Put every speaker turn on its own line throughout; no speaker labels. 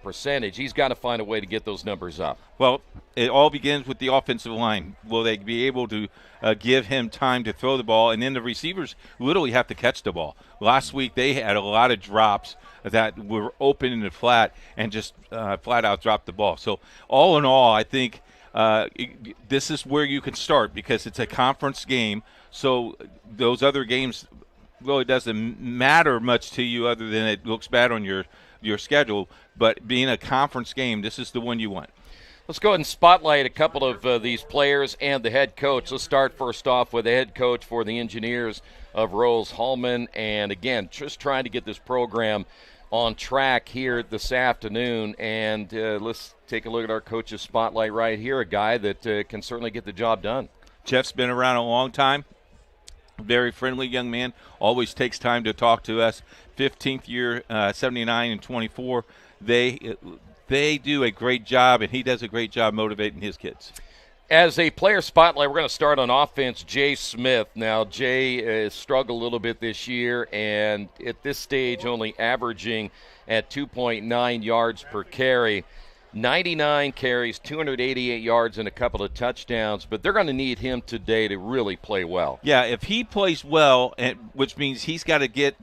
percentage. He's got to find a way to get those numbers up.
Well, it all begins with the offensive line. Will they be able to give him time to throw the ball? And then the receivers literally have to catch the ball. Last week they had a lot of drops that were open in the flat and just flat out dropped the ball. So all in all, I think this is where you can start because it's a conference game. So those other games really doesn't matter much to you other than it looks bad on your schedule. But being a conference game, this is the one you want.
Let's go ahead and spotlight a couple of these players and the head coach. Let's start first off with the head coach for the Engineers of Rose-Hulman. And, again, just trying to get this program on track here this afternoon. And let's take a look at our coach's spotlight right here, a guy that can certainly get the job done. Jeff's
been around a long time. Very friendly young man, always takes time to talk to us. 15th year, 79 and 24. They do a great job, and he does a great job motivating his kids.
As a player spotlight, we're going to start on offense, Jay Smith. Now, Jay has struggled a little bit this year, and at this stage only averaging at 2.9 yards per carry. 99 carries, 288 yards, and a couple of touchdowns, but they're going to need him today to really play well.
Yeah, if he plays well, which means he's got to get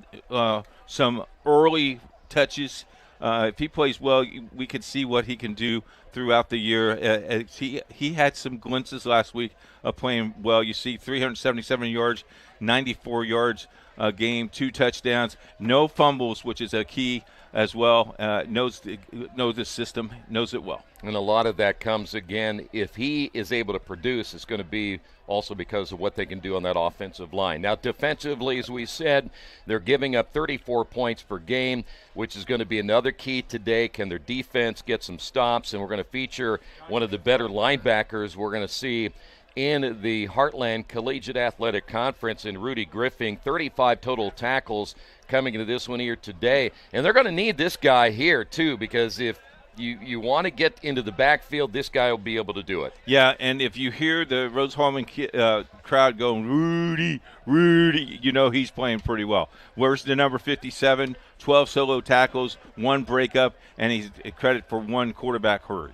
some early touches. If he plays well, we can see what he can do throughout the year. He had some glimpses last week of playing well. You see 377 yards, 94 yards a game, 2 touchdowns, no fumbles, which is a key as well. Knows the system, knows it well.
And a lot of that comes, again, if he is able to produce, it's going to be also because of what they can do on that offensive line. Now, defensively, as we said, they're giving up 34 points per game, which is going to be another key today. Can their defense get some stops? And we're going to feature one of the better linebackers we're going to see in the Heartland Collegiate Athletic Conference in Rudy Griffin. 35 total tackles coming into this one here today. And they're going to need this guy here, too, because if you want to get into the backfield, this guy will be able to do it.
Yeah, and if you hear the Rose-Hulman crowd going, Rudy, Rudy, you know he's playing pretty well. Where's the number 57? 12 solo tackles, 1 breakup, and he's credit for 1 quarterback hurry.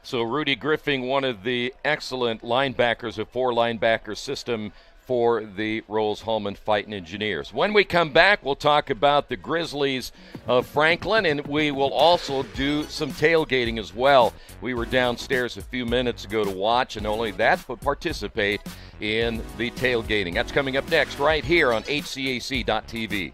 So Rudy Griffin, one of the excellent linebackers, a 4-linebacker system for the Rose-Hulman Fighting Engineers. When we come back, we'll talk about the Grizzlies of Franklin, and we will also do some tailgating as well. We were downstairs a few minutes ago to watch, and not only that, but participate in the tailgating. That's coming up next right here on HCAC.TV.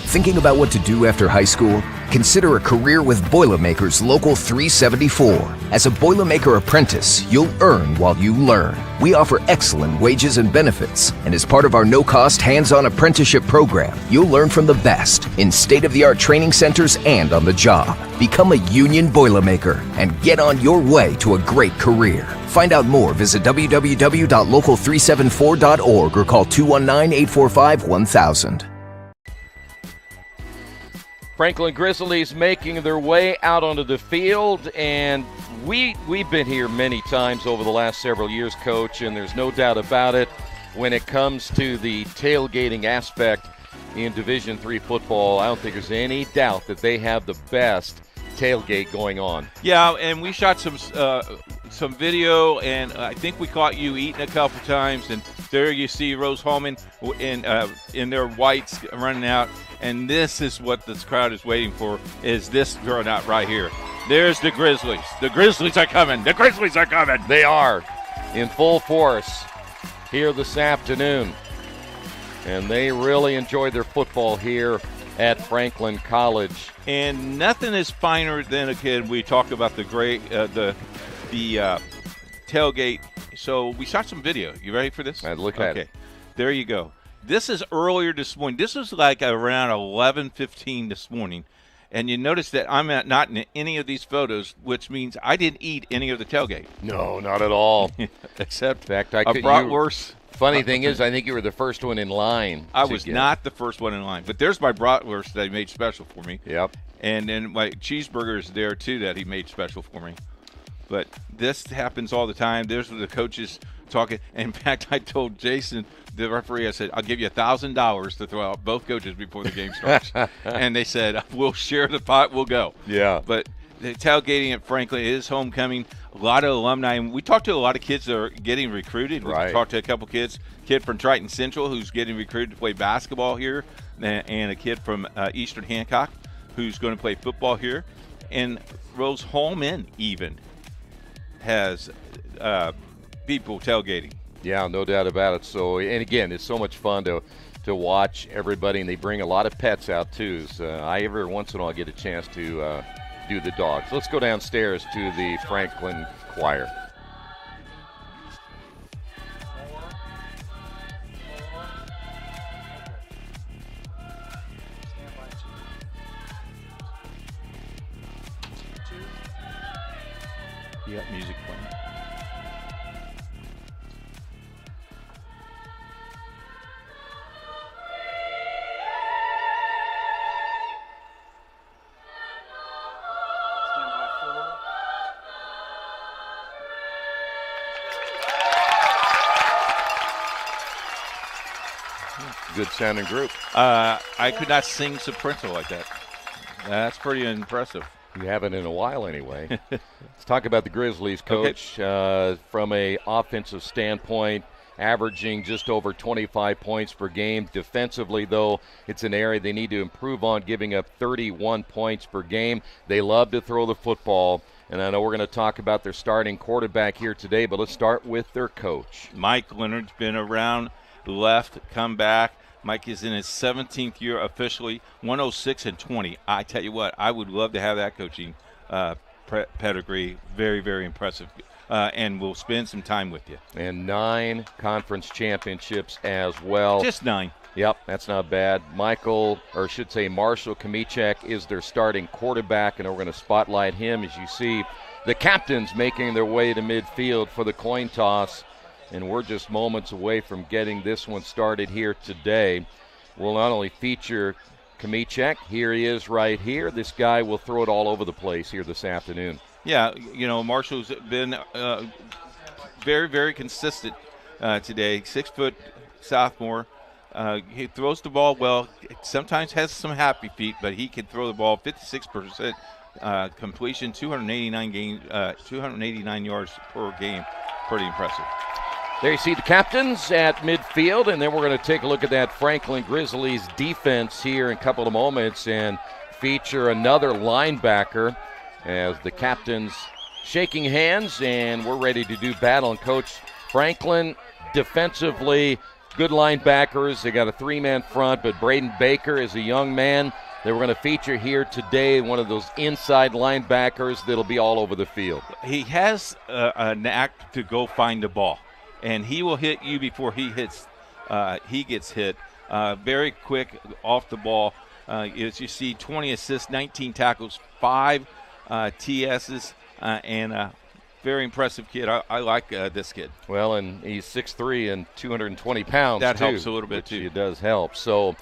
Thinking about what to do after high school? Consider a career with Boilermakers Local 374. As a Boilermaker apprentice, you'll earn while you learn. We offer excellent wages and benefits, and as part of our no-cost hands-on apprenticeship program, you'll learn from the best in state-of-the-art training centers and on the job. Become a union Boilermaker and get on your way to a great career. Find out more, visit www.local374.org or call 219-845-1000.
Franklin Grizzlies making their way out onto the field, and we've been here many times over the last several years, Coach, and there's no doubt about it when it comes to the tailgating aspect in Division III football. I don't think there's any doubt that they have the best tailgate going on.
Yeah, and we shot some video, and I think we caught you eating a couple times, and there you see Rose-Hulman in their whites running out. And this is what this crowd is waiting for, is this turnout right here. There's the Grizzlies. The Grizzlies are coming. The Grizzlies are coming.
They are in full force here this afternoon. And they really enjoy their football here at Franklin College.
And nothing is finer than a kid. We talk about the tailgate. So we shot some video. You ready for this?
Look at it.
There you go. This is earlier this morning. This was like around 11:15 this morning, And you notice that I'm not in any of these photos, which means I didn't eat any of the tailgate.
No, not at all.
Except
In fact,
a bratwurst.
Funny thing is, I think you were the first one in line.
I was not the first one in line. But there's my bratwurst that he made special for me.
Yep.
And then my cheeseburger is there, too, that he made special for me. But this happens all the time. There's the coaches talking. In fact, I told Jason, the referee, I said, I'll give you $1,000 to throw out both coaches before the game starts. And they said, we'll share the pot, we'll go.
Yeah.
But the tailgating at Franklin is homecoming. A lot of alumni. And we talked to a lot of kids that are getting recruited. We talked to a couple kids. Kid from Triton Central who's getting recruited to play basketball here. And a kid from Eastern Hancock who's going to play football here. And Rose-Hulman even has people tailgating.
Yeah, no doubt about it. So, and again, it's so much fun to watch everybody, and they bring a lot of pets out too. So I every once in a while get a chance to do the dogs. Let's go downstairs to the Franklin Choir.
You got music playing.
Good sounding group.
I could not sing soprano like that. That's pretty impressive.
You haven't in a while anyway. Let's talk about the Grizzlies, Coach. Okay. From a offensive standpoint, averaging just over 25 points per game. Defensively, though, it's an area they need to improve on, giving up 31 points per game. They love to throw the football. And I know we're going to talk about their starting quarterback here today, but let's start with their coach.
Mike Leonard's been around, left, come back. Mike is in his 17th year officially, 106-20. I tell you what, I would love to have that coaching pedigree. Very, very impressive. And we'll spend some time with you.
And 9 conference championships as well.
Just 9.
Yep, that's not bad. Marshall Kamichek is their starting quarterback, and we're going to spotlight him as you see the captains making their way to midfield for the coin toss. And we're just moments away from getting this one started here today. We'll not only feature Kamichek, here he is right here. This guy will throw it all over the place here this afternoon.
Yeah, you know, Marshall's been very, very consistent today. 6-foot sophomore. He throws the ball well. Sometimes has some happy feet, but he can throw the ball 56% completion, 289 yards per game. Pretty impressive.
There you see the captains at midfield, and then we're going to take a look at that Franklin Grizzlies defense here in a couple of moments and feature another linebacker as the captains shaking hands, and we're ready to do battle. And Coach, Franklin defensively, good linebackers. They got a 3-man front, but Braden Baker is a young man that we're going to feature here today, one of those inside linebackers that'll be all over the field.
He has a knack to go find the ball, and he will hit you before he gets hit. Very quick off the ball. As you see, 20 assists, 19 tackles, 5 TSs, and a very impressive kid. I like this kid.
Well, and he's 6'3" and 220 pounds,
that
too.
Helps a little bit, too.
It does help. So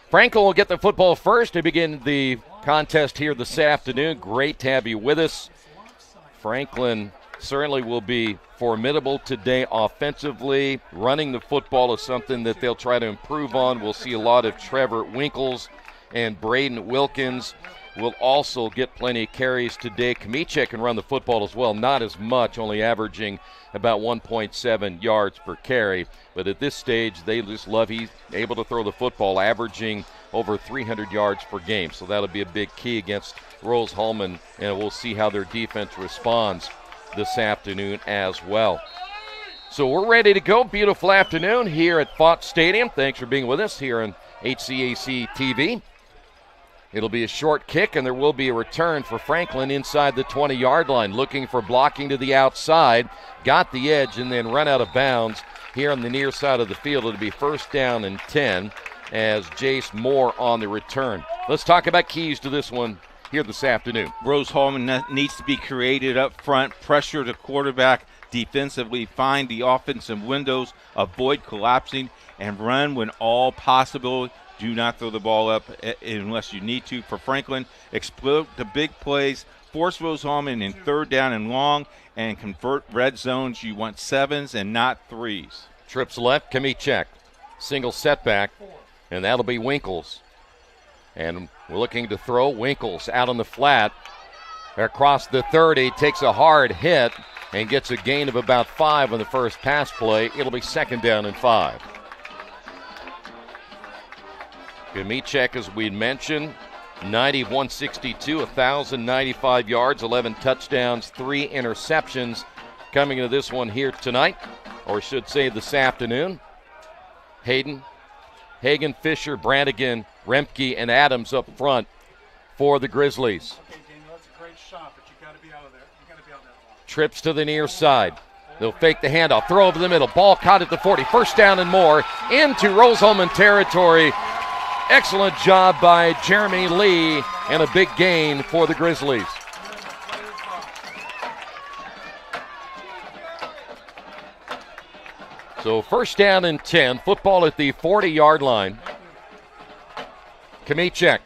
Franklin will get the football first to begin the contest here this afternoon. Great to have you with us. Franklin certainly will be formidable today offensively. Running the football is something that they'll try to improve on. We'll see a lot of Trevor Winkles and Braden Wilkins will also get plenty of carries today. Kamichek can run the football as well, not as much, only averaging about 1.7 yards per carry. But at this stage, they just love he's able to throw the football, averaging over 300 yards per game. So that'll be a big key against Rose-Hulman, and we'll see how their defense responds this afternoon as well. So we're ready to go. Beautiful afternoon here at Fott Stadium. Thanks for being with us here on HCAC TV. It'll be a short kick, and there will be a return for Franklin inside the 20-yard line, looking for blocking to the outside. Got the edge and then run out of bounds here on the near side of the field. It'll be 1st down and 10 as Jace Moore on the return. Let's talk about keys to this one here this afternoon.
Rose-Hulman needs to be created up front, pressure the quarterback defensively, find the offensive windows, avoid collapsing, and run when all possible. Do not throw the ball up unless you need to. For Franklin, explode the big plays, force Rose-Hulman in third down and long, and convert red zones. You want 7s and not 3s.
Trips left, Kamichek. Single setback, and that'll be Winkles. And we're looking to throw. Winkles out on the flat. Across the 30, takes a hard hit and gets a gain of about 5 on the first pass play. It'll be 2nd down and 5. Kamichek, as we mentioned, 90-162, 1,095 yards, 11 touchdowns, 3 interceptions. Coming into this one here tonight, or should say this afternoon. Hayden, Hagan, Fisher, Brannigan, Remke, and Adams up front for the Grizzlies.
Okay, Daniel, that's a great shot, but you got to be out of there. You got to be out of there.
Trips to the near side. They'll fake the handoff, throw over the middle. Ball caught at the 40. First down and more into Rose-Hulman territory. Excellent job by Jeremy Lee, and a big gain for the Grizzlies. So 1st down and 10, football at the 40-yard line. Kamichek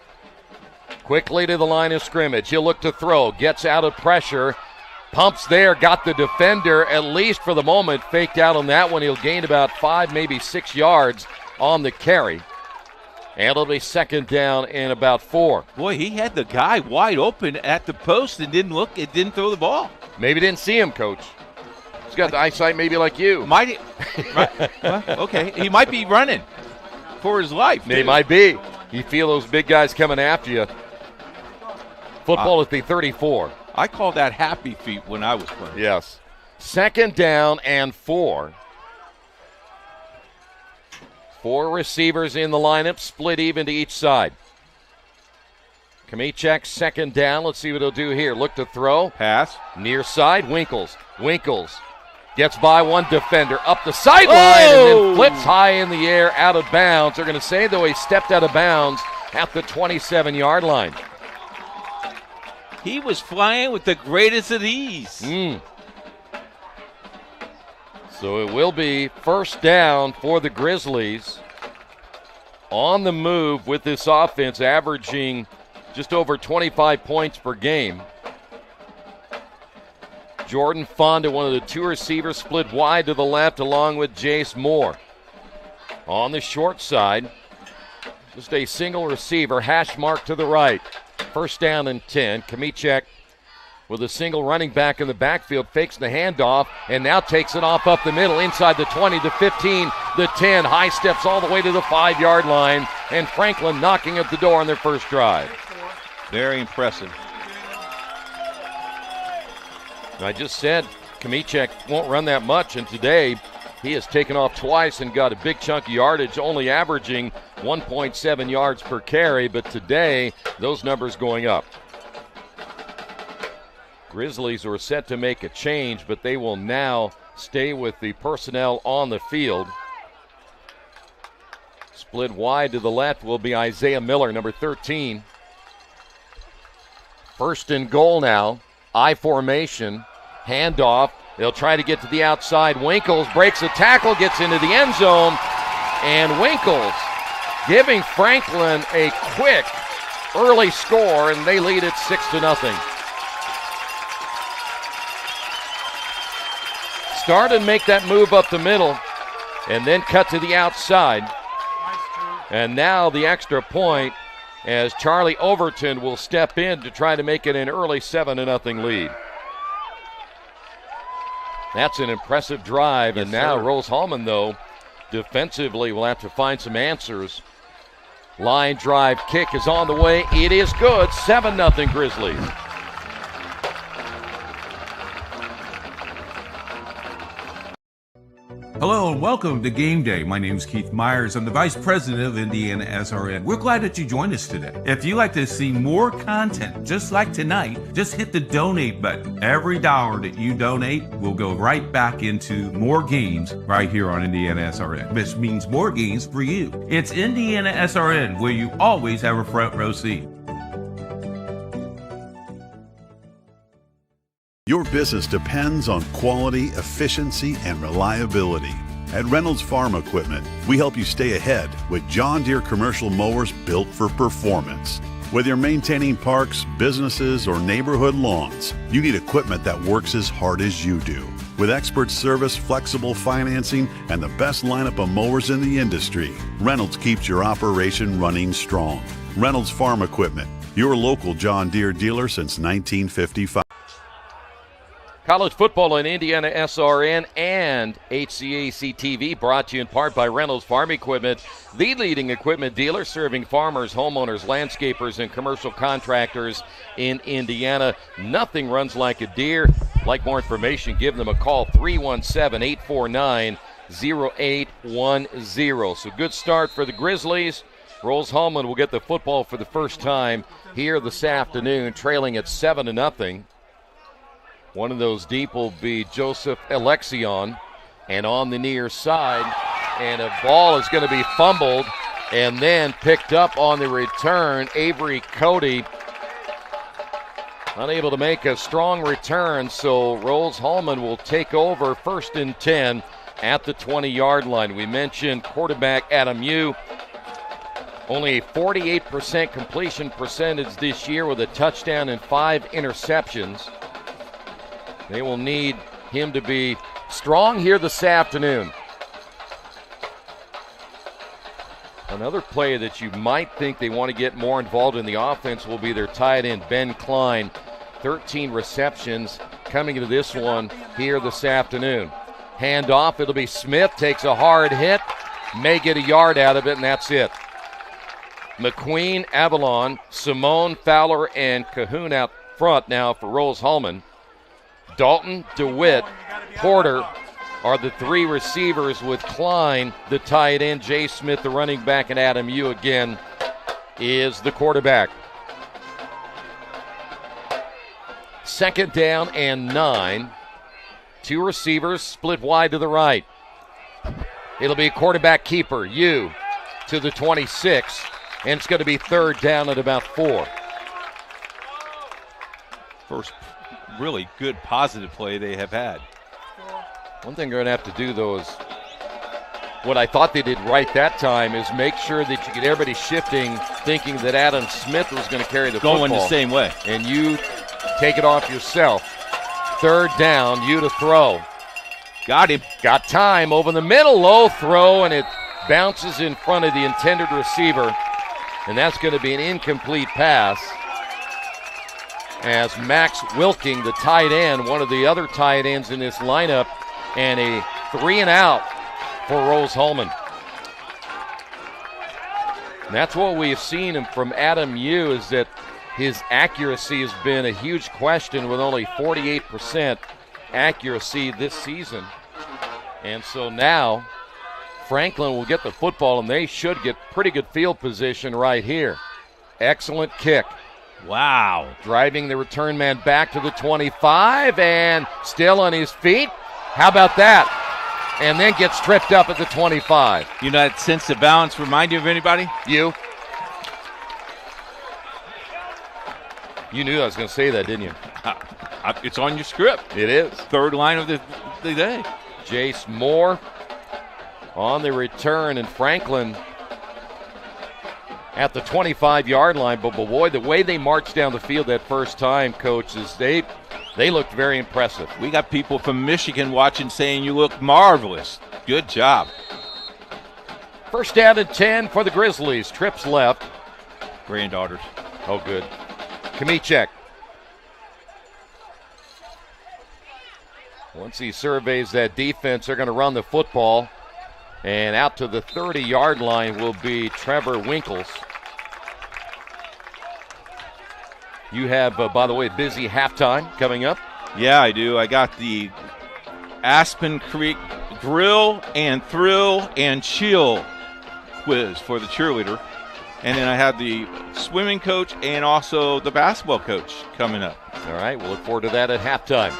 quickly to the line of scrimmage. He'll look to throw, gets out of pressure, pumps there, got the defender, at least for the moment, faked out on that one. He'll gain about 5, maybe 6 yards on the carry. And it'll be 2nd down and about 4.
Boy, he had the guy wide open at the post and didn't throw the ball.
Maybe didn't see him, Coach. He's got the eyesight maybe like you.
Right, well, okay, he might be running for his life.
They might be. You feel those big guys coming after you. Football at the 34.
I call that happy feet when I was playing.
Yes. 2nd down and 4. 4 receivers in the lineup, split even to each side. Kamichek, 2nd down. Let's see what he'll do here. Look to throw.
Pass.
Near side, Winkles. Winkles gets by one defender up the sideline and then flips high in the air out of bounds. They're going to say, though, he stepped out of bounds at the 27-yard line.
He was flying with the greatest of ease.
So it will be 1st down for the Grizzlies. On the move with this offense, averaging just over 25 points per game. Jordan Fonda, one of the 2 receivers, split wide to the left along with Jace Moore. On the short side, just a single receiver, hash mark to the right. 1st down and 10. Kamichek with a single running back in the backfield, fakes the handoff, and now takes it off up the middle, inside the 20, the 15, the 10, high steps all the way to the 5-yard line, and Franklin knocking at the door on their first drive.
Very impressive.
I just said Kamichek won't run that much, and today he has taken off twice and got a big chunk of yardage, only averaging 1.7 yards per carry, but today those numbers going up. Grizzlies are set to make a change, but they will now stay with the personnel on the field. Split wide to the left will be Isaiah Miller, number 13. 1st and goal now. I formation. Handoff. They'll try to get to the outside. Winkles breaks a tackle, gets into the end zone. And Winkles giving Franklin a quick early score, and they lead it 6-0. Start and make that move up the middle, and then cut to the outside. And now the extra point as Charlie Overton will step in to try to make it an early 7-0 lead. That's an impressive drive, and now Rose-Hulman, though, defensively will have to find some answers. Line drive kick is on the way. It is good. 7-0 Grizzlies.
Hello and welcome to Game Day. My name is Keith Myers. I'm the Vice President of IndianaSRN. We're glad that you joined us today. If you'd like to see more content just like tonight, just hit the donate button. Every dollar that you donate will go right back into more games right here on IndianaSRN, which means more games for you. It's IndianaSRN, where you always have a front row seat.
Your business depends on quality, efficiency, and reliability. At Reynolds Farm Equipment, we help you stay ahead with John Deere commercial mowers built for performance. Whether you're maintaining parks, businesses, or neighborhood lawns, you need equipment that works as hard as you do. With expert service, flexible financing, and the best lineup of mowers in the industry, Reynolds keeps your operation running strong. Reynolds Farm Equipment, your local John Deere dealer since 1955.
College football on IndianaSRN and HCAC TV, brought to you in part by Reynolds Farm Equipment, the leading equipment dealer serving farmers, homeowners, landscapers, and commercial contractors in Indiana. Nothing runs like a Deere. Like more information, give them a call, 317-849-0810. So good start for the Grizzlies. Rose-Hulman will get the football for the first time here this afternoon, trailing at 7-0. One of those deep will be Joseph Alexion, and on the near side, and a ball is going to be fumbled and then picked up on the return. Avery Cody unable to make a strong return, so Rose-Hulman will take over 1st and 10 at the 20-yard line. We mentioned quarterback Adam Yu, only a 48% completion percentage this year with a touchdown and 5 interceptions. They will need him to be strong here this afternoon. Another play that you might think they want to get more involved in the offense will be their tight end, Ben Klein. 13 receptions coming into this one here this afternoon. Handoff, it'll be Smith, takes a hard hit, may get a yard out of it, and that's it. McQueen, Avalon, Simone, Fowler, and Cahoon out front now for Rose-Hulman. Dalton, DeWitt, Porter are the 3 receivers, with Klein, the tight end, Jay Smith, the running back, and Adam Yu again is the quarterback. 2nd down and 9. 2 receivers split wide to the right. It'll be a quarterback keeper, Yu to the 26, and it's going to be 3rd down at about 4.
First really good positive play they have had.
One thing they're going to have to do, though, is what I thought they did right that time, is make sure that you get everybody shifting, thinking that Adam Smith was going to carry the football.
Going the same way.
And you take it off yourself. 3rd down, you to throw.
Got him.
Got time over the middle, low throw, and it bounces in front of the intended receiver. And that's going to be an incomplete pass, as Max Wilking, the tight end, one of the other tight ends in this lineup, and a 3-and-out for Rose-Hulman. And that's what we have seen from Adam Yu, is that his accuracy has been a huge question, with only 48% accuracy this season. And so now Franklin will get the football, and they should get pretty good field position right here. Excellent kick.
Wow.
Driving the return man back to the 25, and still on his feet. How about that? And then gets tripped up at the 25.
You know that sense of balance remind you of anybody?
You knew I was going to say that, didn't you?
It's on your script.
It is.
3rd line of the day.
Jace Moore on the return, and Franklin at the 25-yard line. But boy, the way they marched down the field that first time, Coach, is they looked very impressive.
We got people from Michigan watching saying you look marvelous. Good job.
1st down and 10 for the Grizzlies. Trips left.
Granddaughters.
Oh, good. Kamichek. Once he surveys that defense, they're going to run the football. And out to the 30-yard line will be Trevor Winkles. You have, by the way, busy halftime coming up.
Yeah, I do. I got the Aspen Creek Grill and Thrill and Chill quiz for the cheerleader. And then I have the swimming coach and also the basketball coach coming up.
All right, we'll look forward to that at halftime.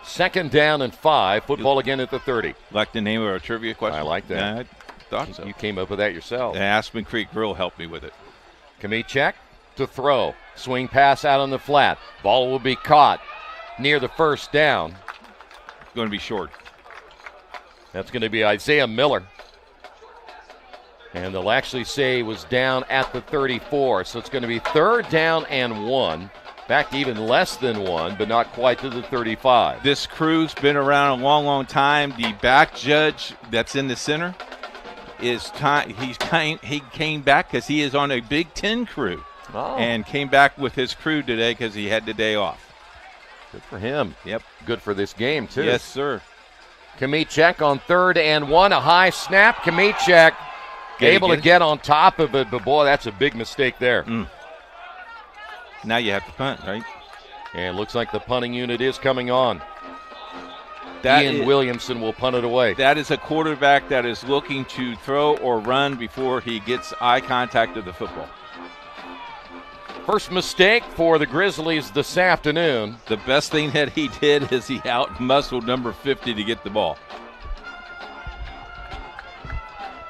2nd down and 5. Football again at the 30.
Like the name of our trivia question?
I like that.
Yeah, I thought so.
You came up with that yourself.
The Aspen Creek Grill helped me with it.
Kamichek to throw. Swing pass out on the flat. Ball will be caught near the first down.
Going to be short.
That's going to be Isaiah Miller. And they'll actually say he was down at the 34. So it's going to be 3rd down and 1. Back to even less than 1, but not quite to the 35.
This crew's been around a long, long time. The back judge that's in the center is he came back because he is on a Big Ten crew.
Oh.
And came back with his crew today because he had the day off.
Good for him.
Yep.
Good for this game, too.
Yes, sir.
Kmiecek on 3rd and 1. A high snap. Kmiecek able to get on top of it, but, boy, that's a big mistake there.
Now you have to punt, right?
And looks like the punting unit is coming on.
That
Ian Williamson will punt it away.
That is a quarterback that is looking to throw or run before he gets eye contact with the football.
First mistake for the Grizzlies this afternoon.
The best thing that he did is he out-muscled number 50 to get the ball.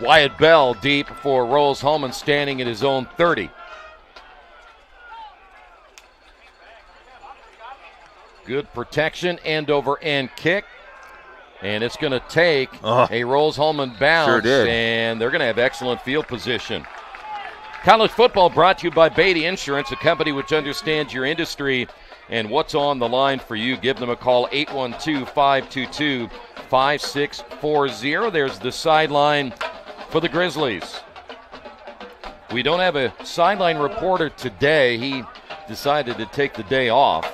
Wyatt Bell deep for Rose-Hulman, standing at his own 30. Good protection, end over end kick. And it's going to take a Rose-Hulman bounce.
Sure did.
And they're going to have excellent field position. College football brought to you by Beatty Insurance, a company which understands your industry and what's on the line for you. Give them a call, 812-522-5640. There's the sideline for the Grizzlies. We don't have a sideline reporter today. He decided to take the day off,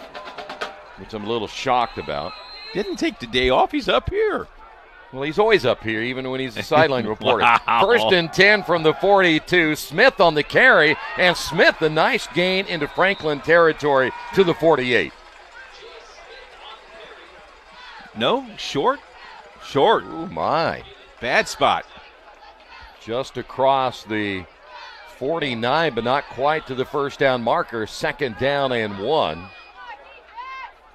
which I'm a little shocked about.
Didn't take the day off. He's up here.
Well, he's always up here, even when he's a sideline reporter.
Wow.
1st and 10 from the 42. Smith on the carry, and Smith, a nice gain into Franklin territory to the 48.
No, short. Short.
Oh, my.
Bad spot.
Just across the 49, but not quite to the first down marker. 2nd down and 1.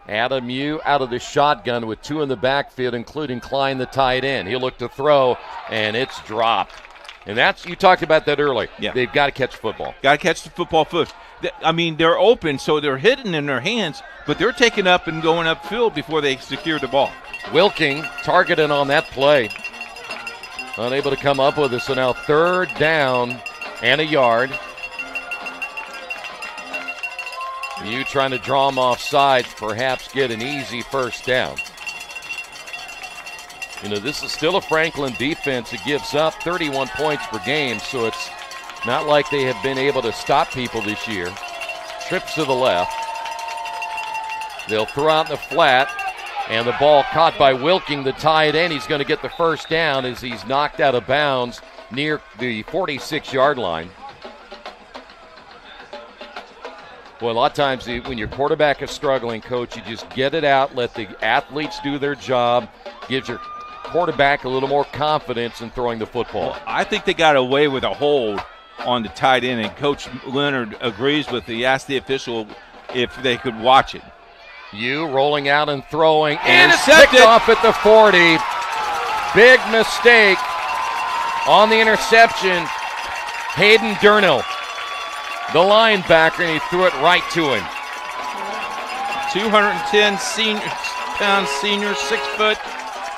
Adam Yu out of the shotgun with 2 in the backfield, including Klein, the tight end. He'll look to throw, and it's dropped. And that's, you talked about that earlier.
Yeah.
They've got to catch the football.
Got to catch the football first. I mean, they're open, so they're hidden in their hands, but they're taking up and going upfield before they secure the ball.
Wilking targeted on that play. Unable to come up with it, so now 3rd down and a yard. You trying to draw them off sides, perhaps get an easy first down. You know, this is still a Franklin defense that gives up 31 points per game, so it's not like they have been able to stop people this year. Trips to the left. They'll throw out in the flat, and the ball caught by Wilking, the tight end. He's going to get the first down as he's knocked out of bounds near the 46-yard line. Boy, a lot of times when your quarterback is struggling, Coach, you just get it out, let the athletes do their job, gives your quarterback a little more confidence in throwing the football.
Well, I think they got away with a hold on the tight end, and Coach Leonard agrees with the asked the official if they could watch it.
You rolling out and throwing, and
Intercepted.
picked off at the 40. Big mistake on the interception. Hayden Durnell, the linebacker, and he threw it right to him.
210-pound senior, 6-foot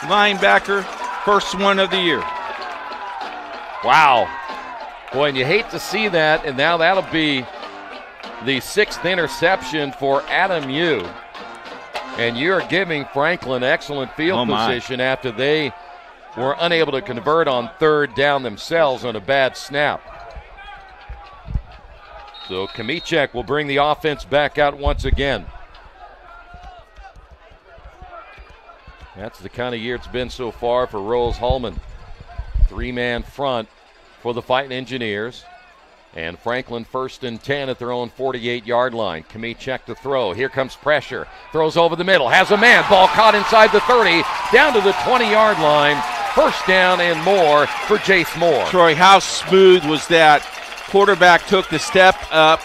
linebacker, first one of the year.
Wow. Boy, and you hate to see that, and now that'll be the 6th interception for Adam Yu. And you're giving Franklin excellent field position after they were unable to convert on 3rd down themselves on a bad snap. So Kmiecek will bring the offense back out once again. That's the kind of year it's been so far for Rose-Hulman. 3-man front for the Fighting Engineers. And Franklin 1st and 10 at their own 48-yard line. Kmiecek to throw. Here comes pressure. Throws over the middle. Has a man. Ball caught inside the 30. Down to the 20-yard line. First down and more for Jace Moore.
Troy, how smooth was that? Quarterback took the step up.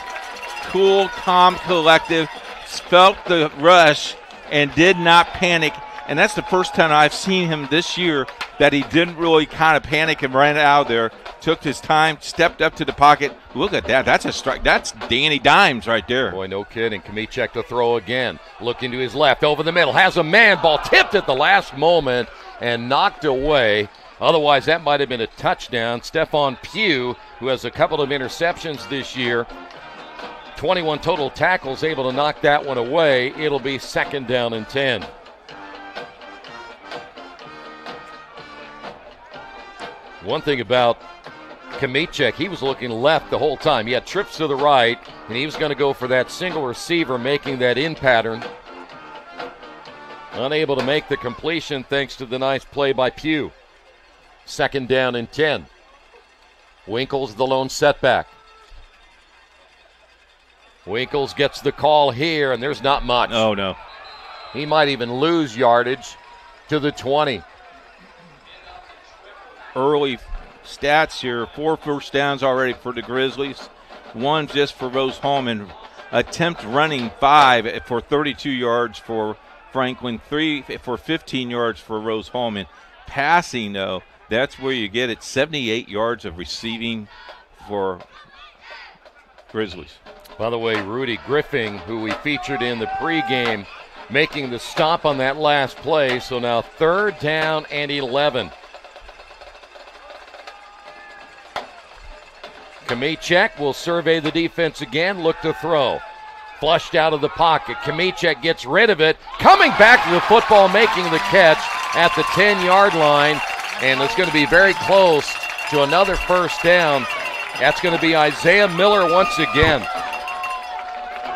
Cool, calm, collective. Felt the rush and did not panic. And that's the first time I've seen him this year that he didn't really kind of panic and ran out of there. took his time, stepped up to the pocket. Look at that. That's a strike. That's Danny Dimes right there.
Boy, no kidding. Kamicek to throw again. Looking to his left, over the middle. Has a man. Ball tipped at the last moment and knocked away. Otherwise, that might have been a touchdown. Stephon Pugh, who has a couple of interceptions this year, 21 total tackles, able to knock that one away. It'll be 2nd down and 10. One thing about Kamicek, he was looking left the whole time. He had trips to the right, and he was going to go for that single receiver, making that in pattern. Unable to make the completion thanks to the nice play by Pugh. 2nd down and 10. Winkles the lone setback. Winkles gets the call here, and there's not much.
Oh, no.
He might even lose yardage to the 20.
Early stats here. 4 first downs already for the Grizzlies. 1 just for Rose-Hulman. Attempt running 5 for 32 yards for Franklin. 3 for 15 yards for Rose-Hulman. Passing, though, that's where you get it. 78 yards of receiving for Grizzlies.
By the way, Rudy Griffin, who we featured in the pregame, making the stop on that last play. So now 3rd down and 11. Kamicek will survey the defense again, look to throw. Flushed out of the pocket. Kamicek gets rid of it. Coming back to the football, making the catch at the 10-yard line. And it's going to be very close to another 1st down. That's going to be Isaiah Miller once again.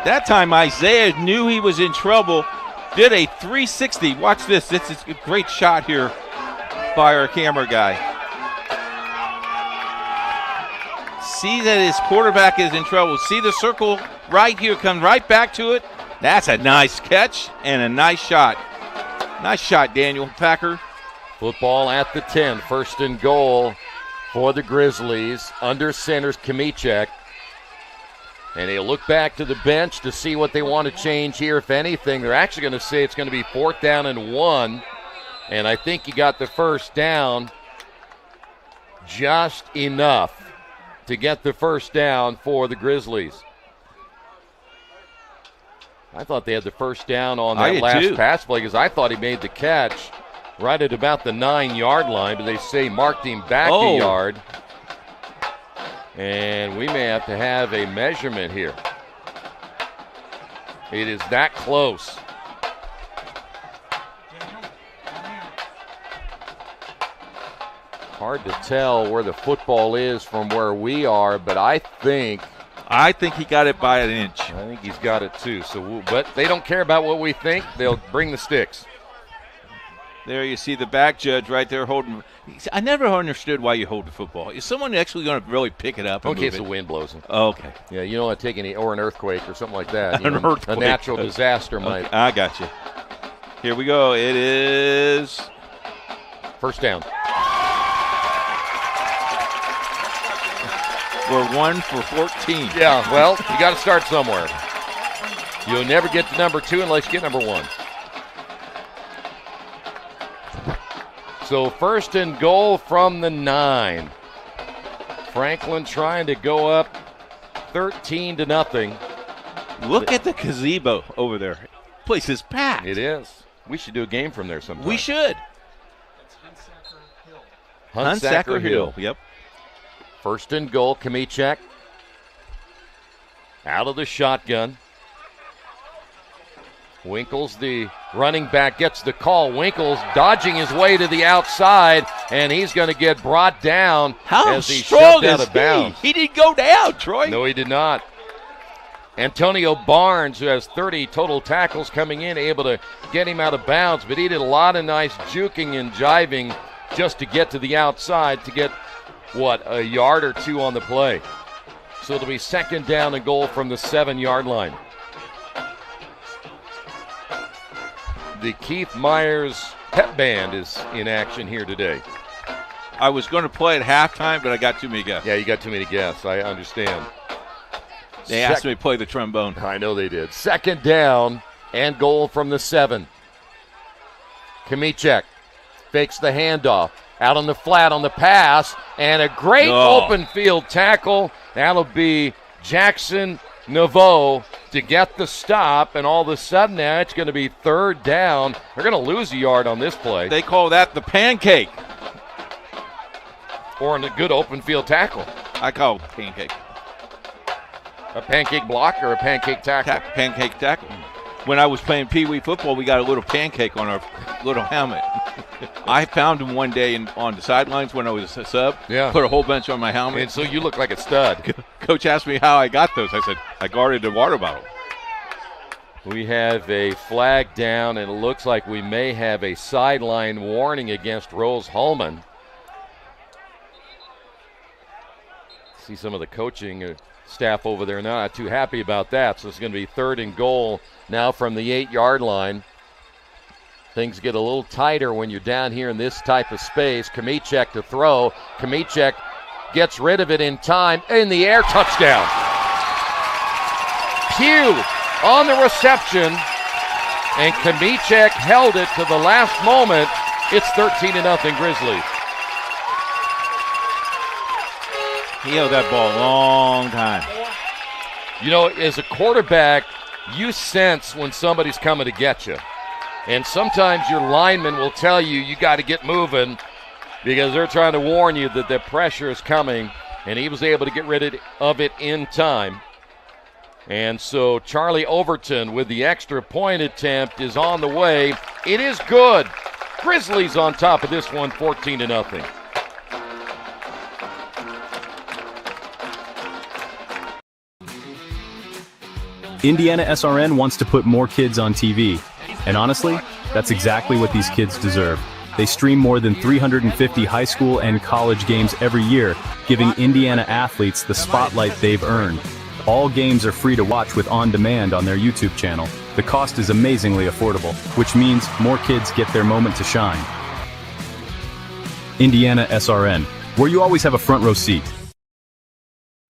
That time Isaiah knew he was in trouble. Did a 360. Watch this. This is a great shot here by our camera guy. See that his quarterback is in trouble. See the circle right here, come right back to it. That's a nice catch and a nice shot. Nice shot, Daniel Packer.
Football at the 10, 1st and goal for the Grizzlies. Under center's Kamicek. And they'll look back to the bench to see what they want to change here, if anything. They're actually going to say it's going to be 4th down and 1. And I think he got the 1st down just enough to get the 1st down for the Grizzlies. I thought they had the 1st down on that last pass play because I thought he made the catch right at about the 9-yard line, but they say marked him back a yard. And we may have to have a measurement here. It is that close. Hard to tell where the football is from where we are, but I think
he got it by an inch.
I think he's got it too. But they don't care about what we think. They'll bring the sticks.
There you see the back judge right there holding. I never understood why you hold the football. Is someone actually going to really pick it up?
In case the wind blows him.
Oh, okay.
Yeah, you don't want to take any, or an earthquake or something like that.
An earthquake.
A natural disaster might.
I got you. Here we go. It is
1st down.
We're 1 for 14.
Yeah, well, you got to start somewhere. You'll never get to number 2 unless you get number 1. So 1st and goal from the 9. Franklin trying to go up 13-0.
Look at the gazebo over there. Place is packed.
It is. We should do a game from there sometime.
We should.
Hunsaker Hill.
Yep.
1st and goal, Kamicek. Out of the shotgun. Winkles, the running back, gets the call. Winkles dodging his way to the outside, and he's going to get brought down as he's shoved out of bounds.
He didn't go down, Troy.
No, he did not. Antonio Barnes, who has 30 total tackles coming in, able to get him out of bounds, but he did a lot of nice juking and jiving just to get to the outside to get, a yard or 2 on the play. So it'll be 2nd down and goal from the 7-yard line. The Keith Myers pep band is in action here today.
I was going to play at halftime, but I got too many guests.
Yeah, you got too many guests. I understand.
They asked me to play the trombone.
I know they did. 2nd down and goal from the 7. Kamicek fakes the handoff. out on the flat on the pass, and a great open field tackle. That'll be Jackson Naveau to get the stop, and all of a sudden now it's going to be third down. They're going to lose a yard on this play.
They call that the pancake.
Or a good open field tackle.
I call it pancake.
A pancake block or a pancake tackle?
Pancake tackle. When I was playing Pee Wee football, we got a little pancake on our little helmet. I found him one day on the sidelines when I was a sub.
Yeah.
Put a whole bunch on my helmet.
And so you look like a stud.
Coach asked me how I got those. I said, I guarded a water bottle.
We have a flag down, and it looks like we may have a sideline warning against Rose-Hulman. See some of the coaching staff over there not too happy about that. So it's going to be 3rd and goal now from the 8-yard line. Things get a little tighter when you're down here in this type of space. Kamichek to throw. Kamichek gets rid of it in time. In the air, touchdown. Pugh on the reception, and Kamichek held it to the last moment. It's 13-0 Grizzlies.
He held that ball a long time.
You know, as a quarterback, you sense when somebody's coming to get you. And sometimes your lineman will tell you, you got to get moving because they're trying to warn you that the pressure is coming. And he was able to get rid of it in time. And so Charlie Overton with the extra point attempt is on the way. It is good. Grizzlies on top of this one, 14-0.
IndianaSRN wants to put more kids on TV. And honestly, that's exactly what these kids deserve. They stream more than 350 high school and college games every year, giving Indiana athletes the spotlight they've earned. All games are free to watch with On Demand on their YouTube channel. The cost is amazingly affordable, which means more kids get their moment to shine. IndianaSRN, where you always have a front row seat.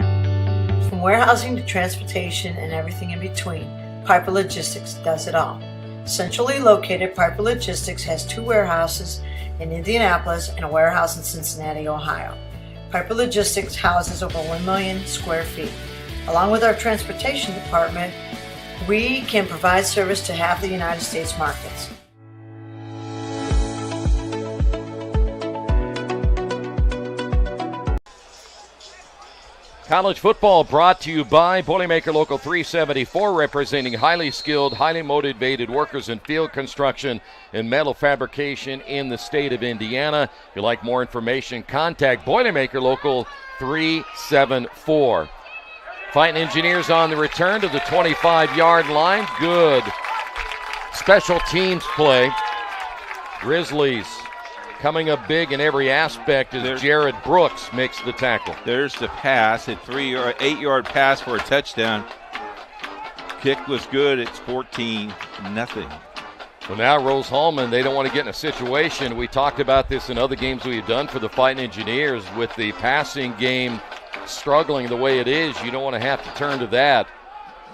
From warehousing to transportation and everything in between, Piper Logistics does it all. Centrally located, Piper Logistics has 2 warehouses in Indianapolis and a warehouse in Cincinnati, Ohio. Piper Logistics houses over 1 million square feet. Along with our transportation department, we can provide service to half the United States markets.
College football brought to you by Boilermaker Local 374, representing highly skilled, highly motivated workers in field construction and metal fabrication in the state of Indiana. If you'd like more information, contact Boilermaker Local 374. Fighting Engineers on the return to the 25-yard line. Good special teams play. Grizzlies coming up big in every aspect as Jared Brooks makes the tackle.
There's the pass, a 8-yard pass for a touchdown. Kick was good. It's 14-0.
Well, now Rose-Hulman, they don't want to get in a situation. We talked about this in other games we've done for the Fighting Engineers with the passing game struggling the way it is. You don't want to have to turn to that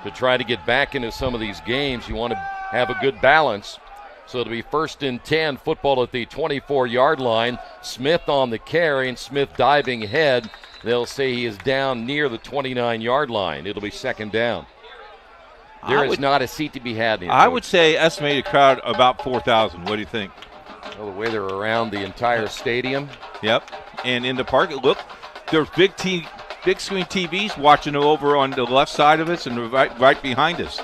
to try to get back into some of these games. You want to have a good balance. So it'll be 1st and 10, football at the 24-yard line. Smith on the carry, and Smith diving ahead. They'll say he is down near the 29-yard line. It'll be 2nd down. There is not a seat to be had in.
I would say estimated crowd about 4,000. What do you think?
Well, the way they're around the entire stadium.
Yep. And in the park, look, there's big screen TVs watching over on the left side of us and right behind us.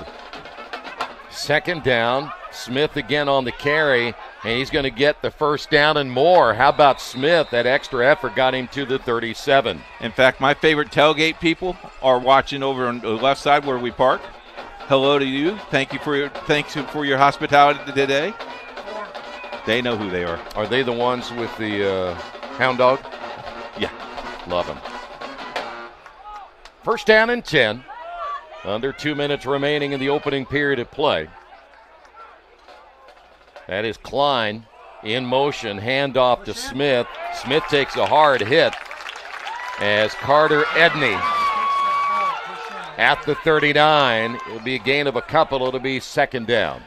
2nd down. Smith again on the carry, and he's going to get the 1st down and more. How about Smith? That extra effort got him to the 37.
In fact, my favorite tailgate people are watching over on the left side where we park. Hello to you. Thanks for your hospitality today. They know who they are.
Are they the ones with the hound dog?
Yeah.
Love them. 1st down and 10. Under 2 minutes remaining in the opening period of play. That is Klein in motion, handoff to Smith. Smith takes a hard hit as Carter Edney at the 39. It'll be a gain of a couple. It'll be 2nd down.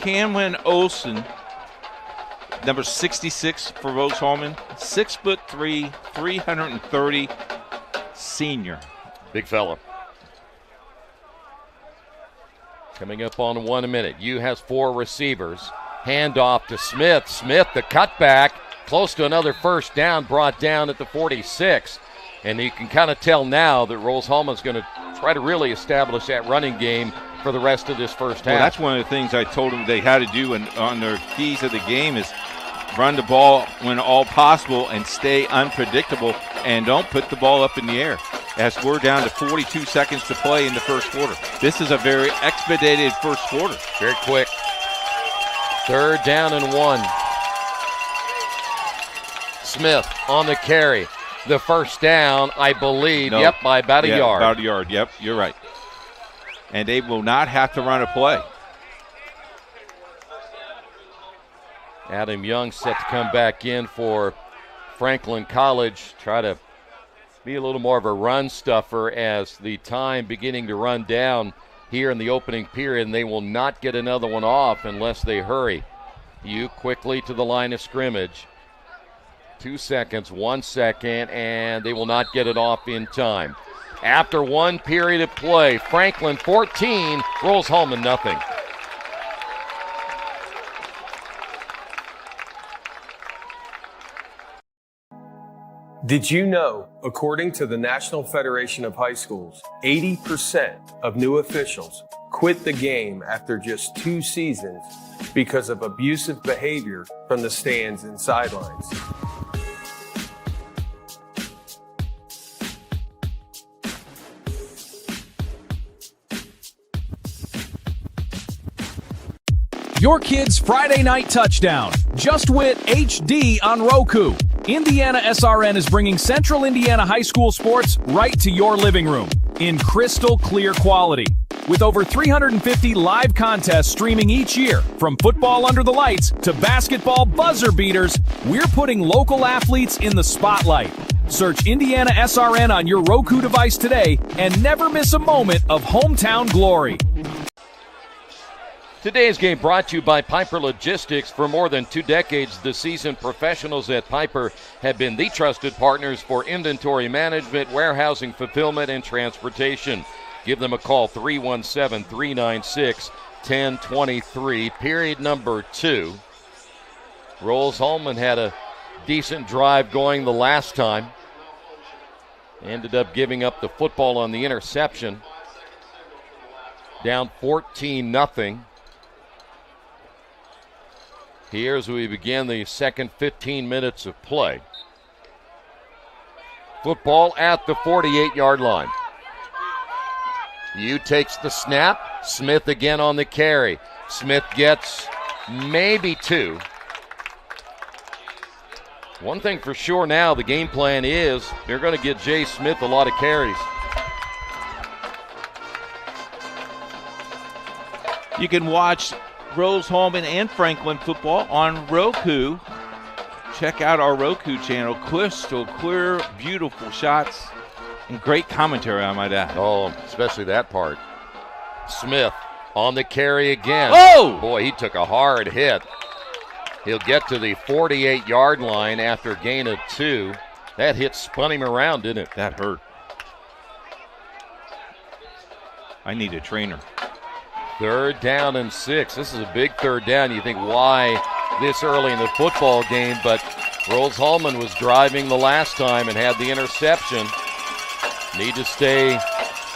Cameron Olsen, number 66 for Rose-Hulman, 6'3", 330, senior.
Big fella. Coming up on 1 minute. U has 4 receivers. Handoff to Smith. Smith, the cutback, close to another first down, brought down at the 46. And you can kind of tell now that Rose-Hulman's going to try to really establish that running game for the rest of this first half.
Well, that's one of the things I told them they had to do on their keys of the game is run the ball when all possible and stay unpredictable and don't put the ball up in the air. As we're down to 42 seconds to play in the first quarter. This is a very expedited first quarter.
Very quick. 3rd down and 1. Smith on the carry. The first down, I believe, by about a yard.
About a yard, yep, you're right. And they will not have to run a play.
Adam Young set to come back in for Franklin College. Try to be a little more of a run stuffer as the time beginning to run down here in the opening period, and they will not get another one off unless they hurry. U quickly to the line of scrimmage. 2 seconds, 1 second, and they will not get it off in time. After 1 period of play, Franklin 14, Rose-Hulman nothing.
Did you know, according to the National Federation of High Schools, 80% of new officials quit the game after just 2 seasons because of abusive behavior from the stands and sidelines?
Your kid's Friday night touchdown. Just Wit HD on Roku. IndianaSRN is bringing Central Indiana high school sports right to your living room in crystal clear quality. With over 350 live contests streaming each year, from football under the lights to basketball buzzer beaters, we're putting local athletes in the spotlight. Search IndianaSRN on your Roku device today and never miss a moment of hometown glory.
Today's game brought to you by Piper Logistics. For more than 2 decades, the seasoned professionals at Piper have been the trusted partners for inventory management, warehousing, fulfillment, and transportation. Give them a call, 317-396-1023. Period number 2. Rose-Hulman had a decent drive going the last time. Ended up giving up the football on the interception. Down 14-0. Here as we begin the second 15 minutes of play. Football at the 48-yard line. U takes the snap. Smith again on the carry. Smith gets maybe 2. One thing for sure now, the game plan is they're going to get Jay Smith a lot of carries.
You can watch Rose-Hulman and Franklin football on Roku. Check out our Roku channel. Crystal clear, beautiful shots, and great commentary, I might add.
Oh, especially that part. Smith on the carry again.
Oh!
Boy, he took a hard hit. He'll get to the 48-yard line after a gain of 2. That hit spun him around, didn't it?
That hurt. I need a trainer.
3rd down and 6. This is a big 3rd down. You think, why this early in the football game? But Rose-Hulman was driving the last time and had the interception. Need to stay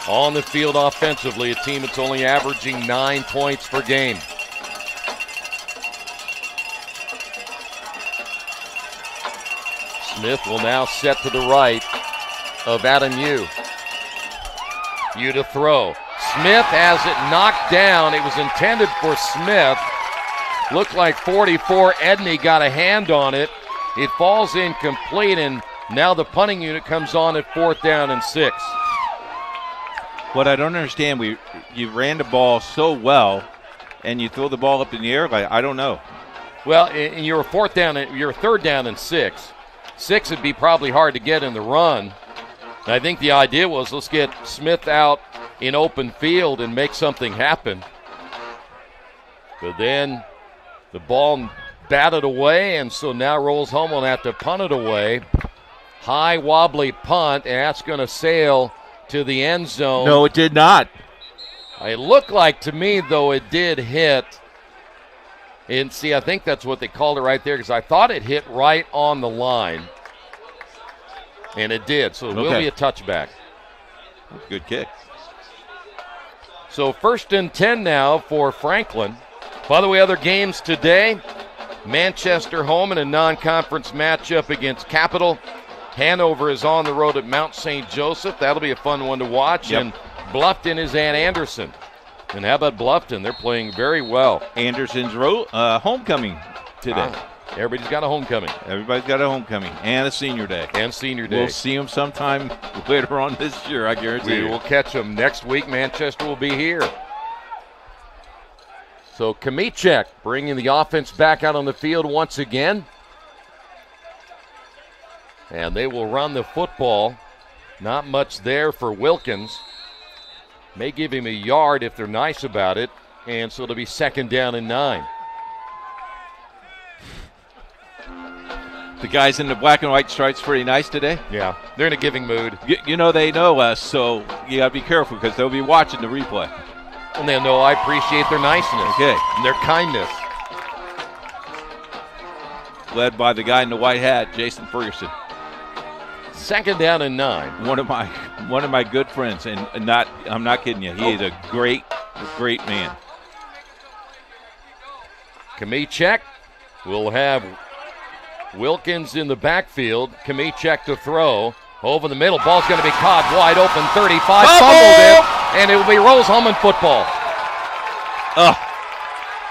on the field offensively, a team that's only averaging 9 points per game. Smith will now set to the right of Adam U. U to throw. Smith has it knocked down. It was intended for Smith. Looked like 44. Edney got a hand on it. It falls incomplete, and now the punting unit comes on at 4th down and 6.
What I don't understand, you ran the ball so well, and you throw the ball up in the air. I don't know.
Well, in your 3rd down and 6. 6 would be probably hard to get in the run. And I think the idea was, let's get Smith out in open field and make something happen. But then the ball batted away, and so now Rose-Hulman will have to punt it away. High wobbly punt, and that's going to sail to the end zone.
No, it did not.
It looked like to me, though, it did hit. And see, I think that's what they called it right there, because I thought it hit right on the line. And it did, so it will be a touchback.
Good kick.
So 1st and 10 now for Franklin. By the way, other games today, Manchester home in a non-conference matchup against Capital. Hanover is on the road at Mount St. Joseph. That'll be a fun one to watch.
Yep.
And Bluffton is at Anderson. And how about Bluffton? They're playing very well.
Anderson's homecoming today.
Everybody's got a homecoming.
Everybody's got a homecoming and a senior day.
We'll
see them sometime later on this year, I guarantee
We will catch them next week. Manchester will be here. So Kamichek bringing the offense back out on the field once again. And they will run the football. Not much there for Wilkins. May give him a yard if they're nice about it. And so it'll be 2nd down and 9.
The guys in the black and white stripes pretty nice today.
Yeah, they're in a giving mood.
You know they know us, so you got to be careful because they'll be watching the replay.
And they'll know I appreciate their niceness.
Okay.
And their kindness.
Led by the guy in the white hat, Jason Ferguson.
2nd down and 9.
One of my good friends, and I'm not kidding you. He is a great man.
Kamichek will have Wilkins in the backfield. Kamichek to throw. Over the middle. Ball's going to be caught wide open. 35. Fumbled it. And it will be Rose-Hulman football.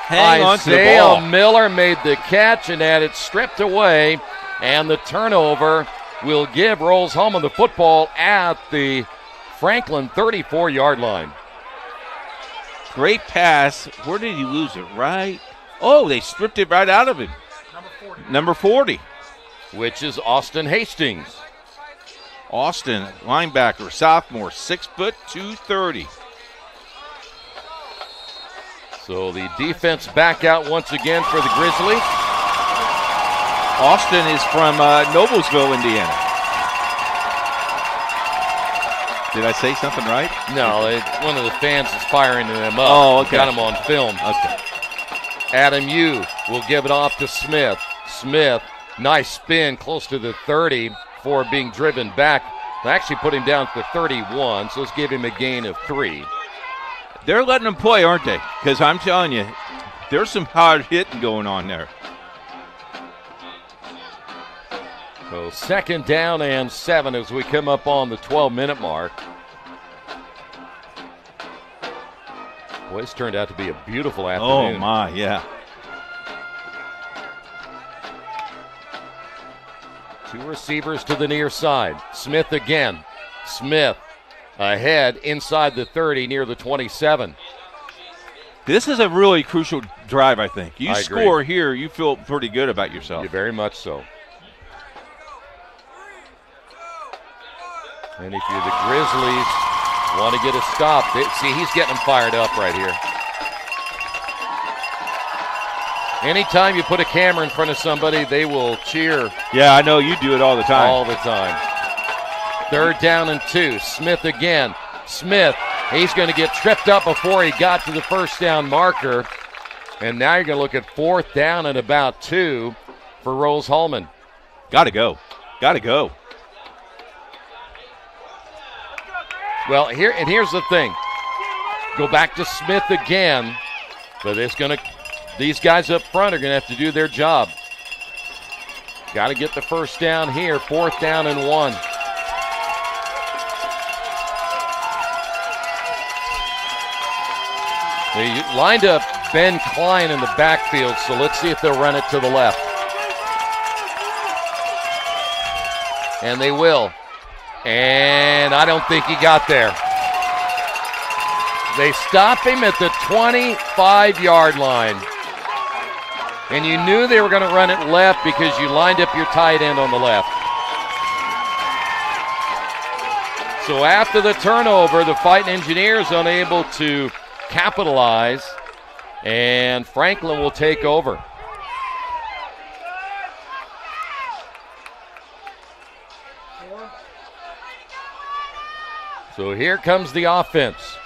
Hang on to the ball.
Isaiah Miller made the catch and had it stripped away. And the turnover will give Rose-Hulman the football at the Franklin 34-yard line.
Great pass. Where did he lose it? Right? Oh, they stripped it right out of him. Number 40.
Which is Austin Hastings.
Austin, linebacker, sophomore, 6 foot, 230.
So the defense back out once again for the Grizzlies.
Austin is from Noblesville, Indiana. Did I say something right?
No, one of the fans is firing them up.
Oh, okay.
Got him on film.
Okay.
Adam Yu will give it off to Smith. Smith, nice spin close to the 30 for being driven back. They actually put him down to the 31, so let's give him a gain of 3.
They're letting him play, aren't they? Because I'm telling you, there's some hard hitting going on there.
So 2nd down and 7 as we come up on the 12-minute mark. Boy, it's turned out to be a beautiful afternoon.
Oh, my, yeah.
2 receivers to the near side. Smith again. Smith ahead inside the 30 near the 27.
This is a really crucial drive, I think. You score
agree.
here, you feel pretty good about yourself.
Yeah, very much so. And if you're the Grizzlies, want to get a stop. See, he's getting them fired up right here. Anytime you put a camera in front of somebody, they will cheer.
Yeah, I know you do it all the time.
All the time. 3rd down and 2. Smith again. Smith, he's going to get tripped up before he got to the 1st down marker. And now you're going to look at 4th down and about 2 for Rose-Hulman.
Got to go.
Well, here's the thing. Go back to Smith again, but these guys up front are going to have to do their job. Got to get the 1st down here. 4th down and 1. They lined up Ben Klein in the backfield, so let's see if they'll run it to the left. And they will. And I don't think he got there. They stop him at the 25-yard line. And you knew they were going to run it left because you lined up your tight end on the left. So after the turnover, the Fighting Engineers unable to capitalize. And Franklin will take over. So here comes the offense.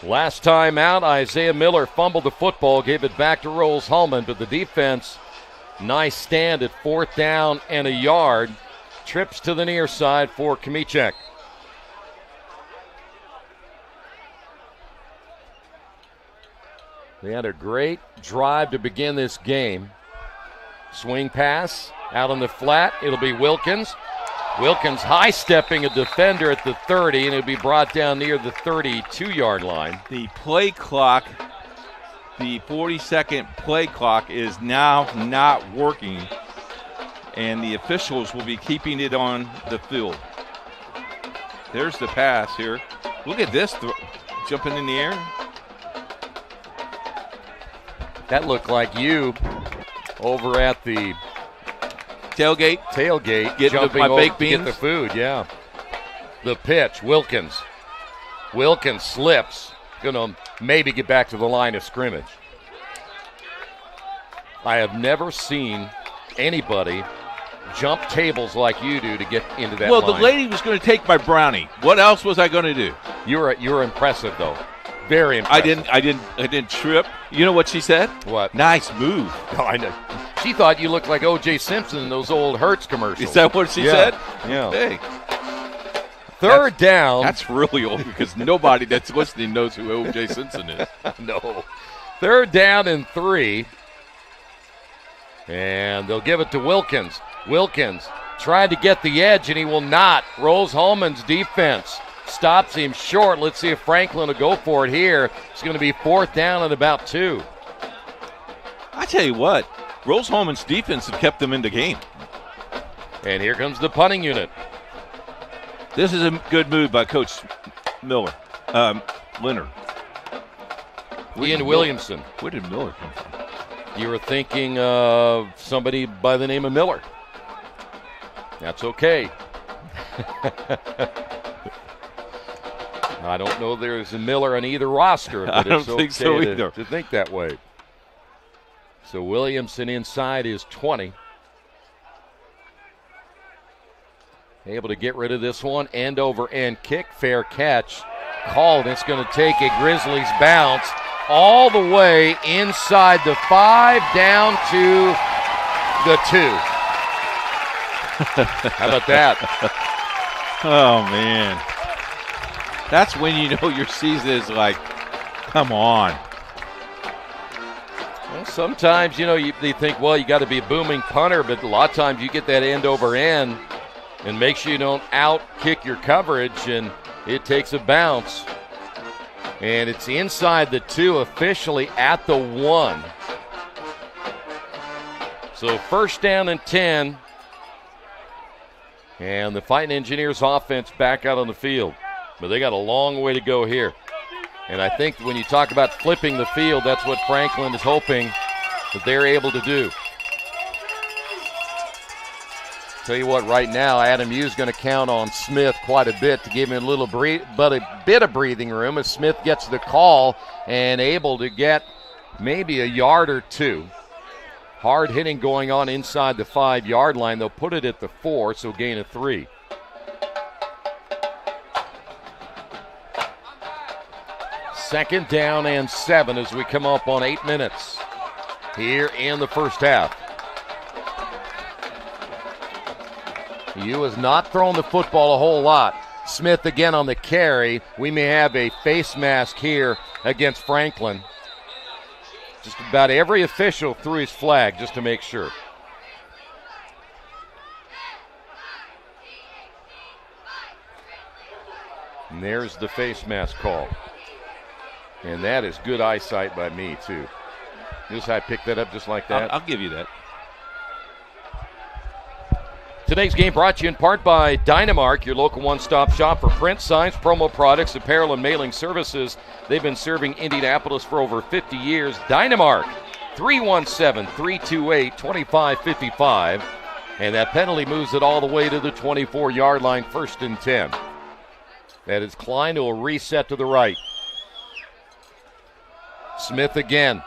Last time out, Isaiah Miller fumbled the football, gave it back to Rose-Hulman, but the defense, nice stand at 4th down and a yard. Trips to the near side for Kmiecek. They had a great drive to begin this game. Swing pass out on the flat. It'll be Wilkins. Wilkins high-stepping a defender at the 30, and it'll be brought down near the 32-yard line.
The play clock, the 40-second play clock is now not working, and the officials will be keeping it on the field. There's the pass here. Look at this, jumping in the air.
That looked like you over at the
tailgate,
jumping
my
over
baked
to
beans.
get the food, yeah. The pitch, Wilkins slips, gonna maybe get back to the line of scrimmage. I have never seen anybody jump tables like you do to get into that line.
The lady was going to take my brownie. What else was I going to do?
You were impressive though, very impressive.
I didn't trip. You know what she said?
What?
Nice move.
Oh, I know. She thought you looked like O.J. Simpson in those old Hertz commercials.
Is that what she said?
Yeah.
Hey.
Third down.
That's really old because nobody that's listening knows who O.J. Simpson is.
No. 3rd down and 3. And they'll give it to Wilkins. Wilkins tried to get the edge, and he will not. Rose-Hulman's defense stops him short. Let's see if Franklin will go for it here. It's going to be 4th down and about 2.
I tell you what, Rose-Hulman's defense have kept them in the game.
And here comes the punting unit.
This is a good move by Coach Leonard.
Ian Williamson.
Where did Miller come from?
You were thinking of somebody by the name of Miller. That's okay. I don't know there's a Miller on either roster, but
I don't
it's
think
okay
so either.
to think that way. So Williamson inside is 20. Able to get rid of this one. End over end kick. Fair catch. Called. It's going to take a Grizzlies bounce all the way inside the 5 down to the 2. How about that?
Oh, man. That's when you know your season is like, come on.
Well, sometimes, they think, well, you got to be a booming punter, but a lot of times you get that end over end and make sure you don't out-kick your coverage, and it takes a bounce. And it's inside the 2, officially at the 1. So 1st down and 10. And the Fighting Engineers offense back out on the field. But they got a long way to go here. And I think when you talk about flipping the field, that's what Franklin is hoping that they're able to do. Tell you what, right now, Adam Hughes going to count on Smith quite a bit to give him a bit of breathing room as Smith gets the call and able to get maybe a yard or 2. Hard hitting going on inside the 5-yard line. They'll put it at the 4, so gain of 3. Second down and 7 as we come up on 8 minutes here in the first half. U has not thrown the football a whole lot. Smith again on the carry. We may have a face mask here against Franklin. Just about every official threw his flag just to make sure. And there's the face mask call. And that is good eyesight by me, too. Notice I picked that up just like that.
I'll give you that.
Today's game brought to you in part by Dynamark, your local one-stop shop for print, signs, promo products, apparel, and mailing services. They've been serving Indianapolis for over 50 years. Dynamark, 317-328-2555. And that penalty moves it all the way to the 24-yard line, 1st and 10. That is Klein who will reset to the right. Smith again.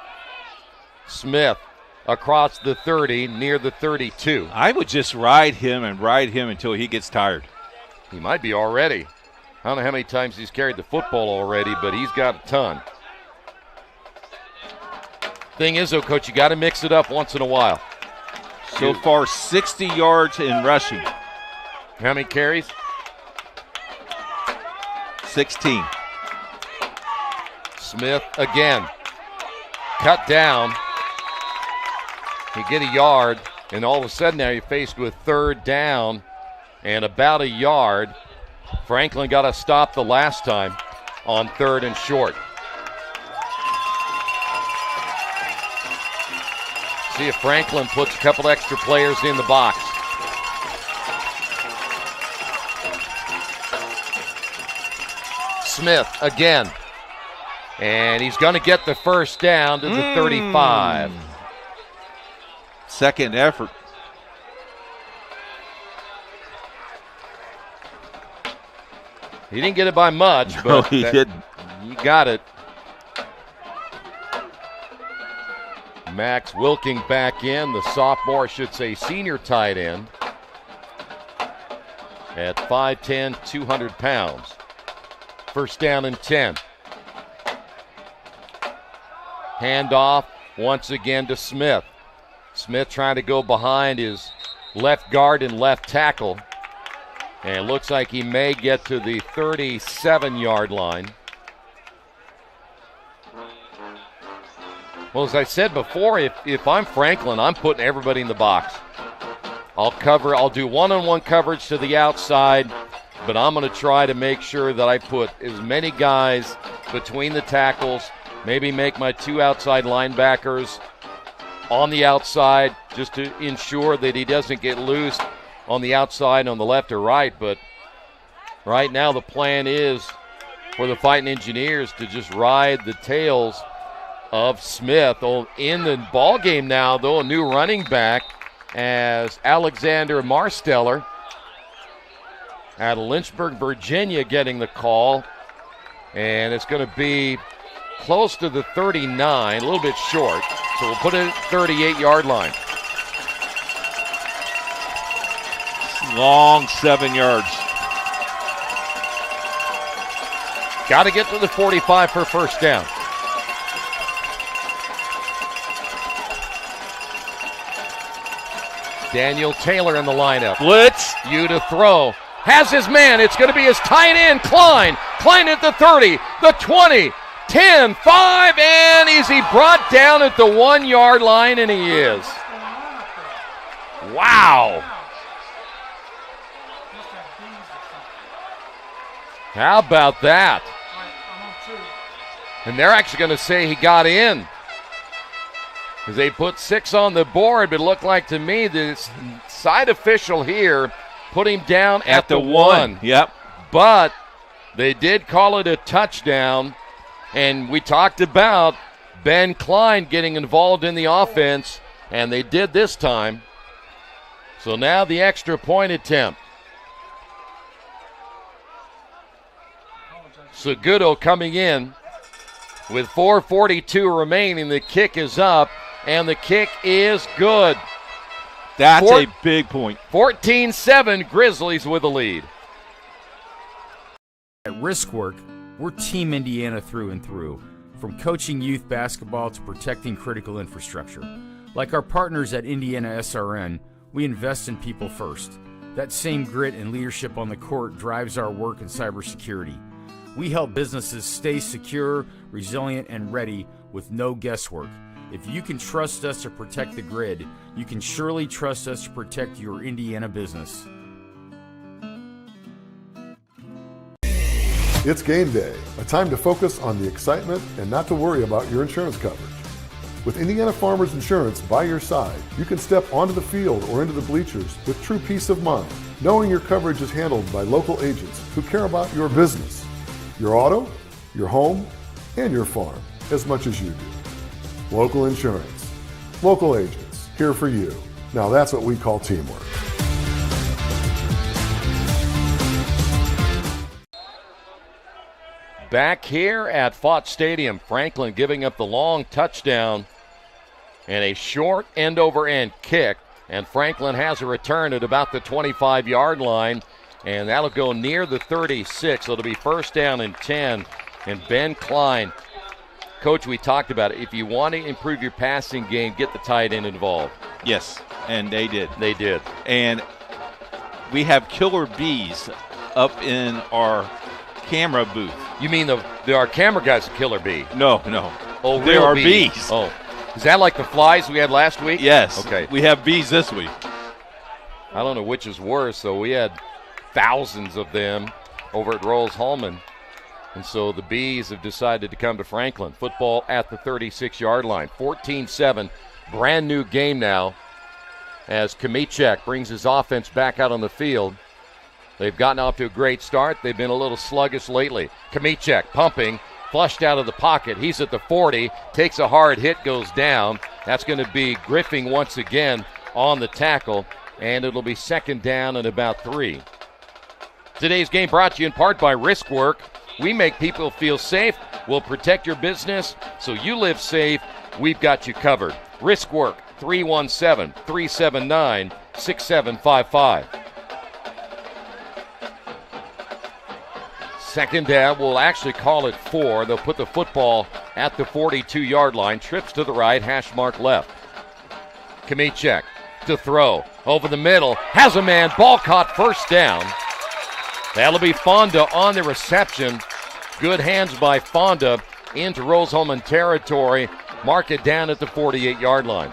Smith across the 30, near the 32.
I would just ride him until he gets tired.
He might be already. I don't know how many times he's carried the football already, but he's got a ton. Thing is, though, Coach, you got to mix it up once in a while.
So far, 60 yards in rushing.
How many carries?
16.
Smith again. Cut down. You get a yard, and all of a sudden now you're faced with third down and about a yard. Franklin got a stop the last time on third and short. See if Franklin puts a couple extra players in the box. Smith again. And he's going to get the first down to the 35.
Second effort.
He didn't get it by much, but
no, he didn't.
He got it. Max Wilking back in, the sophomore, should say senior tight end, at 5'10", 200 pounds. First down and 10. Handoff once again to Smith. Smith trying to go behind his left guard and left tackle. And it looks like he may get to the 37-yard line. Well, as I said before, if I'm Franklin, I'm putting everybody in the box. I'll do one-on-one coverage to the outside, but I'm going to try to make sure that I put as many guys between the tackles, maybe make my two outside linebackers on the outside just to ensure that he doesn't get loose on the outside on the left or right. But right now the plan is for the Fighting Engineers to just ride the tails of Smith. In the ball game now, though, a new running back as Alexander Marsteller out of Lynchburg, Virginia, getting the call. And it's going to be close to the 39, a little bit short. So we'll put it at 38-yard line.
Long 7 yards.
Got to get to the 45 for first down. Daniel Taylor in the lineup.
Blitz.
You to throw. Has his man. It's going to be his tight end, Klein. Klein at the 30, the 20, 10, 5, and is he brought down at the 1 yard line? And he is. Wow. How about that? And they're actually going to say he got in, because they put 6 on the board, but it looked like to me this side official here put him down at the 1.
Yep.
But they did call it a touchdown, and we talked about Ben Klein getting involved in the offense, and they did this time. So now the extra point attempt. Segudo coming in with 4:42 remaining. The kick is up, and the kick is good.
That's a big point.
14-7, Grizzlies with the lead.
At Risk Work, we're Team Indiana through and through, from coaching youth basketball to protecting critical infrastructure. Like our partners at IndianaSRN, we invest in people first. That same grit and leadership on the court drives our work in cybersecurity. We help businesses stay secure, resilient, and ready with no guesswork. If you can trust us to protect the grid, you can surely trust us to protect your Indiana business.
It's game day, a time to focus on the excitement and not to worry about your insurance coverage. With Indiana Farmers Insurance by your side, you can step onto the field or into the bleachers with true peace of mind, knowing your coverage is handled by local agents who care about your business, your auto, your home, and your farm as much as you do. Local insurance, local agents, here for you. Now that's what we call teamwork.
back here at Fott Stadium. Franklin giving up the long touchdown and a short end-over-end kick. And Franklin has a return at about the 25-yard line, and that'll go near the 36. It'll be first down and 10. And Ben Klein, Coach, we talked about it. If you want to improve your passing game, get the tight end involved.
Yes, and they did.
They did.
And we have killer bees up in our camera booth.
You mean our camera guy's a killer bee?
No.
Oh,
there are bees.
Oh, is that like the flies we had last week?
Yes.
Okay.
We have bees this week.
I don't know which is worse, though. We had thousands of them over at Rose-Hulman. And so the Bees have decided to come to Franklin. Football at the 36-yard line. 14-7, brand new game now as Kamichek brings his offense back out on the field. They've gotten off to a great start. They've been a little sluggish lately. Kamichek pumping, flushed out of the pocket. He's at the 40, takes a hard hit, goes down. That's going to be Griffing once again on the tackle, and it'll be second down and about 3. Today's game brought to you in part by Riskwork. We make people feel safe. We'll protect your business so you live safe. We've got you covered. Riskwork, 317-379-6755. Second down, we'll actually call it 4. They'll put the football at the 42-yard line. Trips to the right, hash mark left. Kamichek to throw. Over the middle, has a man, ball caught, first down. That'll be Fonda on the reception. Good hands by Fonda into Rose-Hulman territory. Mark it down at the 48-yard line.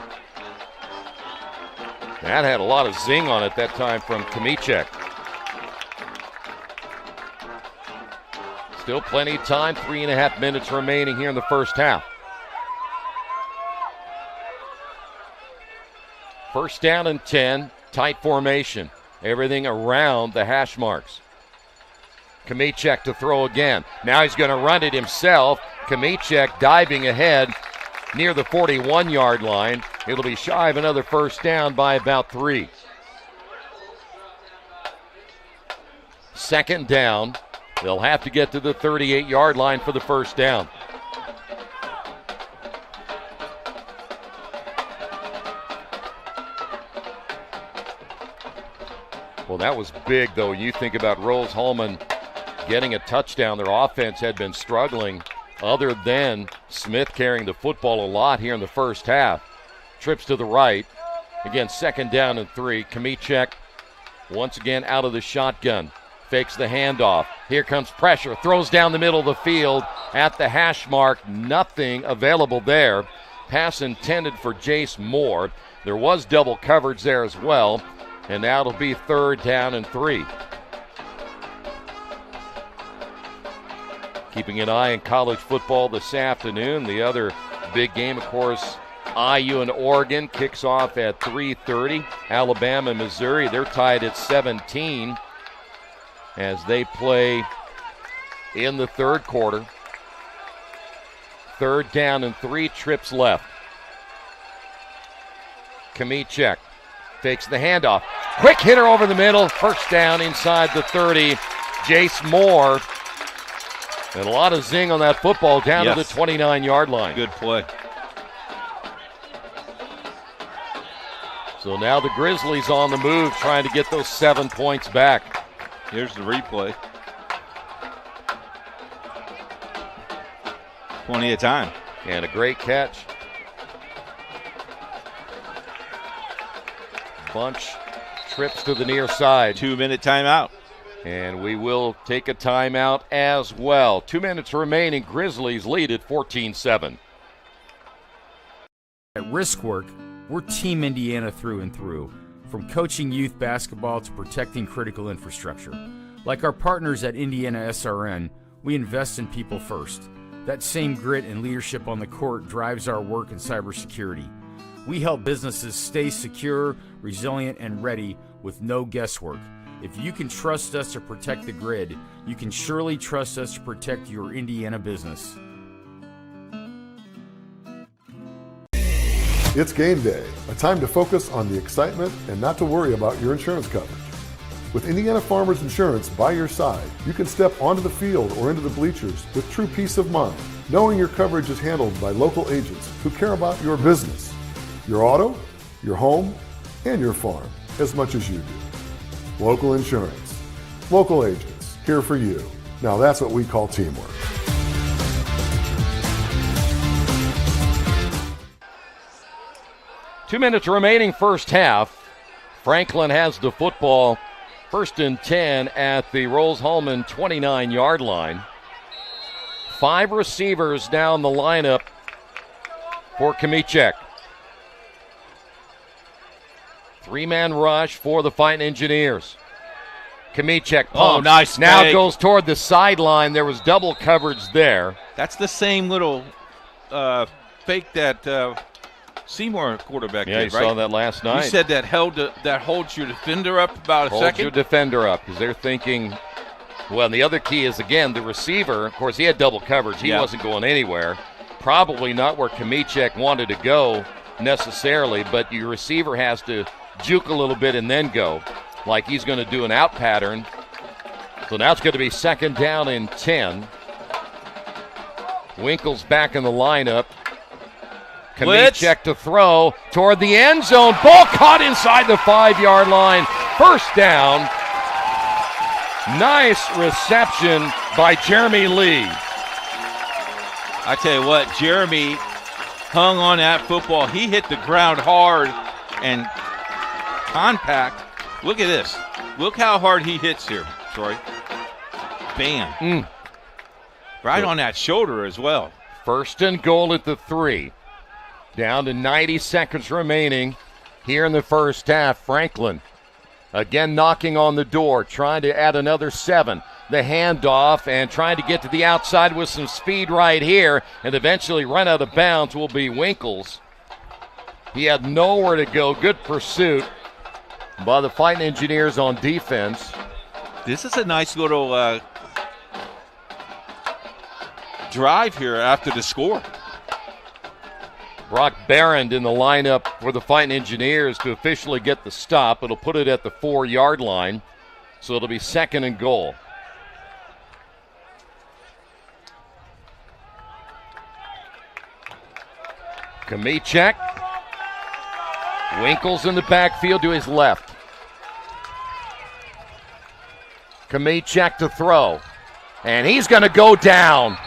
That had a lot of zing on it that time from Kamichek. Still plenty of time, 3.5 minutes remaining here in the first half. First down and 10, tight formation. Everything around the hash marks. Kamichek to throw again. Now he's going to run it himself. Kamichek diving ahead near the 41-yard line. It'll be shy of another first down by about 3. Second down. They'll have to get to the 38-yard line for the first down. Well, that was big, though. You think about Rose-Hulman getting a touchdown. Their offense had been struggling other than Smith carrying the football a lot here in the first half. Trips to the right. Again, second down and 3. Kamichek once again out of the shotgun. Fakes the handoff. Here comes pressure. Throws down the middle of the field at the hash mark. Nothing available there. Pass intended for Jace Moore. There was double coverage there as well. And now it'll be third down and 3. Keeping an eye on college football this afternoon. The other big game, of course, IU and Oregon kicks off at 3:30. Alabama and Missouri, they're tied at 17 as they play in the third quarter. Third down and 3, trips left. Kamichek takes the handoff. Quick hitter over the middle. First down inside the 30. Jace Moore. And a lot of zing on that football down to the 29-yard line.
Good play.
So now the Grizzlies on the move trying to get those 7 points back.
Here's the replay. Plenty of time.
And a great catch. Bunch trips to the near side.
2-minute timeout.
And we will take a timeout as well. 2 minutes remaining. Grizzlies lead at 14-7.
At Riskwork, we're Team Indiana through and through. From coaching youth basketball to protecting critical infrastructure. Like our partners at IndianaSRN, we invest in people first. That same grit and leadership on the court drives our work in cybersecurity. We help businesses stay secure, resilient, and ready with no guesswork. If you can trust us to protect the grid, you can surely trust us to protect your Indiana business.
It's game day, a time to focus on the excitement and not to worry about your insurance coverage. With Indiana Farmers Insurance by your side, you can step onto the field or into the bleachers with true peace of mind, knowing your coverage is handled by local agents who care about your business, your auto, your home, and your farm as much as you do. Local insurance, local agents, here for you. Now that's what we call teamwork.
Two minutes remaining first half. Franklin has the football. 1st and 10 at the Rose-Hulman 29-yard line. 5 receivers down the lineup for Kamichek. 3-man rush for the Fighting Engineers. Kamichek pumps.
Oh, nice.
Now goes toward the sideline. There was double coverage there.
That's the same little fake that Seymour quarterback
Yeah,
did,
you
right?
saw that last night.
You said that holds your defender up about a
Holds
second?
your defender up because they're thinking, well, and the other key is, again, the receiver. Of course, he had double coverage. He wasn't going anywhere. Probably not where Kamichek wanted to go necessarily, but your receiver has to juke a little bit and then go, like he's going to do an out pattern. So now it's going to be 2nd down and 10. Winkle's back in the lineup. Kamichek to throw toward the end zone. Ball caught inside the 5-yard line. 1st down. Nice reception by Jeremy Lee.
I tell you what, Jeremy hung on that football. He hit the ground hard and compact. Look at this. Look how hard he hits here, Troy. Bam. Right on that shoulder as well.
1st and goal at the 3. Down to 90 seconds remaining here in the first half. Franklin again knocking on the door, trying to add another 7. The handoff and trying to get to the outside with some speed right here, and eventually run out of bounds will be Winkles. He had nowhere to go. Good pursuit by the Fighting Engineers on defense.
This is a nice little drive here after the score.
Brock Barron in the lineup for the Fighting Engineers to officially get the stop. It'll put it at the 4-yard line, so it'll be 2nd and goal. Kamichek. Winkles in the backfield to his left. Kamichek to throw, and he's going to go down.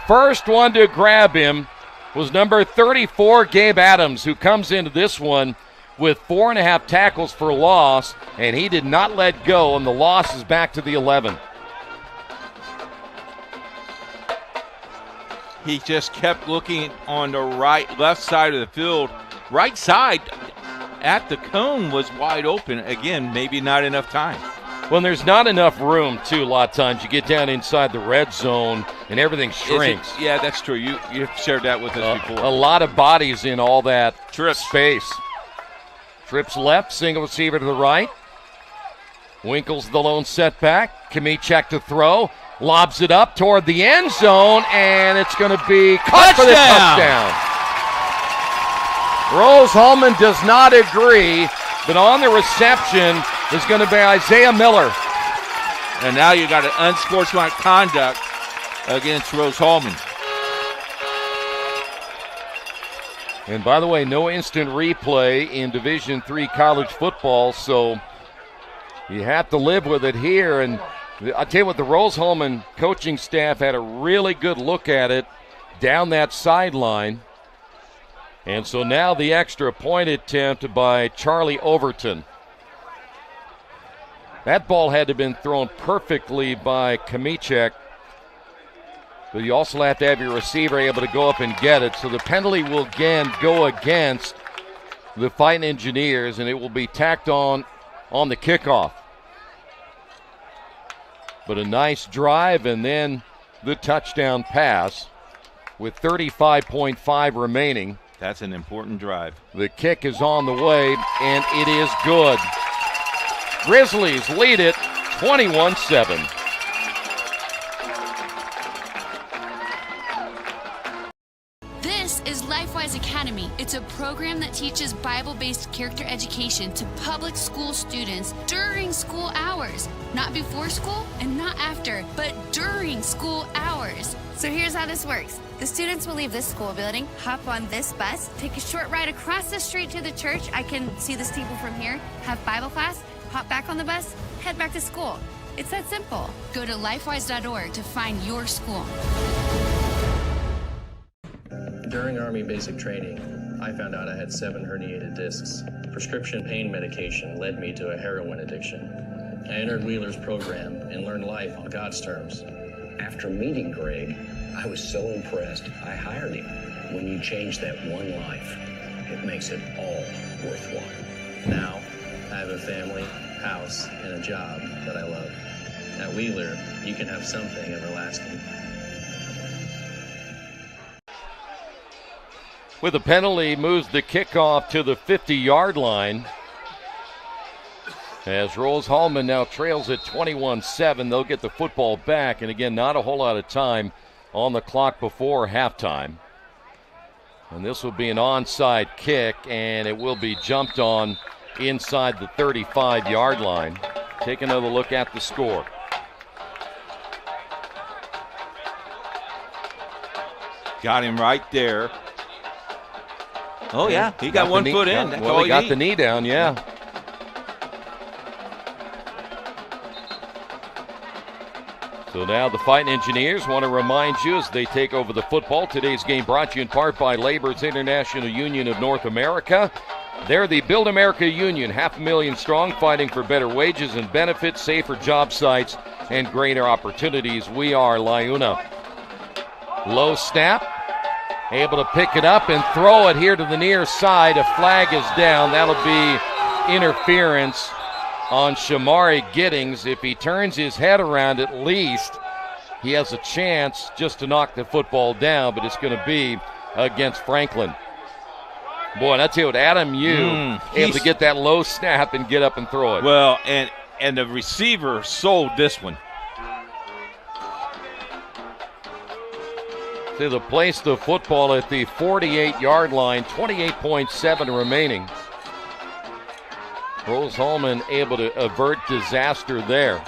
First one to grab him was number 34, Gabe Adams, who comes into this one with 4.5 tackles for loss, and he did not let go, and the loss is back to the 11.
He just kept looking on the left side of the field. Right side at the cone was wide open. Again, maybe not enough time.
Well, there's not enough room, too, a lot of times. You get down inside the red zone, and everything shrinks.
Yeah, that's true. You've shared that with us before.
A lot of bodies in all that space. Trips left, single receiver to the right. Winkles the lone setback. Kamichek to throw. Lobs it up toward the end zone, and it's going to be caught for the touchdown. Rose-Hulman does not agree, but on the reception is going to be Isaiah Miller.
And now you got an unsportsmanlike conduct against Rose-Hulman.
And by the way, no instant replay in Division III college football, so you have to live with it here. And I tell you what, the Rose-Hulman coaching staff had a really good look at it down that sideline. And so now the extra point attempt by Charlie Overton. That ball had to have been thrown perfectly by Kamichek, but you also have to have your receiver able to go up and get it. So the penalty will again go against the Fighting Engineers, and it will be tacked on the kickoff. But a nice drive and then the touchdown pass with 35.5 remaining.
That's an important drive.
The kick is on the way, and it is good. Grizzlies lead it 21-7.
This is LifeWise Academy. It's a program that teaches Bible-based character education to public school students during school hours. Not before school and not after, but during school hours.
So here's how this works. The students will leave this school building, hop on this bus, take a short ride across the street to the church. I can see the steeple from here, have Bible class, hop back on the bus, head back to school. It's that simple.
Go to lifewise.org to find your school.
During Army basic training, I found out I had 7 herniated discs. Prescription pain medication led me to a heroin addiction. I entered Wheeler's program and learned life on God's terms.
After meeting Greg, I was so impressed, I hired him. When you change that one life, it makes it all worthwhile.
Now, I have a family, house, and a job that I love. At Wheeler, you can have something everlasting.
With a penalty, moves the kickoff to the 50-yard line. As Rose-Hulman now trails at 21-7, they'll get the football back. And again, not a whole lot of time on the clock before halftime. And this will be an onside kick, and it will be jumped on inside the 35-yard line. Take another look at the score.
Got him right there. Oh, yeah, he got one foot in.
Well, he got the knee down, yeah. So now the Fighting Engineers want to remind you as they take over the football. Today's game brought to you in part by Labor's International Union of North America. They're the Build America Union, 500,000 strong, fighting for better wages and benefits, safer job sites, and greater opportunities. We are LIUNA. Low snap. Able to pick it up and throw it here to the near side. A flag is down. That'll be interference on Shamari Giddings. If he turns his head around, at least he has a chance just to knock the football down, but it's going to be against Franklin. Boy, and I tell you what, Adam Yu able to get that low snap and get up and throw it.
Well, and the receiver sold this one.
To the place the football at the 48-yard line, 28.7 remaining. Rose-Hulman able to avert disaster there.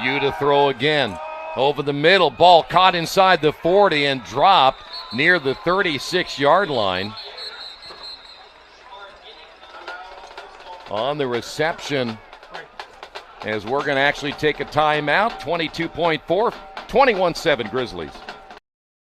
Yu to throw again. Over the middle, ball caught inside the 40 and dropped near the 36-yard line. On the reception, as we're going to actually take a timeout, 22.4, 21-7 Grizzlies.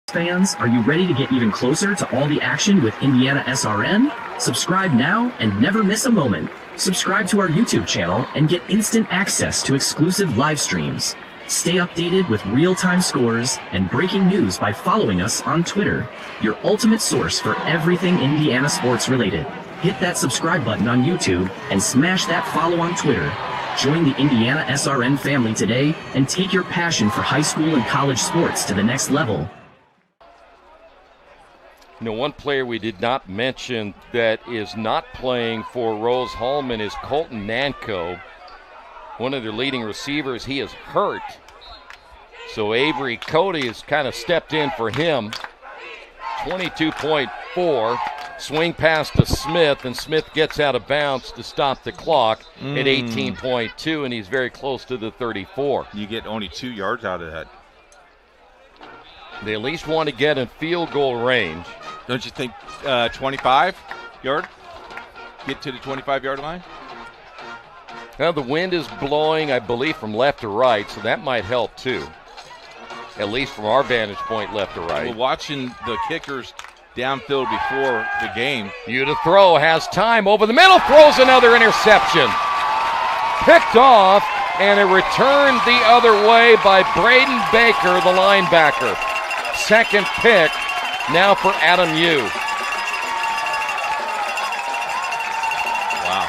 Fans, are you ready to get even closer to all the action with IndianaSRN? Subscribe now and never miss a moment. Subscribe to our YouTube channel and get instant access to exclusive live streams. Stay updated with real-time scores and breaking news by following us on Twitter, your ultimate source for everything Indiana sports related. Hit that subscribe button on YouTube and smash that follow on Twitter. Join the IndianaSRN family today and take your passion for high school and college sports to the next level.
You know, one player we did not mention that is not playing for Rose-Hulman is Colton Nanko, one of their leading receivers. He is hurt. So Avery Cody has kind of stepped in for him. 22.4. Swing pass to Smith, and Smith gets out of bounds to stop the clock at 18.2, and he's very close to the 34.
You get only 2 yards out of that.
They at least want to get in field goal range.
Don't you think 25 yard? Get to the 25-yard line?
Now the wind is blowing, I believe, from left to right, so that might help too. At least from our vantage point, left to right.
Well, watching the kickers downfield before the game.
Yu to throw, has time, over the middle, throws another interception. Picked off, and a return the other way by Braden Baker, the linebacker. Second pick now for Adam Yu.
Wow.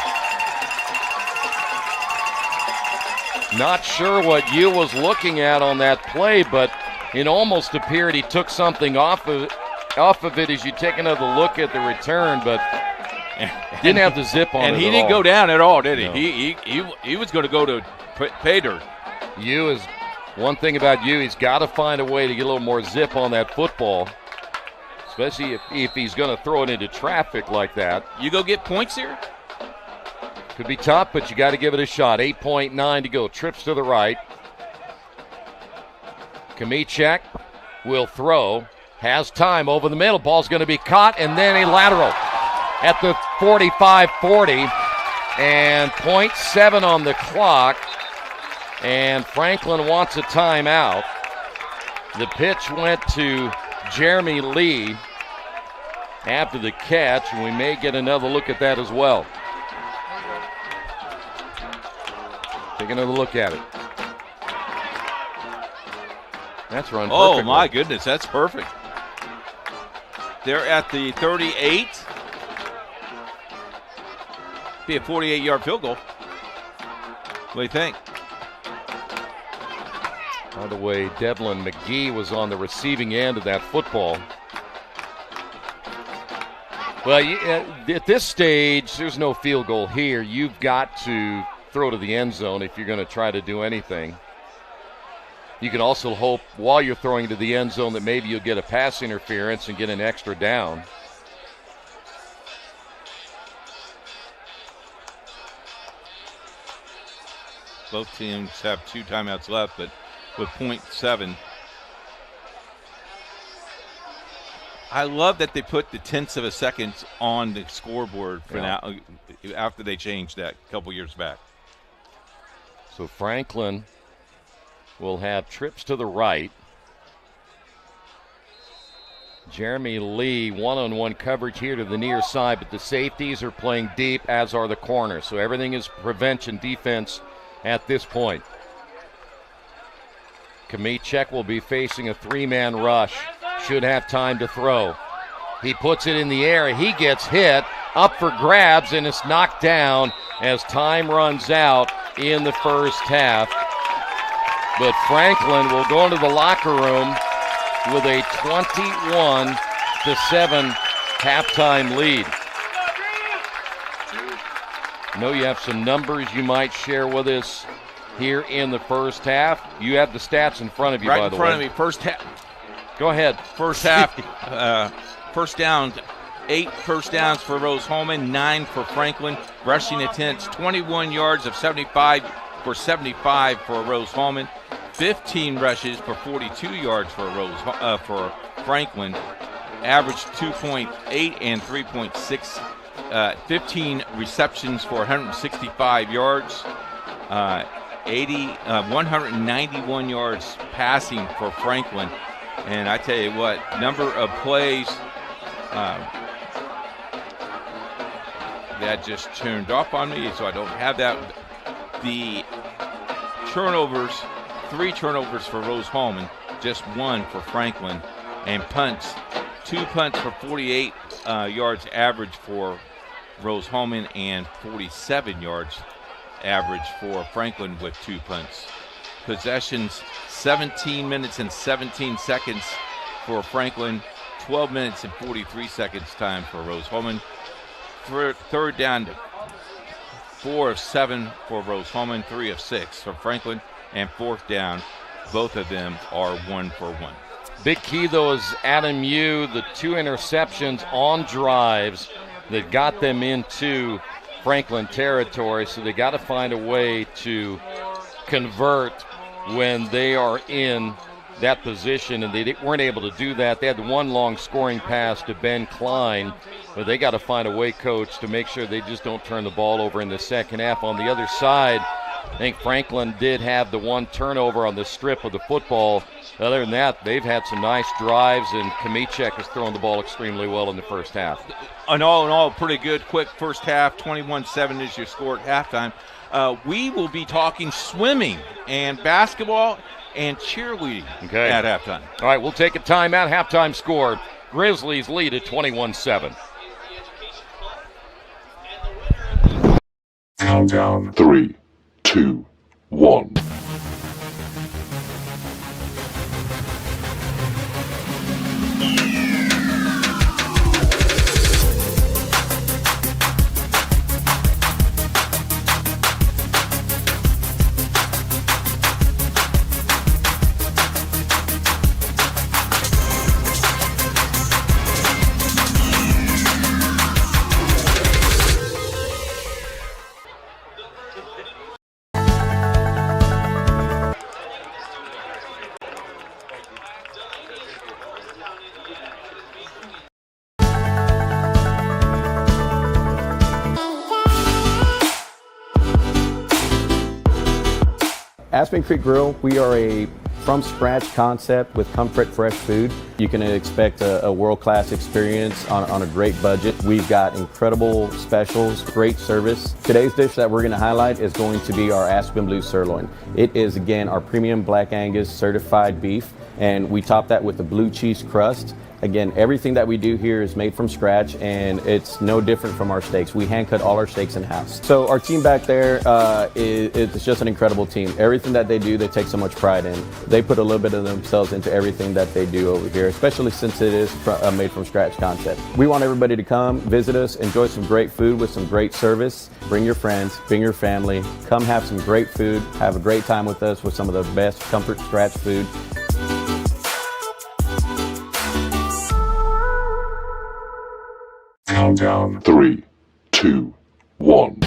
Not sure what Yu was looking at on that play, but it almost appeared he took something off of it as you take another look at the return, but didn't have the zip on it.
And he didn't go down at all, did he? No. He was going to go to pay dirt.
Yu is one thing about Yu, he's got to find a way to get a little more zip on that football. especially if he's going to throw it into traffic like that.
You go get points here?
Could be tough, but you got to give it a shot. 8.9 to go. Trips to the right. Kamichek will throw. Has time over the middle. Ball's going to be caught, and then a lateral at the 45-40. And 0.7 on the clock. And Franklin wants a timeout. The pitch went to Jeremy Lee after the catch, and we may get another look at that as well. Take another look at it. That's run perfectly.
Oh, my goodness, that's perfect. They're at the 38. Be a 48-yard field goal. What do you think?
By the way, Devlin McGee was on the receiving end of that football. Well, at this stage, there's no field goal here. You've got to throw to the end zone if you're going to try to do anything. You can also hope while you're throwing to the end zone that maybe you'll get a pass interference and get an extra down.
Both teams have 2 timeouts left, but with 0.7. I love that they put the tenths of a second on the scoreboard for now after they changed that a couple years back.
So Franklin will have trips to the right. Jeremy Lee, one-on-one coverage here to the near side, but the safeties are playing deep, as are the corners. So everything is prevention defense at this point. Kamichek will be facing a 3-man rush. Should have time to throw. He puts it in the air. He gets hit. Up for grabs, and it's knocked down as time runs out in the first half. But Franklin will go into the locker room with a 21-7 halftime lead. I know you have some numbers you might share with us here in the first half. You have the stats in front of you, by the way.
Right in front of me, first half.
Go ahead.
First half, first down, 8 first downs for Rose-Hulman, 9 for Franklin. Rushing attempts, 21 yards of 75 for Rose-Hulman. 15 rushes for 42 yards for Franklin. Averaged 2.8 and 3.6. 15 receptions for 165 yards. 191 yards passing for Franklin. And I tell you what, number of plays that just turned off on me, so I don't have that. The turnovers, 3 turnovers for Rose-Hulman, just 1 for Franklin, and punts, 2 punts for 48 yards average for Rose-Hulman and 47 yards average for Franklin with 2 punts. Possessions, 17 minutes and 17 seconds for Franklin, 12 minutes and 43 seconds time for Rose-Hulman. Third down, 4 of 7 for Rose-Hulman, 3 of 6 for Franklin, and fourth down, both of them are 1 for 1.
Big key, though, is Adam Yu, the 2 interceptions on drives that got them into Franklin territory, so they got to find a way to convert when they are in that position, and they weren't able to do that. They had the 1 long scoring pass to Ben Klein, but they got to find a way, Coach, to make sure they just don't turn the ball over in the second half. On the other side, I think Franklin did have the 1 turnover on the strip of the football. Other than that, they've had some nice drives, and Kamichek has thrown the ball extremely well in the first half.
In all, pretty good, quick first half. 21-7 is your score at halftime. We will be talking swimming and basketball and cheerleading at halftime.
All right, we'll take a timeout. Halftime score, Grizzlies lead at 21-7.
Countdown. 3, 2, 1.
Aspen Creek Grill, we are a from-scratch concept with comfort fresh food. You can expect a world-class experience on a great budget. We've got incredible specials, great service. Today's dish that we're going to highlight is going to be our Aspen Blue Sirloin. It is, again, our premium Black Angus certified beef, and we top that with a blue cheese crust. Again, everything that we do here is made from scratch, and it's no different from our steaks. We hand cut all our steaks in-house. So our team back there, it's just an incredible team. Everything that they do, they take so much pride in. They put a little bit of themselves into everything that they do over here, especially since it is a made from scratch concept. We want everybody to come, visit us, enjoy some great food with some great service. Bring your friends, bring your family, come have some great food, have a great time with us with some of the best comfort scratch food.
Countdown 3, 2, 1.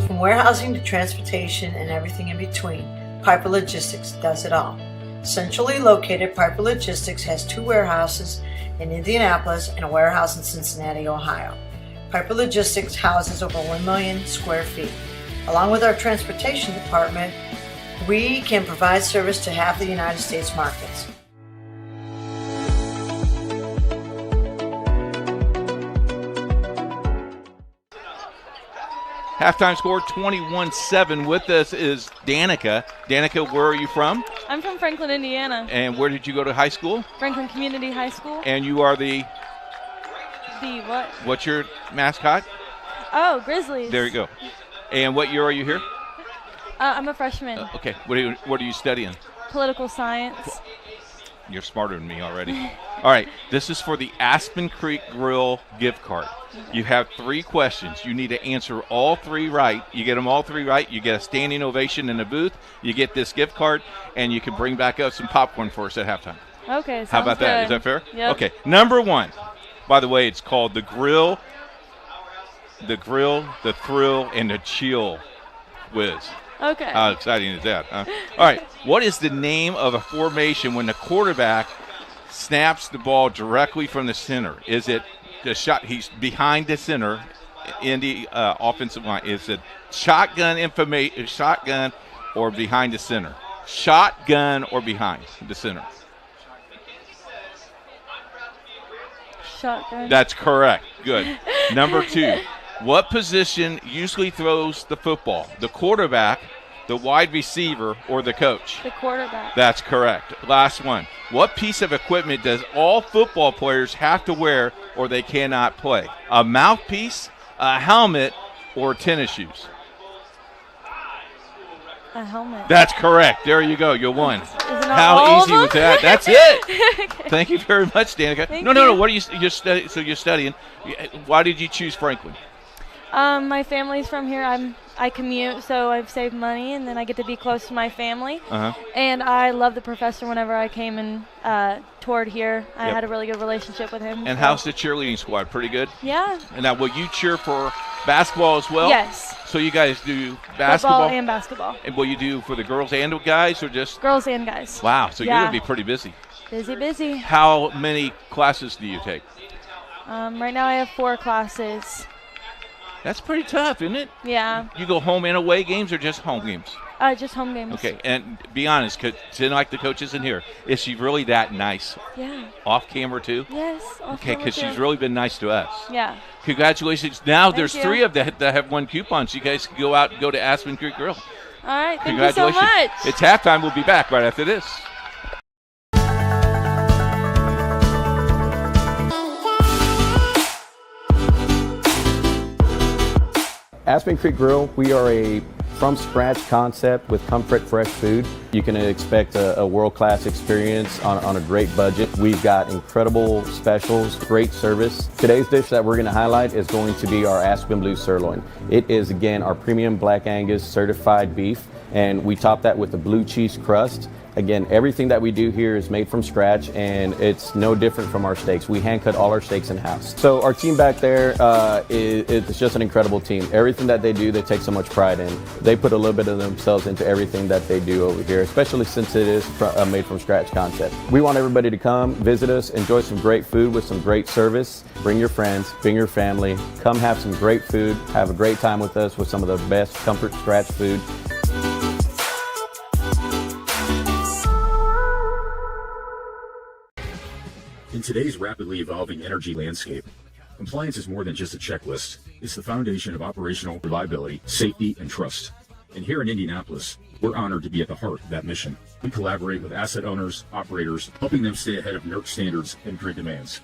From warehousing to transportation and everything in between, Piper Logistics does it all. Centrally located, Piper Logistics has 2 warehouses in Indianapolis and a warehouse in Cincinnati, Ohio. Piper Logistics houses over 1 million square feet. Along with our transportation department, we can provide service to half the United States markets.
Halftime score 21-7. With us is Danica. Danica, where are you from?
I'm from Franklin, Indiana.
And where did you go to high school?
Franklin Community High School.
And you are the
what?
What's your mascot?
Oh, Grizzlies.
There you go. And what year are you here?
I'm a freshman.
Okay. What are you studying?
Political science.
You're smarter than me already. All right. This is for the Aspen Creek Grill gift card. You have 3 questions. You need to answer all 3 right. You get them all 3 right, you get a standing ovation in the booth, you get this gift card, and you can bring back up some popcorn for us at halftime.
Okay,
How about
good.
that? Is that fair?
Yep.
Okay. Number 1. By the way, it's called the Thrill, and the Chill Whiz.
Okay.
How exciting is that? All right. What is the name of a formation when the quarterback snaps the ball directly from the center? Is it the shot? He's behind the center in the offensive line. Is it shotgun or behind the center? Shotgun or behind the center?
Shotgun.
That's correct. Good. Number 2. What position usually throws the football? The quarterback, the wide receiver, or the coach?
The quarterback.
That's correct. Last one. What piece of equipment does all football players have to wear or they cannot play? A mouthpiece, a helmet, or tennis shoes?
A helmet.
That's correct. There you go. You won.
How
easy was that? That's it.
Okay.
Thank you very much, Danica.
Thank
No.
you.
What are you're studying? Why did you choose Franklin?
My family's from here. I commute, so I've saved money, and then I get to be close to my family.
Uh-huh.
And I love the professor whenever I came and toured here. I
Yep.
had a really good relationship with him.
And
so.
how's the cheerleading squad? Pretty good?
Yeah.
And now, will you cheer for basketball as well?
Yes.
So you guys do basketball?
Football and basketball.
And will you do for the girls and the guys, or just?
Girls and guys.
Wow, so you're
Yeah.
going to be pretty busy.
Busy.
How many classes do you take?
Right now I have 4 classes.
That's pretty tough, isn't it?
Yeah.
You go home and away games or just home games?
Just home games.
Okay, and be honest, seem like the coach isn't here. Is she really that nice?
Yeah.
Off camera too?
Yes.
Okay, because she's really been nice to us.
Yeah.
Congratulations. Now
Thank
there's
you.
3 of them that have won coupons. You guys can go out and go to Aspen Creek Grill.
All right. Thank you so
Congratulations.
much.
It's halftime. We'll be back right after this.
Aspen Creek Grill, we are a from-scratch concept with comfort fresh food. You can expect a world-class experience on a great budget. We've got incredible specials, great service. Today's dish that we're going to highlight is going to be our Aspen Blue Sirloin. It is, again, our premium Black Angus certified beef, and we top that with a blue cheese crust. Again, everything that we do here is made from scratch, and it's no different from our steaks. We hand cut all our steaks in-house. So our team back there it's just an incredible team. Everything that they do, they take so much pride in. They put a little bit of themselves into everything that they do over here, especially since it is a made from scratch concept. We want everybody to come, visit us, enjoy some great food with some great service. Bring your friends, bring your family, come have some great food, have a great time with us with some of the best comfort scratch food.
In today's rapidly evolving energy landscape, compliance is more than just a checklist. It's the foundation of operational reliability, safety, and trust. And here in Indianapolis, we're honored to be at the heart of that mission. We collaborate with asset owners, operators, helping them stay ahead of NERC standards and grid demands.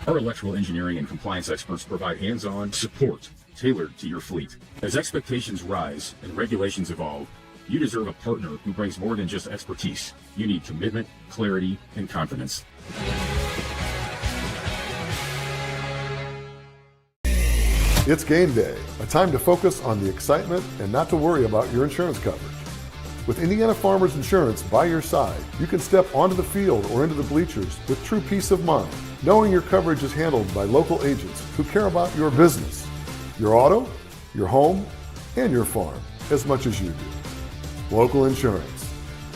Our electrical engineering and compliance experts provide hands-on support tailored to your fleet. As expectations rise and regulations evolve, you deserve a partner who brings more than just expertise. You need commitment, clarity, and confidence.
It's game day, a time to focus on the excitement and not to worry about your insurance coverage. With Indiana Farmers Insurance by your side, you can step onto the field or into the bleachers with true peace of mind, knowing your coverage is handled by local agents who care about your business, your auto, your home, and your farm as much as you do. Local insurance,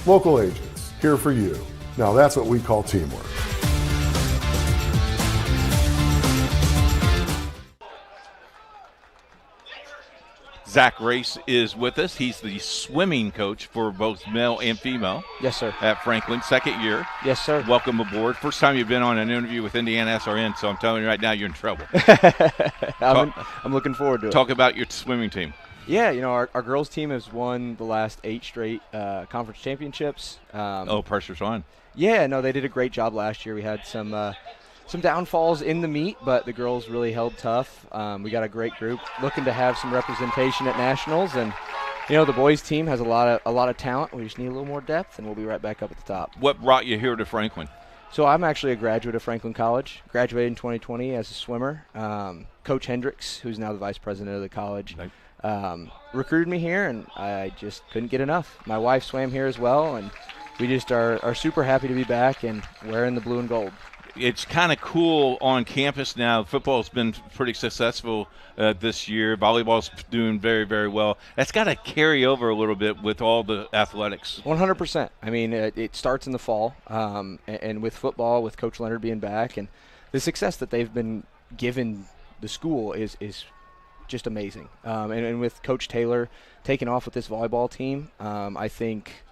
local agents, here for you. Now that's what we call teamwork.
Zach Race is with us. He's the swimming coach for both male and female.
Yes, sir.
At Franklin, second year.
Yes, sir.
Welcome aboard. First time you've been on an interview with IndianaSRN, so I'm telling you right now you're in trouble.
I'm looking forward to it.
Talk about your swimming team.
Yeah, you know, our girls' team has won the last 8 straight conference championships.
Pressure's on.
Yeah, no, they did a great job last year. We had some downfalls in the meet, but the girls really held tough. We got a great group looking to have some representation at nationals, and you know the boys team has a lot of talent. We just need a little more depth, and we'll be right back up at the top.
What brought you here to Franklin?
So I'm actually a graduate of Franklin College. Graduated in 2020 as a swimmer. Coach Hendricks, who's now the vice president of the college, recruited me here, and I just couldn't get enough. My wife swam here as well, and we just are super happy to be back and wearing the blue and gold.
It's kind of cool on campus now. Football's been pretty successful this year. Volleyball's doing very, very well. That's got to carry over a little bit with all the athletics.
100%. I mean, it starts in the fall, and with football, with Coach Leonard being back, and the success that they've been given the school is just amazing. And with Coach Taylor taking off with this volleyball team, I think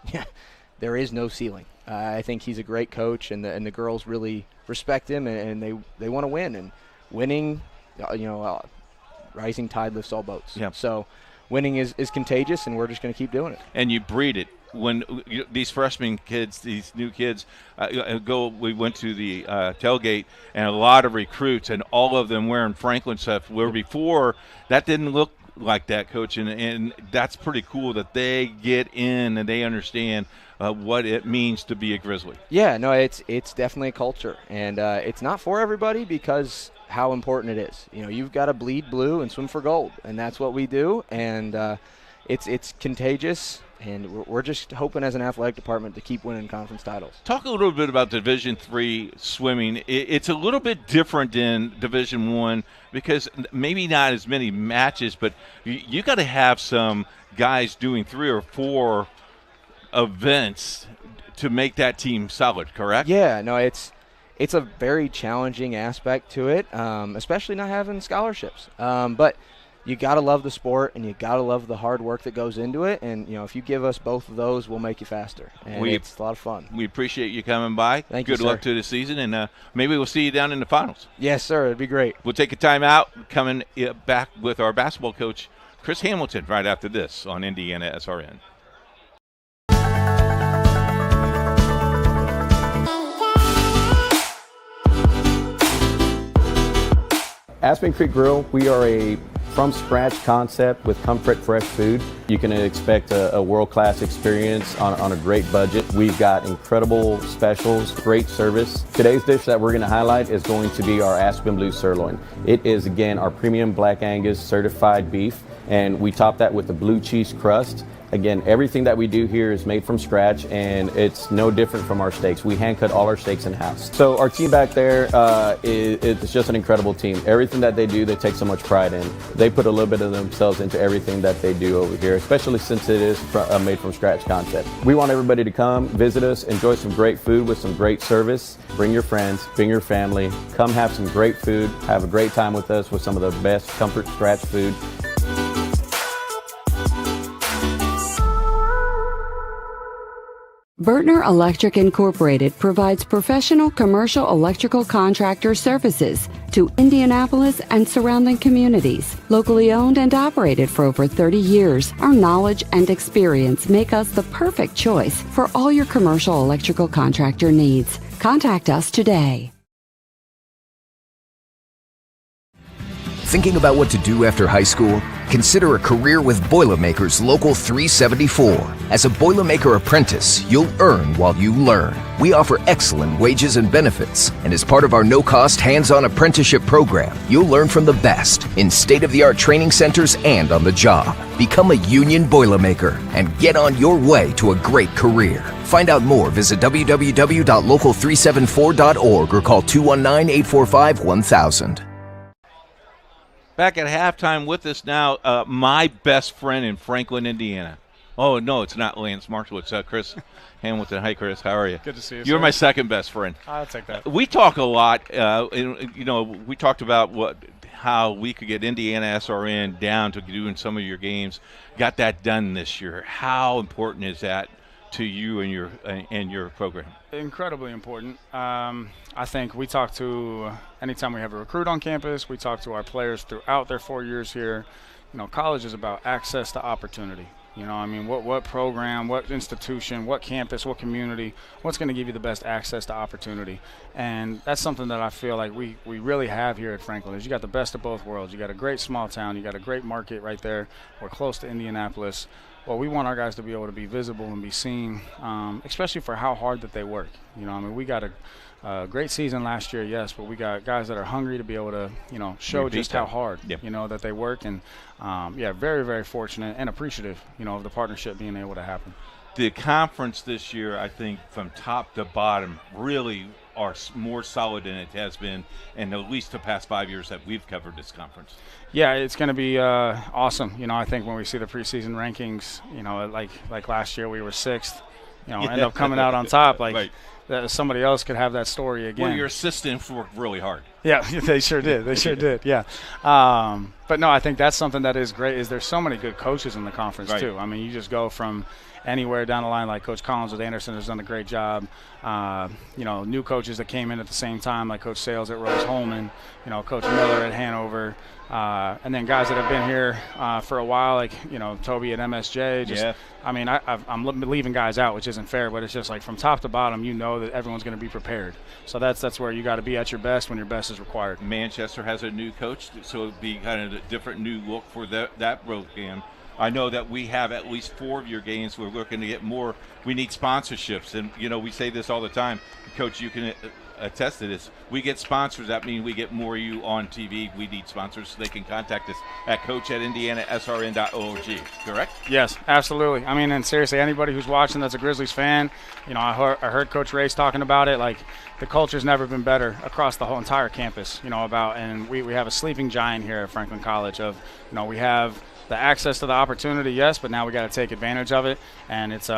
there is no ceiling. I think he's a great coach, and the girls really respect him, and they want to win. And winning, rising tide lifts all boats.
Yeah.
So winning is contagious, and we're just going to keep doing it.
And you breed it. When these freshman kids, these new kids, we went to the tailgate, and a lot of recruits, and all of them wearing Franklin stuff, where before that didn't look like that, Coach, and that's pretty cool that they get in and they understand what it means to be a Grizzly.
Yeah, no, it's definitely a culture, and it's not for everybody because how important it is. You know, you've got to bleed blue and swim for gold, and that's what we do, and it's contagious. And we're just hoping as an athletic department to keep winning conference titles.
Talk a little bit about Division III swimming. It's a little bit different than Division I because maybe not as many matches, but you got to have some guys doing 3 or 4 events to make that team solid, correct?
Yeah, no, it's a very challenging aspect to it, especially not having scholarships. But you got to love the sport, and you got to love the hard work that goes into it. And, you know, if you give us both of those, we'll make you faster. And it's a lot of fun.
We appreciate you coming by.
Thank you,
Good luck to the season, and maybe we'll see you down in the finals.
Yes, sir. It'd be great.
We'll take a time out, coming back with our basketball coach, Chris Hamilton, right after this on IndianaSRN.
Aspen Creek Grill, we are a from-scratch concept with comfort fresh food. You can expect a world-class experience on a great budget. We've got incredible specials, great service. Today's dish that we're going to highlight is going to be our Aspen Blue Sirloin. It is, again, our premium Black Angus certified beef, and we top that with the blue cheese crust. Again, everything that we do here is made from scratch, and it's no different from our steaks. We hand cut all our steaks in-house. So our team back there, it's just an incredible team. Everything that they do, they take so much pride in. They put a little bit of themselves into everything that they do over here, especially since it is a made from scratch concept. We want everybody to come, visit us, enjoy some great food with some great service. Bring your friends, bring your family, come have some great food, have a great time with us with some of the best comfort scratch food.
Bertner Electric Incorporated provides professional commercial electrical contractor services to Indianapolis and surrounding communities. Locally owned and operated for over 30 years, our knowledge and experience make us the perfect choice for all your commercial electrical contractor needs. Contact us today.
Thinking about what to do after high school? Consider a career with Boilermakers Local 374. As a Boilermaker apprentice, you'll earn while you learn. We offer excellent wages and benefits, and as part of our no-cost hands-on apprenticeship program, you'll learn from the best in state-of-the-art training centers and on the job. Become a union Boilermaker and get on your way to a great career. Find out more, visit www.local374.org or call 219-845-1000.
Back at halftime with us now, my best friend in Franklin, Indiana. Oh, no, it's not Lance Marshall. It's Chris Hamilton. Hi, Chris. How are you?
Good to see you,
You're
sir.
my second best friend.
I'll take that.
We talk a lot. We talked about how we could get IndianaSRN down to doing some of your games. Got that done this year. How important is that to you and your program?
Incredibly important. I think we talk to, anytime we have a recruit on campus, we talk to our players throughout their 4 years here. College is about access to opportunity. What program, what institution, what campus, what community, what's going to give you the best access to opportunity? And that's something that I feel like we really have here at Franklin. Is you got the best of both worlds. You got a great small town. You got a great market right there. We're close to Indianapolis. Well, we want our guys to be able to be visible and be seen, especially for how hard that they work. We got a great season last year, yes, but we got guys that are hungry to be able to, show just how hard, that they work. And, very, very fortunate and appreciative, of the partnership being able to happen.
The conference this year, I think, from top to bottom, really are more solid than it has been in at least the past 5 years that we've covered this conference.
Yeah, it's going to be awesome. I think when we see the preseason rankings, like last year we were 6th, end up coming out on top.
Right.
Somebody else could have that story again.
Well, your assistants worked really hard.
Yeah, they sure did. They sure did, yeah. But no, I think that's something that is great is there's so many good coaches in the conference, too. I mean, you just go from anywhere down the line, like Coach Collins with Anderson has done a great job. New coaches that came in at the same time, like Coach Sales at Rose-Hulman, Coach Miller at Hanover, and then guys that have been here for a while, like, Toby at MSJ. I'm leaving guys out, which isn't fair, but it's just like from top to bottom, that everyone's going to be prepared. So that's where you got to be at your best when your best is required.
Manchester has a new coach, so it'd be kind of a different new look for that program. I know that we have at least 4 of your games. We're looking to get more. We need sponsorships. And, we say this all the time. Coach, you can attest to this. We get sponsors. That means we get more of you on TV. We need sponsors so they can contact us at coach@IndianaSRN.org. Correct?
Yes, absolutely. I mean, and seriously, anybody who's watching that's a Grizzlies fan, I heard Coach Race talking about it. Like, the culture's never been better across the whole entire campus, and we have a sleeping giant here at Franklin College of, we have the access to the opportunity, yes, but now we got to take advantage of it, and it's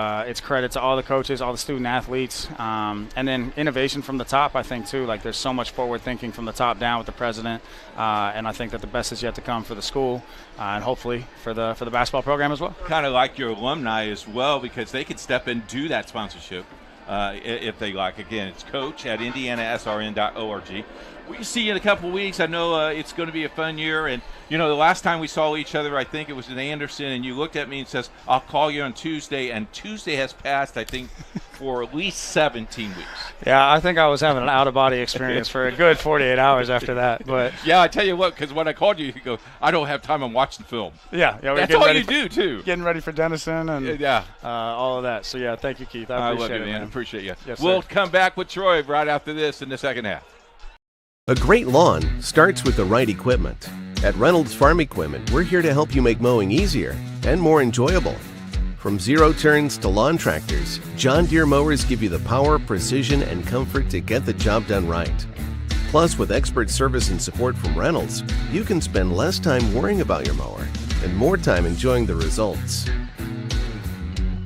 credit to all the coaches, all the student athletes, and then innovation from the top. I think too, like there's so much forward thinking from the top down with the president, and I think that the best is yet to come for the school, and hopefully for the basketball program as well.
Kind of like your alumni as well, because they could step in and do that sponsorship if they like. Again, it's coach@IndianaSRN.org. We see you in a couple of weeks. I know it's going to be a fun year. And, the last time we saw each other, I think it was in Anderson, and you looked at me and says, I'll call you on Tuesday. And Tuesday has passed, I think, for at least 17 weeks.
Yeah, I think I was having an out-of-body experience for a good 48 hours after that. But
yeah, I tell you what, because when I called you, you go, I don't have time. I'm watching film.
Yeah.
That's all you do, too.
Getting ready for Denison and all of that. So, yeah, thank you, Keith. I appreciate it, man.
Appreciate you.
Yes,
we'll
sir.
come back with Troy right after this in the second half.
A great lawn starts with the right equipment. At Reynolds Farm Equipment, we're here to help you make mowing easier and more enjoyable. From zero turns to lawn tractors, John Deere mowers give you the power, precision, and comfort to get the job done right. Plus, with expert service and support from Reynolds, you can spend less time worrying about your mower and more time enjoying the results.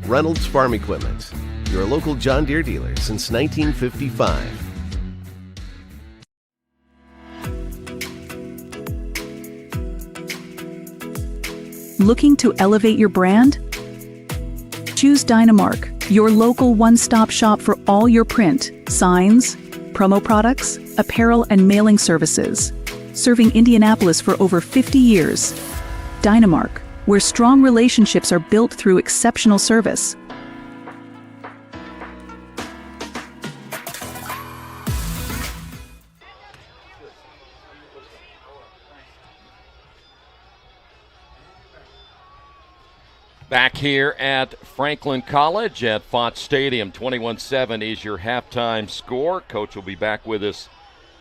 Reynolds Farm Equipment, your local John Deere dealer since 1955.
Looking to elevate your brand? Choose Dynamark, your local one-stop shop for all your print, signs, promo products, apparel, and mailing services. Serving Indianapolis for over 50 years. Dynamark, where strong relationships are built through exceptional service.
Back here at Franklin College at Fott Stadium, 21-7 is your halftime score. Coach will be back with us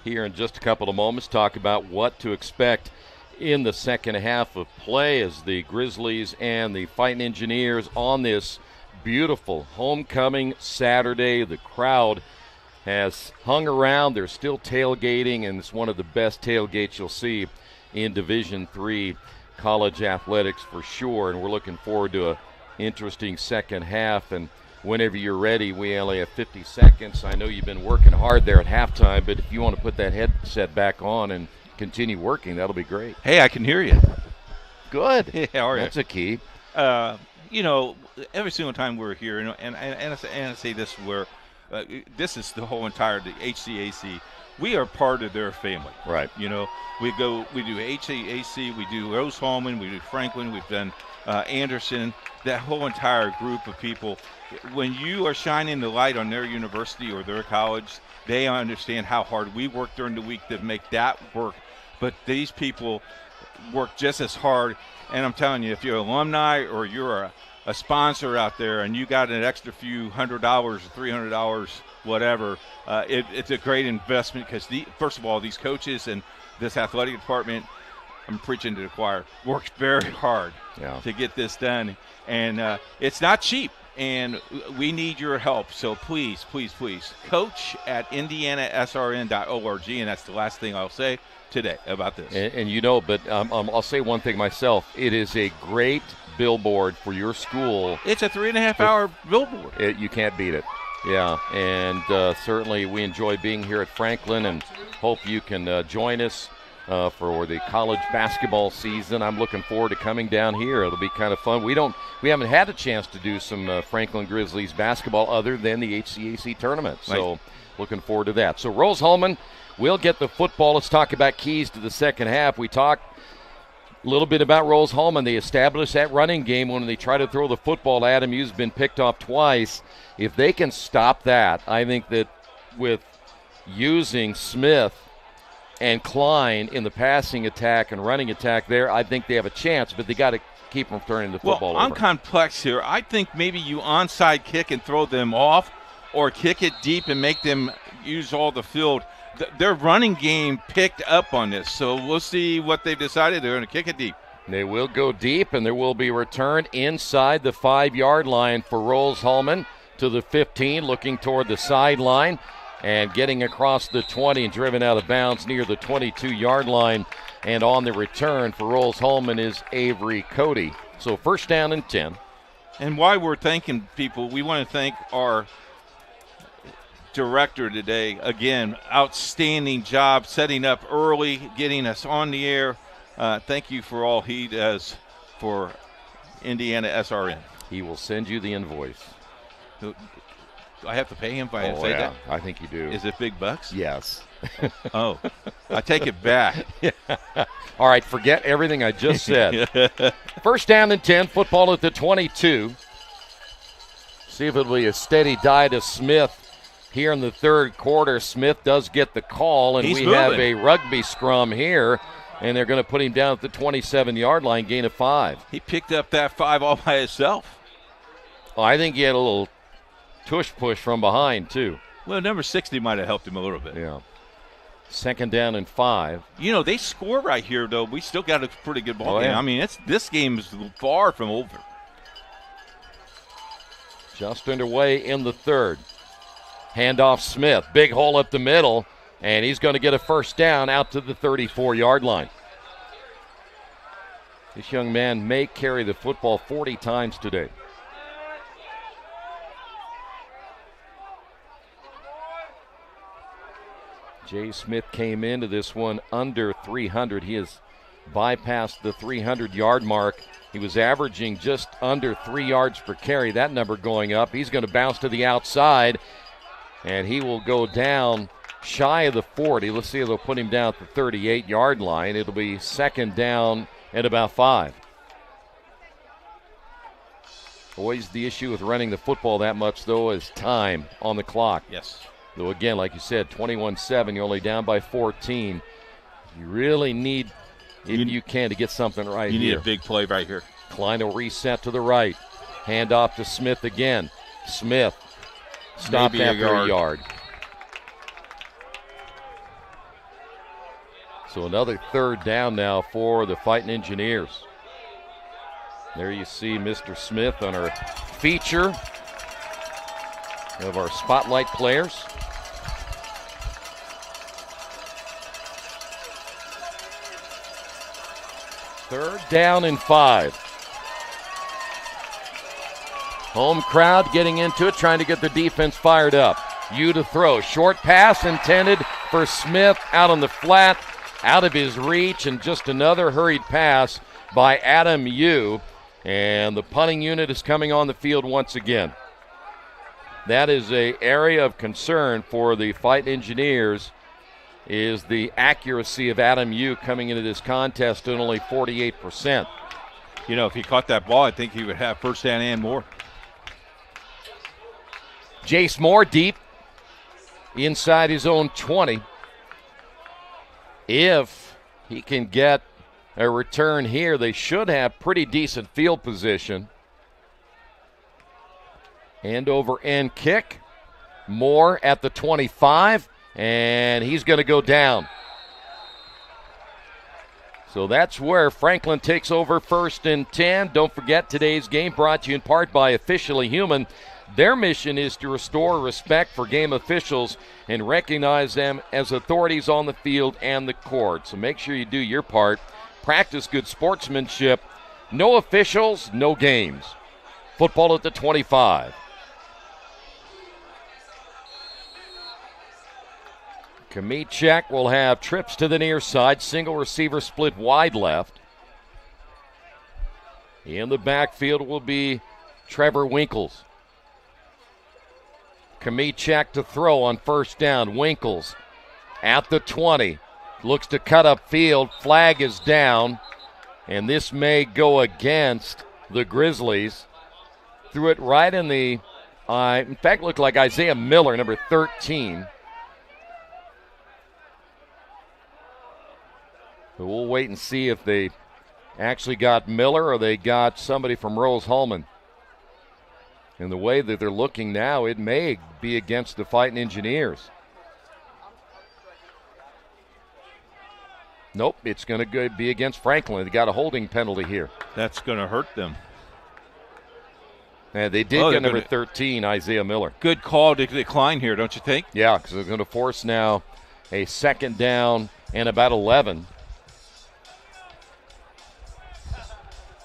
here in just a couple of moments, talk about what to expect in the second half of play as the Grizzlies and the Fighting Engineers on this beautiful homecoming Saturday. The crowd has hung around. They're still tailgating, and it's one of the best tailgates you'll see in Division III college athletics for sure, and we're looking forward to an interesting second half. And whenever you're ready, we only have 50 seconds. I know you've been working hard there at halftime, but if you want to put that headset back on and continue working, that'll be great.
Hey, I can hear you.
Good.
Yeah, how are you?
That's a key.
You know, every single time we're here, and I say this where this is the whole entire the HCAC. We are part of their family.
Right.
You know, we do HCAC, we do Rose-Hulman, we do Franklin, we've done Anderson, that whole entire group of people. When you are shining the light on their university or their college, they understand how hard we work during the week to make that work. But these people work just as hard. And I'm telling you, if you're an alumni or you're a sponsor out there and you got an extra few $100 or $300, whatever, it's a great investment because, first of all, these coaches and this athletic department, I'm preaching to the choir, works very hard to get this done. And it's not cheap, and we need your help. So please, please, please, coach at IndianaSRN.org, and that's the last thing I'll say today about this.
And you know, but I'll say one thing myself. It is a great billboard for your school.
It's a 3.5-hour billboard.
You can't beat it. Yeah, and certainly we enjoy being here at Franklin and hope you can join us for the college basketball season. I'm looking forward to coming down here. It'll be kind of fun. We haven't had a chance to do some Franklin Grizzlies basketball other than the HCAC tournament. So looking forward to that. So Rose-Hulman will get the football. Let's talk about keys to the second half. We talked a little bit about Rose-Hulman. They established that running game when they try to throw the football. Adam Hughes been picked off twice. If they can stop that, I think that with using Smith and Klein in the passing attack and running attack there, I think they have a chance, but they got to keep them turning the football over.
I'm complex here. I think maybe you onside kick and throw them off or kick it deep and make them use all the field. Their running game picked up on this, so we'll see what they've decided. They're going to kick it deep.
They will go deep, and there will be a return inside the 5-yard line for Rose-Hulman to the 15, looking toward the sideline and getting across the 20 and driven out of bounds near the 22-yard line. And on the return for Rose-Hulman is Avery Cody. So first down and 10.
And while we're thanking people, we want to thank our director today. Again, outstanding job setting up early, getting us on the air. Thank you for all he does for IndianaSRN.
He will send you the invoice.
Do I have to pay him if I say that?
I think you do.
Is it big bucks?
Yes.
Oh, I take it back.
All right, forget everything I just said. First down and 10, football at the 22. See if it'll be a steady dive to Smith here in the third quarter. Smith does get the call, and have a rugby scrum here, and they're going to put him down at the 27-yard line, gain of 5.
He picked up that 5 all by himself.
Oh, I think he had a little tush-push from behind, too.
Well, number 60 might have helped him a little bit.
Yeah. Second down and 5.
You know, they score right here, though. We still got a pretty good ball game.
Yeah.
I mean, this game is far from over.
Just underway in the third. Handoff Smith. Big hole up the middle. And he's going to get a first down out to the 34-yard line. This young man may carry the football 40 times today. Jay Smith came into this one under 300. He has bypassed the 300-yard mark. He was averaging just under 3 yards per carry. That number going up. He's going to bounce to the outside, and he will go down shy of the 40. Let's see if they'll put him down at the 38-yard line. It'll be second down at about 5. Always the issue with running the football that much, though, is time on the clock.
Yes.
Though, again, like you said, 21-7, you're only down by 14. You really need, if you can, to get something right here.
You need a big play right here.
Klein will reset to the right. Hand off to Smith again. Smith stopped after a yard. So another third down now for the Fighting Engineers. There you see Mr. Smith on our feature of our spotlight players. Third down and 5. Home crowd getting into it, trying to get the defense fired up. Yu to throw. Short pass intended for Smith out on the flat, out of his reach, and just another hurried pass by Adam Yu. And the punting unit is coming on the field once again. That is an area of concern for the Fight Engineers, is the accuracy of Adam Yu coming into this contest at only 48%.
You know, if he caught that ball, I think he would have first down and more.
Jace Moore deep inside his own 20. If he can get a return here, they should have pretty decent field position. End over end kick. Moore at the 25, and he's going to go down. So that's where Franklin takes over first and 10. Don't forget, today's game brought to you in part by Officially Human. Their mission is to restore respect for game officials and recognize them as authorities on the field and the court. So make sure you do your part. Practice good sportsmanship. No officials, no games. Football at the 25. Kamichek will have trips to the near side. Single receiver split wide left. In the backfield will be Trevor Winkles. Kamichek to throw on first down. Winkles at the 20. Looks to cut up field. Flag is down. And this may go against the Grizzlies. Threw it right in the, in fact, looked like Isaiah Miller, number 13. But we'll wait and see if they actually got Miller or they got somebody from Rose-Hulman. And the way that they're looking now, it may be against the Fighting Engineers. Nope, it's going to be against Franklin. They got a holding penalty here.
That's going to hurt them.
And they did get number 13, Isaiah Miller.
Good call to decline here, don't you think?
Yeah, because they're going to force now a second down and about 11.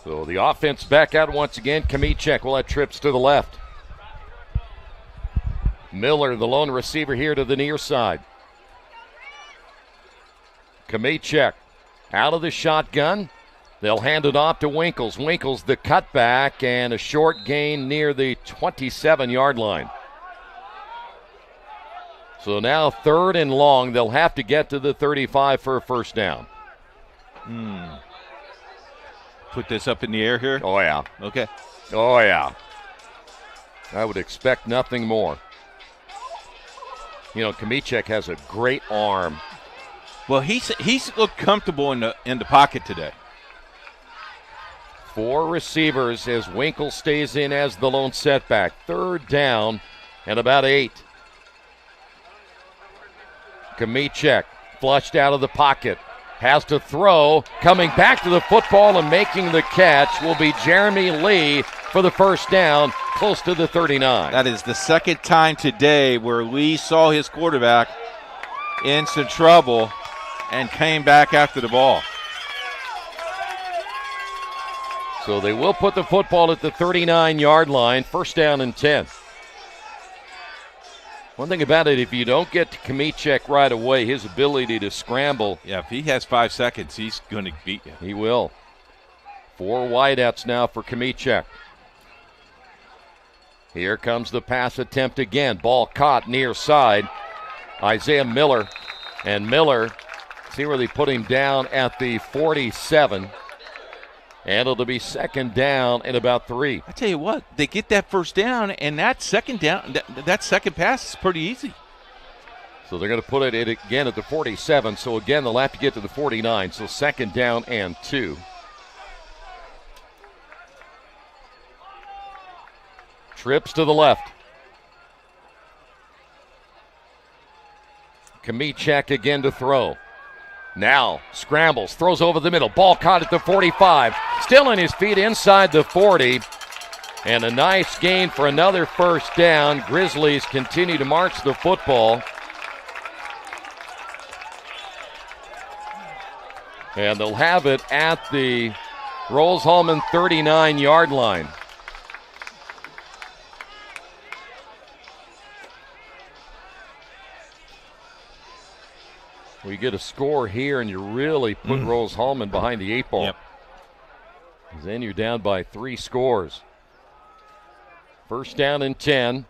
So the offense back out once again. Kamichek will have trips to the left. Miller, the lone receiver here to the near side. Kamichek out of the shotgun. They'll hand it off to Winkles. Winkles the cutback and a short gain near the 27-yard line. So now third and long. They'll have to get to the 35 for a first down.
Put this up in the air here?
Oh, yeah.
Okay.
Oh, yeah. I would expect nothing more. You know, Kamichek has a great arm.
Well, he's looked comfortable in the pocket today.
4 receivers as Winkle stays in as the lone setback. Third down and about 8. Kamichek flushed out of the pocket. Has to throw. Coming back to the football and making the catch will be Jeremy Lee for the first down. close to the 39.
That is the second time today where Lee saw his quarterback in some trouble and came back after the ball.
So they will put the football at the 39-yard line, first down and 10. One thing about it, if you don't get to Kmiecek right away, his ability to scramble.
Yeah, if he has 5 seconds, he's going to beat you.
He will. 4 wideouts now for Kmiecek. Here comes the pass attempt again. Ball caught near side. Isaiah Miller. And Miller, see where they put him down at the 47. And it'll be second down and about 3.
I tell you what, they get that first down, and that second down, that second pass is pretty easy.
So they're going to put it again at the 47. So again, they'll have to get to the 49. So second down and 2. Trips to the left. Kmiecek again to throw. Now scrambles, throws over the middle. Ball caught at the 45. Still on his feet inside the 40. And a nice gain for another first down. Grizzlies continue to march the football. And they'll have it at the Rose-Hulman 39-yard line. We get a score here, and you really put Rose-Hulman behind the 8 ball.
Yep.
Then you're down by 3 scores. First down and 10.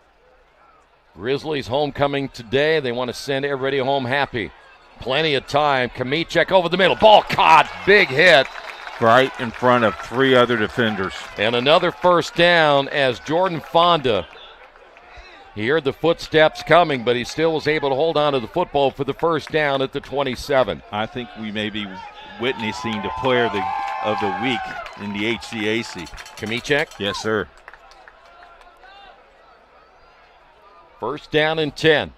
Grizzlies homecoming today. They want to send everybody home happy. Plenty of time. Kmiecek over the middle. Ball caught. Big hit.
Right in front of 3 other defenders.
And another first down as Jordan Fonda. He heard the footsteps coming, but he still was able to hold on to the football for the first down at the 27.
I think we may be witnessing the player of the week in the HCAC.
Kmiecek?
Yes, sir.
First down and 10.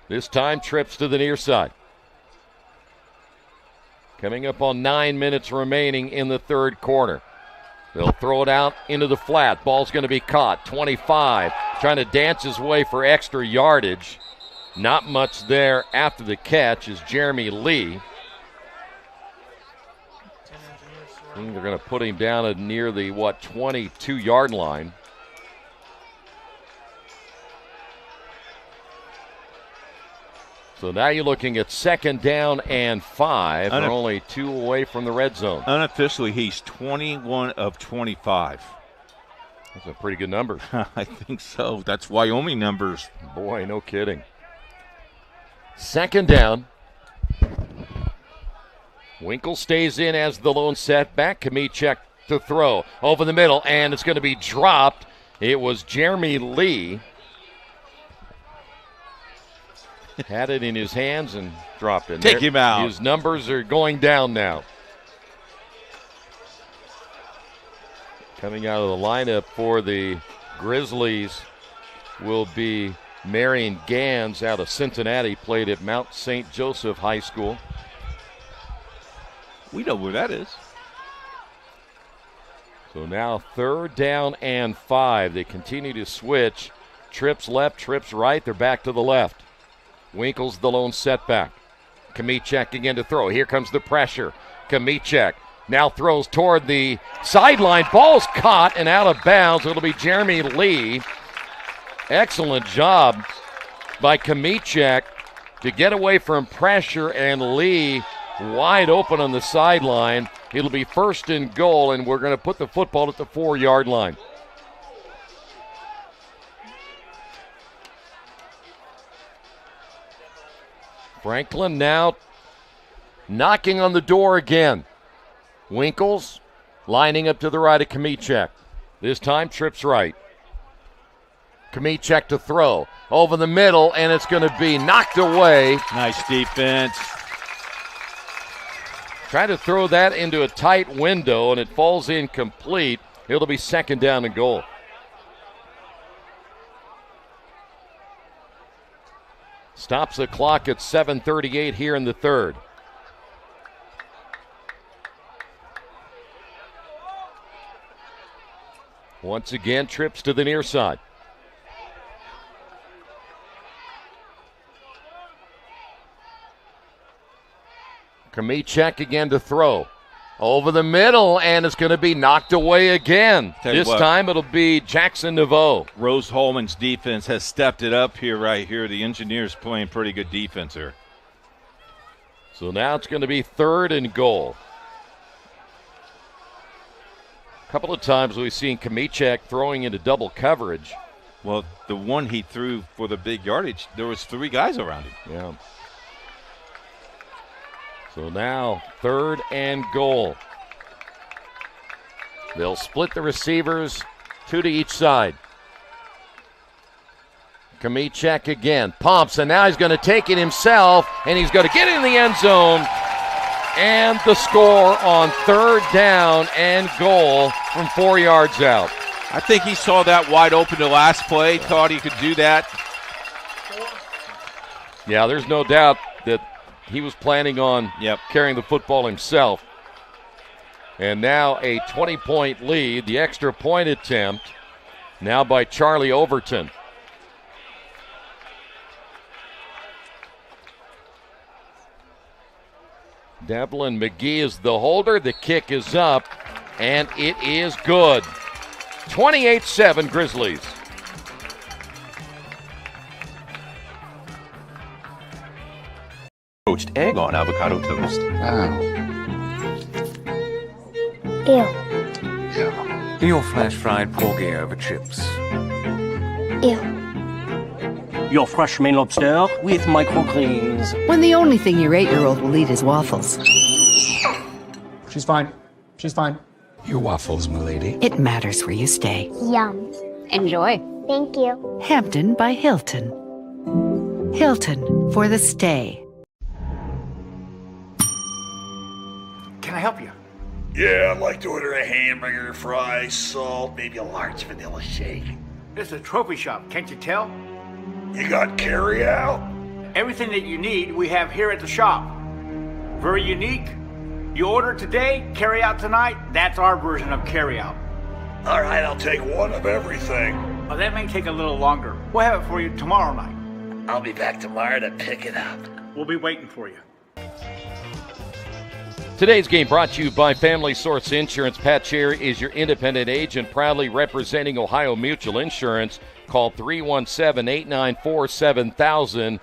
This time trips to the near side. Coming up on 9 minutes remaining in the third quarter. They'll throw it out into the flat. Ball's going to be caught. 25. Trying to dance his way for extra yardage. Not much there after the catch is Jeremy Lee. I think they're going to put him down at near the, 22-yard line. So now you're looking at second down and 5. They're only 2 away from the red zone.
Unofficially, he's 21 of 25.
That's a pretty good number.
I think so. That's Wyoming numbers.
Boy, no kidding. Second down. Winkle stays in as the lone setback. Kmiecek to throw. Over the middle, and it's going to be dropped. It was Jeremy Lee. Had it in his hands and dropped it.
Take him out.
His numbers are going down now. Coming out of the lineup for the Grizzlies will be Marion Gans out of Cincinnati, played at Mount St. Joseph High School.
We know where that is.
So now third down and 5. They continue to switch. Trips left, trips right. They're back to the left. Winkle's the lone setback. Kmiecek again to throw. Here comes the pressure. Kmiecek now throws toward the sideline. Ball's caught and out of bounds. It'll be Jeremy Lee. Excellent job by Kmiecek to get away from pressure, and Lee wide open on the sideline. It'll be first and goal, and we're going to put the football at the 4-yard line. Franklin now knocking on the door again. Winkles lining up to the right of Kmiecek. This time trips right. Kmiecek to throw. Over the middle, and it's going to be knocked away.
Nice defense.
Try to throw that into a tight window, and it falls incomplete. It'll be second down and goal. Stops the clock at 7:38 here in the third. Once again, trips to the near side. Kamicek again to throw. Over the middle, and it's going to be knocked away again. This time it'll be Jackson Naveau.
Rose-Hulman's defense has stepped it up here, right here. The Engineers playing pretty good defense here.
So now it's going to be 3rd and goal. A couple of times we've seen Kamicek throwing into double coverage.
Well, the one he threw for the big yardage, there was 3 guys around him.
Yeah. So now 3rd and goal. They'll split the receivers, 2 to each side. Kamicek again, pumps, and now he's going to take it himself, and he's going to get in the end zone. And the score on 3rd down and goal from 4 yards out.
I think he saw that wide open the last play, thought he could do that.
Yeah, there's no doubt that he was planning on carrying the football himself. And now a 20-point lead, the extra point attempt, now by Charlie Overton. Devlin McGee is the holder. The kick is up, and it is good. 28-7 Grizzlies.
Poached egg on avocado toast.
Ew. Your flash fried porgy over chips.
Ew.
Your fresh main lobster with microgreens.
When the only thing your 8-year-old will eat is waffles.
She's fine. She's fine.
Your waffles, milady.
It matters where you stay.
Yum.
Enjoy.
Thank you.
Hampton by Hilton. Hilton for the stay.
Can I help you?
Yeah, I'd like to order a hamburger, fries, salt, maybe a large vanilla shake.
This is a trophy shop, can't you tell?
You got carry-out?
Everything that you need, we have here at the shop. Very unique. You order today, carry out tonight. That's our version of carry out.
All right, I'll take one of everything.
Well, that may take a little longer. We'll have it for you tomorrow night.
I'll be back tomorrow to pick it up.
We'll be waiting for you.
Today's game brought to you by Family Source Insurance. Pat Cherry is your independent agent, proudly representing Ohio Mutual Insurance. Call 317-894-7000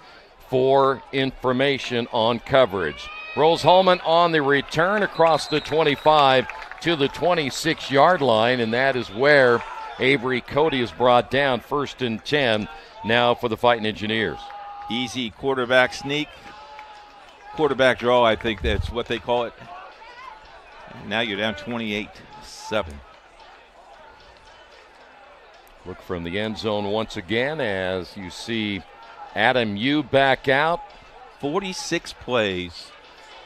for information on coverage. Rose-Hulman on the return across the 25 to the 26-yard line, and that is where Avery Cody is brought down. 1st and 10 now for the Fighting Engineers.
Easy quarterback sneak. Quarterback draw, I think that's what they call it. Now you're down 28-7.
Look from the end zone once again as you see Adam Yu back out.
46 plays,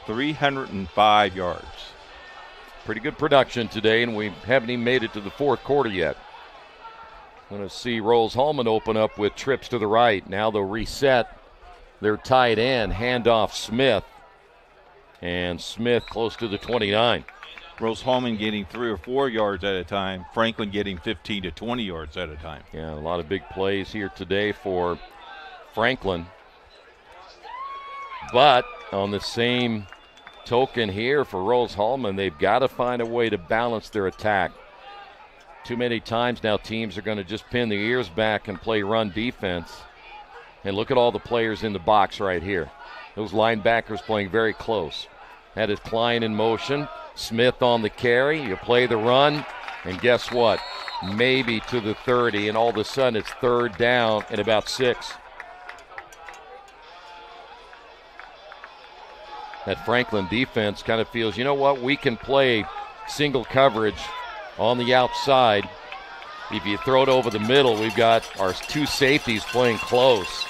305 yards.
Pretty good production today, and we haven't even made it to the 4th quarter yet. Going to see Rose-Hulman open up with trips to the right. Now they'll reset their tight end, handoff Smith. And Smith close to the 29.
Rose-Hulman getting 3 or 4 yards at a time. Franklin getting 15 to 20 yards at a time.
Yeah, a lot of big plays here today for Franklin. But on the same token here for Rose-Hulman, they've got to find a way to balance their attack. Too many times now teams are going to just pin their ears back and play run defense. And look at all the players in the box right here. Those linebackers playing very close. That is Klein in motion. Smith on the carry. You play the run, and guess what? Maybe to the 30, and all of a sudden it's 3rd down and about 6. That Franklin defense kind of feels, you know what, we can play single coverage on the outside. If you throw it over the middle, we've got our 2 safeties playing close.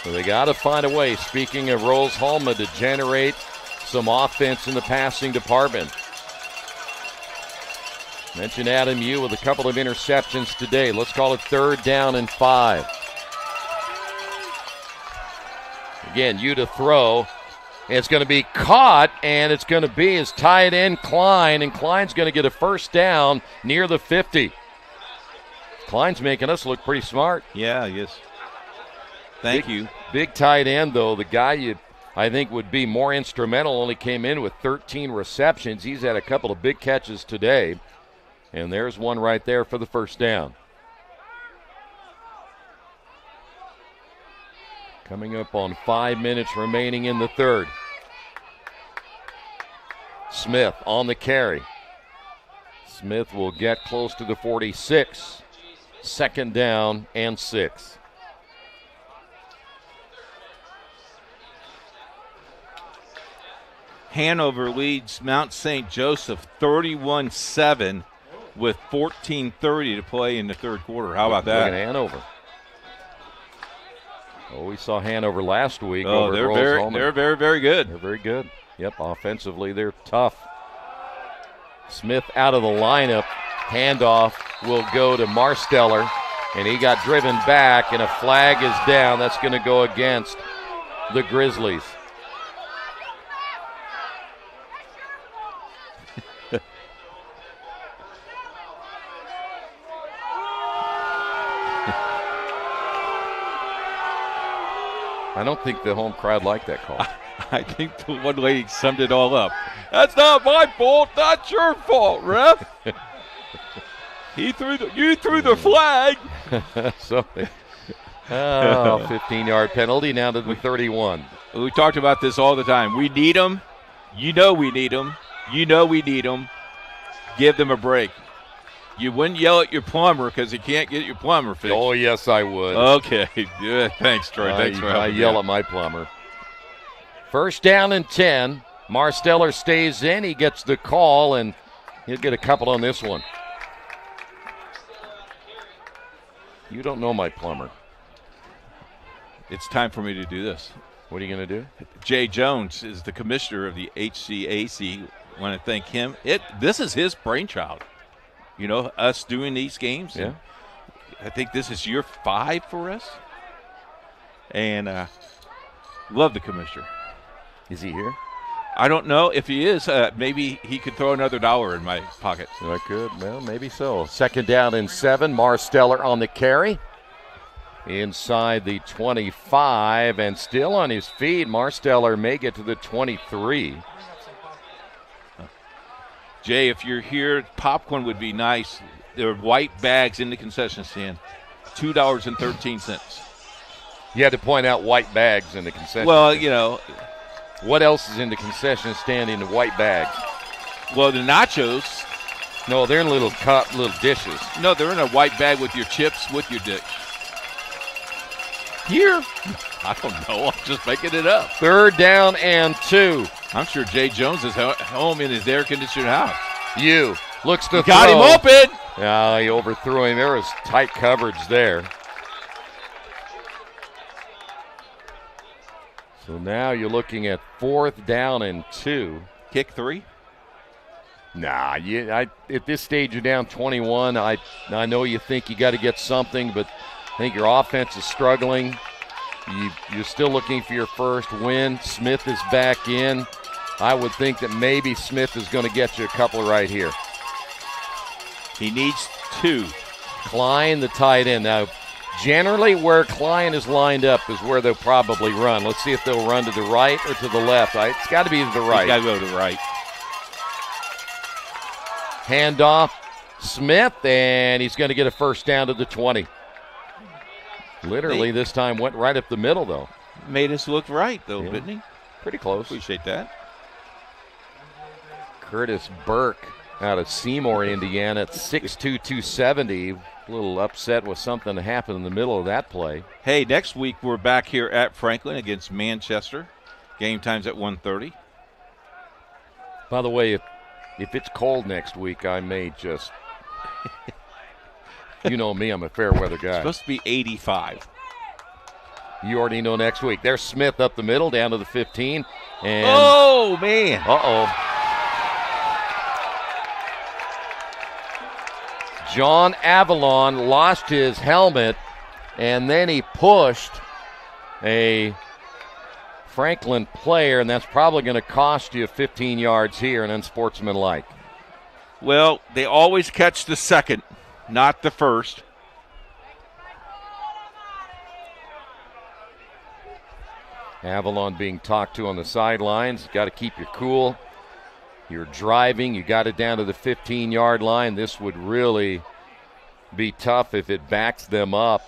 So they got to find a way, speaking of Rose-Hulman, to generate some offense in the passing department. Mentioned Adam Yu with a couple of interceptions today. Let's call it 3rd down and 5. Again, Yu to throw. It's going to be caught, and it's going to be his tight end, Klein, and Klein's going to get a first down near the 50. Klein's making us look pretty smart.
Yeah, yes. Thank you.
Big tight end, though. The guy I think would be more instrumental only came in with 13 receptions. He's had a couple of big catches today, and there's one right there for the first down. Coming up on 5 minutes remaining in the third. Smith on the carry. Smith will get close to the 46. Second down and 6.
Hanover leads Mount St. Joseph 31-7 with 14:30 to play in the third quarter. How about that?
Look at Hanover. Oh, we saw Hanover last week.
Oh,
over
they're
Rose-Hulman.
very, very, very good.
They're very good. Yep, offensively they're tough. Smith out of the lineup. Handoff will go to Marsteller, and he got driven back, and a flag is down. That's going to go against the Grizzlies. I don't think the home crowd liked that call.
I think the one lady summed it all up. That's not my fault. That's your fault, ref. You threw the flag.
So, 15-yard penalty now to the 31.
We talked about this all the time. We need them. You know we need them. You know we need them. Give them a break. You wouldn't yell at your plumber because you can't get your plumber fixed.
Oh, yes, I would.
Okay. Yeah, thanks, Troy. Thanks for
I yell at my plumber. First down and 10. Marsteller stays in. He gets the call, and he'll get a couple on this one. You don't know my plumber.
It's time for me to do this.
What are you going to do?
Jay Jones is the commissioner of the HCAC. I want to thank him. This is his brainchild. You know, us doing these games.
Yeah.
I think this is year 5 for us. And love the commissioner.
Is he here?
I don't know. If he is, maybe he could throw another $1 in my pocket.
I could. Well, maybe so. Second down and 7. Marsteller on the carry. Inside the 25 and still on his feet. Marsteller may get to the 23.
Jay, if you're here, popcorn would be nice. There are white bags in the concession stand. $2.13.
You had to point out white bags in the concession
Well,
stand.
you know.
What else is in the concession stand in the white bags?
Well, the nachos.
No, they're in little dishes.
No, they're in a white bag with your chips, with your dish. Here? I don't know. I'm just making it up.
Third down and 2.
I'm sure Jay Jones is home in his air-conditioned house.
You looks to
got him open.
Yeah, he overthrew him. There was tight coverage there. So now you're looking at 4th down and 2.
Kick 3?
Nah, at this stage you're down 21. I know you think you got to get something, but I think your offense is struggling. You're still looking for your first win. Smith is back in. I would think that maybe Smith is going to get you a couple right here.
He needs 2.
Klein, the tight end. Now, generally where Klein is lined up is where they'll probably run. Let's see if they'll run to the right or to the left. It's got to be to the right.
He's got to go to the right.
Handoff, Smith, and he's going to get a first down to the 20. Literally this time went right up the middle, though.
Made us look right, though, didn't he?
Pretty close.
Appreciate that.
Curtis Burke out of Seymour, Indiana at 6'2", 270. A little upset with something that happened in the middle of that play.
Hey, next week we're back here at Franklin against Manchester. Game time's at 1:30.
By the way, if it's cold next week, I may just you know me, I'm a fair weather guy.
It's supposed to be 85.
You already know next week. There's Smith up the middle, down to the 15. And
oh, man.
Uh-oh. John Avalon lost his helmet, and then he pushed a Franklin player, and that's probably going to cost you 15 yards here and unsportsmanlike.
Well, they always catch the second, not the first.
Avalon being talked to on the sidelines. Got to keep your cool. You're driving. You got it down to the 15-yard line. This would really be tough if it backs them up.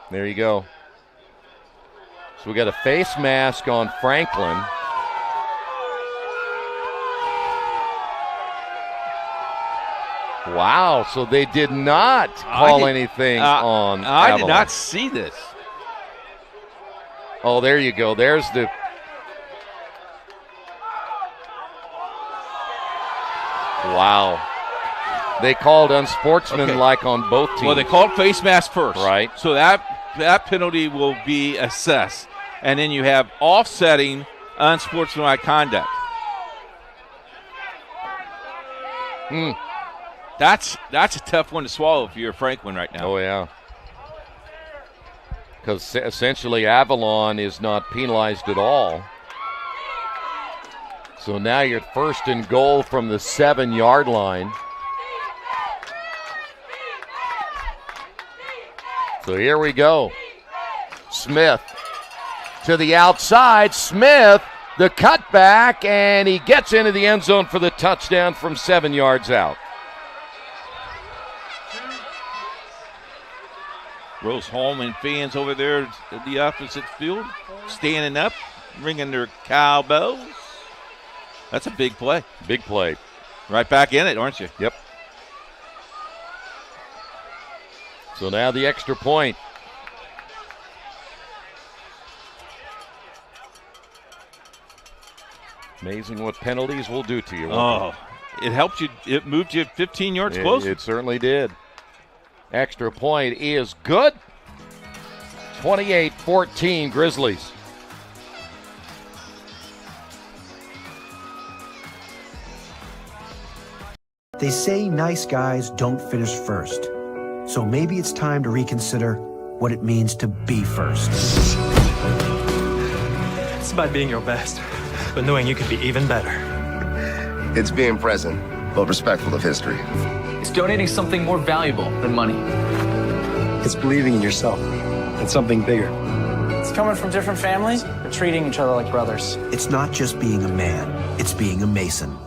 There you go. So we got a face mask on Franklin. Wow, so they did not call anything on
I
Avalon.
did not see this.
Oh, there you go. There's the... Wow. They called unsportsmanlike on both teams.
Well, they called face mask first.
Right.
So that penalty will be assessed. And then you have offsetting unsportsmanlike conduct. That's a tough one to swallow if you're Franklin right now.
Oh, yeah. Because essentially Avalon is not penalized at all. So now you're first and goal from the 7-yard line. So here we go. Smith to the outside. Smith, the cutback, and he gets into the end zone for the touchdown from 7 yards out.
Rose-Hulman fans over there at the opposite field, standing up, ringing their cowbells. That's a big play.
Big play.
Right back in it, aren't you?
Yep. So now the extra point. Amazing what penalties will do to you.
Oh, it helped you. It moved you 15 yards closer.
It certainly did. Extra point is good. 28-14 Grizzlies.
They say nice guys don't finish first. So maybe it's time to reconsider what it means to be first.
It's about being your best, but knowing you could be even better.
It's being present, but respectful of history.
It's donating something more valuable than money.
It's believing in yourself and something bigger.
It's coming from different families, but treating each other like brothers.
It's not just being a man, it's being a Mason.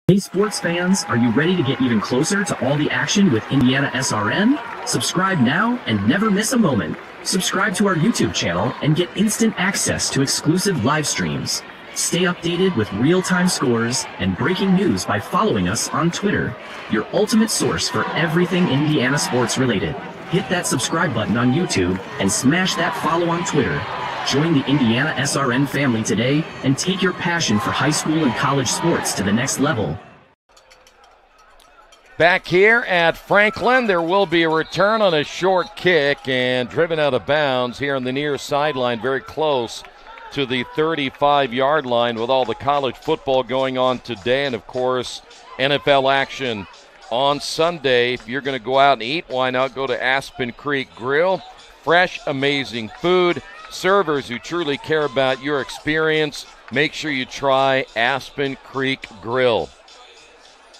Hey sports fans, are you ready to get even closer to all the action with IndianaSRN? Subscribe now and never miss a moment. Subscribe to our YouTube channel and get instant access to exclusive live streams. Stay updated with real-time scores and breaking news by following us on Twitter, your ultimate source for everything Indiana sports related. Hit that subscribe button on YouTube and smash that follow on Twitter. Join the IndianaSRN family today and take your passion for high school and college sports to the next level.
Back here at Franklin, there will be a return on a short kick and driven out of bounds here on the near sideline, very close to the 35-yard line with all the college football going on today and, of course, NFL action on Sunday. If you're going to go out and eat, why not go to Aspen Creek Grill? Fresh, amazing food. Servers who truly care about your experience. Make sure you try Aspen Creek Grill.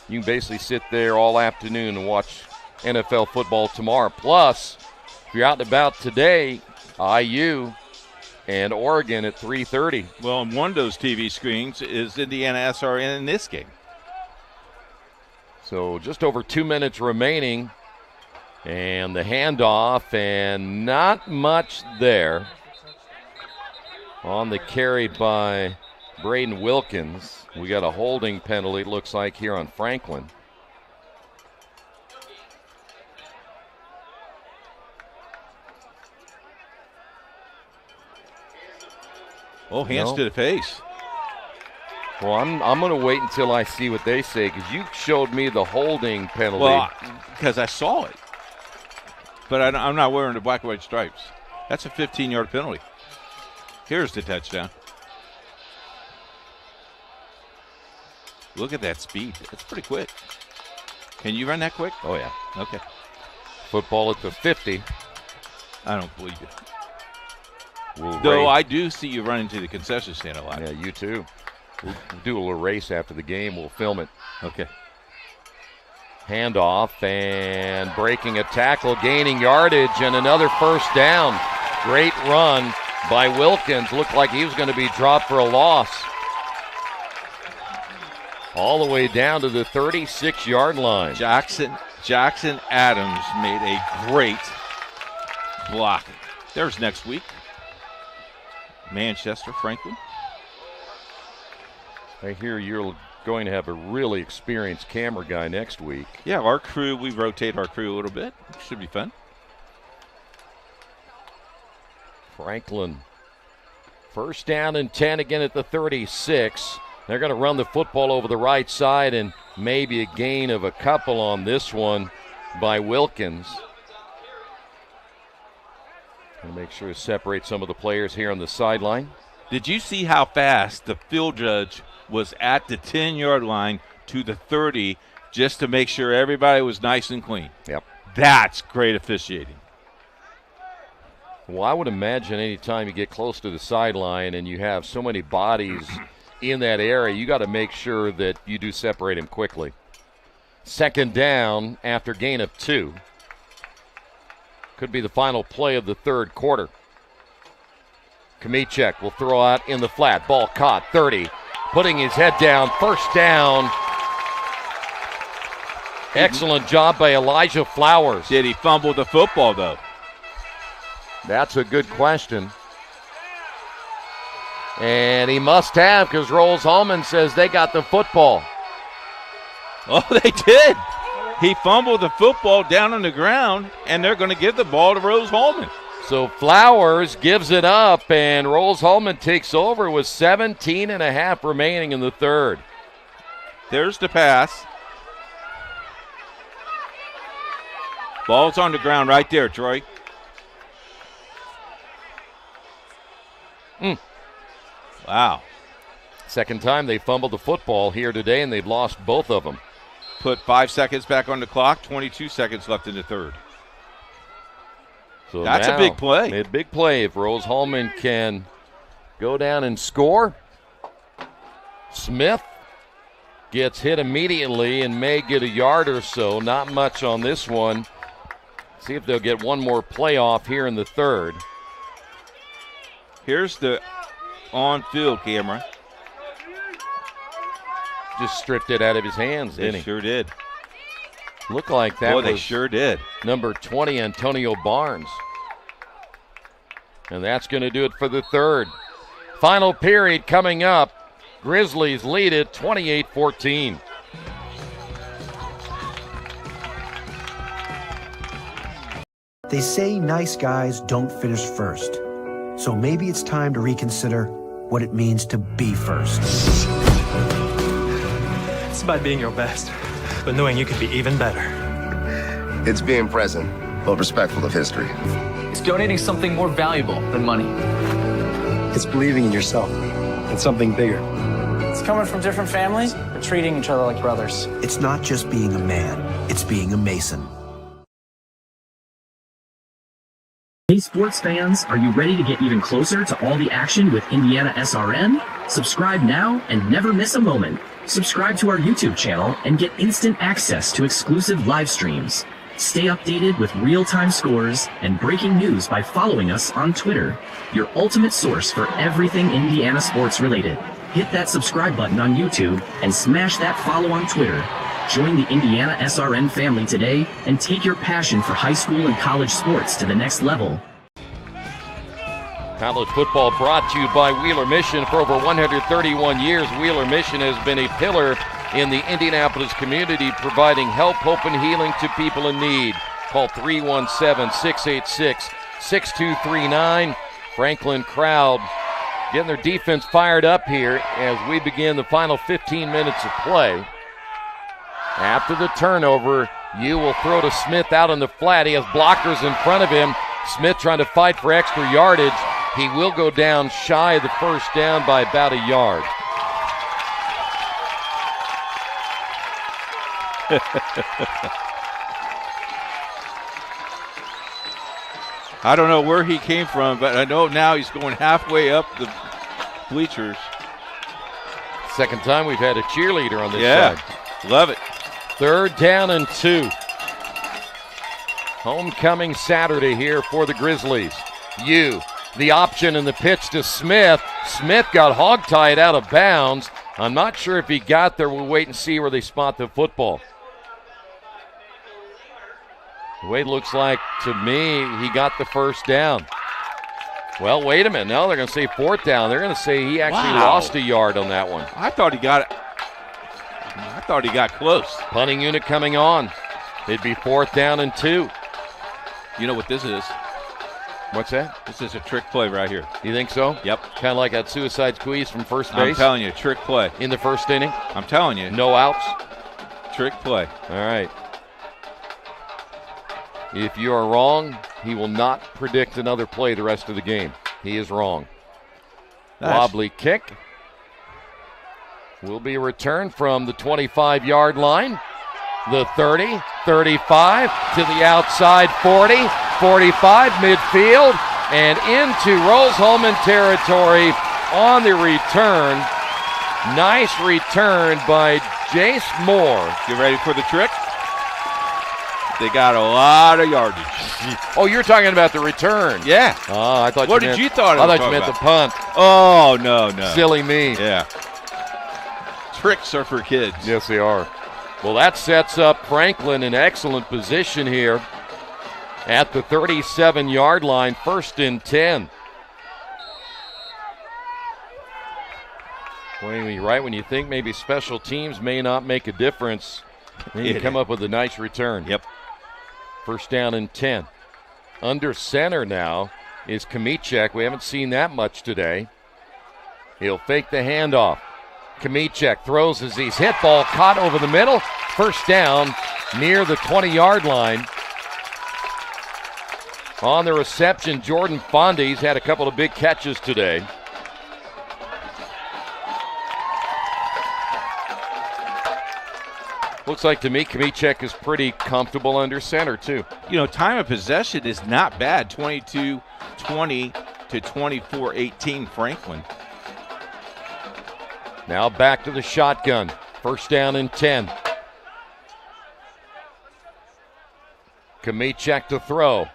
You can basically sit there all afternoon and watch NFL football tomorrow. Plus, if you're out and about today, IU and Oregon at 3:30.
Well, on one of those TV screens is IndianaSRN in this game.
So just over 2 minutes remaining. And the handoff, and not much there on the carry by Braden Wilkins. We got a holding penalty, it looks like, here on Franklin.
Oh, hands to the face.
Well, I'm going to wait until I see what they say, because you showed me the holding penalty.
Well, because I saw it. But I'm not wearing the black and white stripes. That's a 15-yard penalty. Here's the touchdown. Look at that speed. That's pretty quick. Can you run that quick?
Oh, yeah.
Okay.
Football at the 50.
I don't believe it. Though I do see you run into the concession stand a lot.
Yeah, you too. We'll do a little race after the game. We'll film it.
Okay.
Handoff and breaking a tackle, gaining yardage, and another first down. Great run by Wilkins. Looked like he was going to be dropped for a loss. All the way down to the 36-yard line.
Jackson Adams made a great block. There's next week. Manchester, Franklin.
I hear you're going to have a really experienced camera guy next week.
Yeah, our crew, we rotate our crew a little bit. Should be fun.
Franklin. First down and 10 again at the 36. They're going to run the football over the right side and maybe a gain of a couple on this one by Wilkins. Going to make sure to separate some of the players here on the sideline.
Did you see how fast the field judge was at the 10-yard line to the 30 just to make sure everybody was nice and clean?
Yep.
That's great officiating.
Well, I would imagine any time you get close to the sideline and you have so many bodies in that area, you got to make sure that you do separate him quickly. Second down after gain of 2. Could be the final play of the third quarter. Kmichek will throw out in the flat. Ball caught, 30. Putting his head down, first down. Excellent job by Elijah Flowers.
Did he fumble the football, though?
That's a good question. And he must have, because Rose-Hulman says they got the football.
Oh, they did. He fumbled the football down on the ground, and they're going to give the ball to Rose-Hulman.
So Flowers gives it up, and Rose-Hulman takes over with 17 and a half remaining in the third.
There's the pass. Ball's on the ground right there, Troy. Wow.
Second time they fumbled the football here today, and they've lost both of them.
Put 5 seconds back on the clock, 22 seconds left in the third.
So
that's a big play.
A big play if Rose-Hulman can go down and score. Smith gets hit immediately and may get a yard or so. Not much on this one. See if they'll get one more play off here in the third.
Here's the on-field camera.
Just stripped it out of his hands, didn't he?
They sure did.
Looked like that was
they sure did.
Number 20, Antonio Barnes. And that's going to do it for the third. Final period coming up. Grizzlies lead it 28-14.
They say nice guys don't finish first. So maybe it's time to reconsider what it means to be first.
It's about being your best, but knowing you could be even better.
It's being present, but respectful of history.
It's donating something more valuable than money.
It's believing in yourself and something bigger.
It's coming from different families, but treating each other like brothers.
It's not just being a man, it's being a Mason.
Hey sports fans, are you ready to get even closer to all the action with IndianaSRN? Subscribe now and never miss a moment. Subscribe to our YouTube channel and get instant access to exclusive live streams. Stay updated with real-time scores and breaking news by following us on Twitter, your ultimate source for everything Indiana sports related. Hit that subscribe button on YouTube and smash that follow on Twitter. Join the IndianaSRN family today and take your passion for high school and college sports to the next level.
College football brought to you by Wheeler Mission. For over 131 years, Wheeler Mission has been a pillar in the Indianapolis community, providing help, hope, and healing to people in need. Call 317-686-6239. Franklin crowd getting their defense fired up here as we begin the final 15 minutes of play. After the turnover, you will throw to Smith out in the flat. He has blockers in front of him. Smith trying to fight for extra yardage. He will go down shy of the first down by about a yard.
I don't know where he came from, but I know now he's going halfway up the bleachers.
Second time we've had a cheerleader on this side.
Love it.
3rd down and 2. Homecoming Saturday here for the Grizzlies. The option and the pitch to Smith. Smith got hogtied out of bounds. I'm not sure if he got there. We'll wait and see where they spot the football. The way it looks like to me, he got the first down. Well, wait a minute. Now they're going to say 4th down. They're going to say he actually lost a yard on that one.
I thought he got it. I thought he got close.
Punting unit coming on. It'd be 4th down and 2.
You know what this is?
What's that?
This is a trick play right here.
You think so?
Yep.
Kind of like that suicide squeeze from first base?
I'm telling you, trick play.
In the first inning?
I'm telling you.
No outs?
Trick play.
All right. If you are wrong, he will not predict another play the rest of the game. He is wrong. Wobbly kick. Will be a return from the 25-yard line. The 30, 35 to the outside 40, 45 midfield, and into Rose-Hulman territory on the return. Nice return by Jace Moore.
Get ready for the trick. They got a lot of yardage.
Oh, you're talking about the return.
Yeah.
Oh, I thought
what
you
did
meant,
you thought?
I thought you meant the punt.
Oh, no.
Silly me.
Yeah. Tricks are for kids.
Yes, they are. Well, that sets up Franklin in excellent position here at the 37-yard line, 1st and 10. Right when you think maybe special teams may not make a difference, then you come up with a nice return.
Yep.
1st down and 10. Under center now is Kmiecek. We haven't seen that much today. He'll fake the handoff. Kmiecek throws as he's hit, ball caught over the middle. 1st down near the 20-yard line. On the reception, Jordan Fondy's had a couple of big catches today. Looks like to me Kmiecek is pretty comfortable under center too.
You know, time of possession is not bad. 22-20 to 24-18 Franklin.
Now back to the shotgun. 1st down and 10. Kmiecek to throw.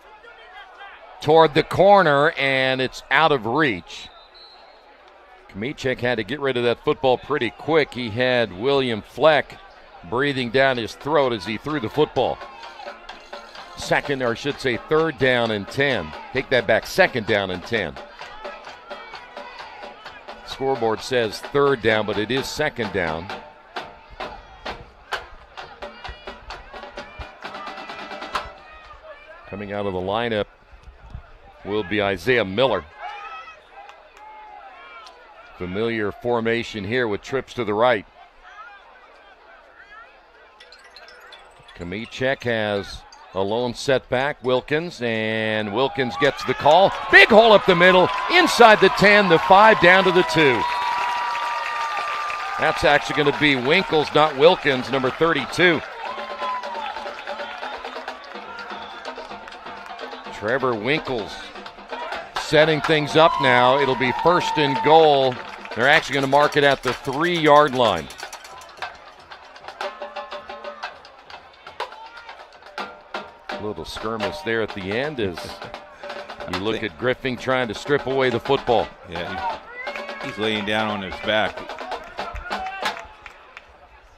Toward the corner, and it's out of reach. Kmiecek had to get rid of that football pretty quick. He had William Fleck breathing down his throat as he threw the football. 3rd down and 10. Take that back, 2nd down and 10. Scoreboard says 3rd down, but it is 2nd down. Coming out of the lineup will be Isaiah Miller. Familiar formation here with trips to the right. Kmiecek has a lone setback. Wilkins, and Wilkins gets the call. Big hole up the middle, inside the 10, the 5, down to the 2. That's actually going to be Winkles, not Wilkins, number 32. Trevor Winkles setting things up now. It'll be 1st and goal. They're actually going to mark it at the 3-yard line. Little skirmish there at the end as you look at Griffin trying to strip away the football.
Yeah, he's laying down on his back.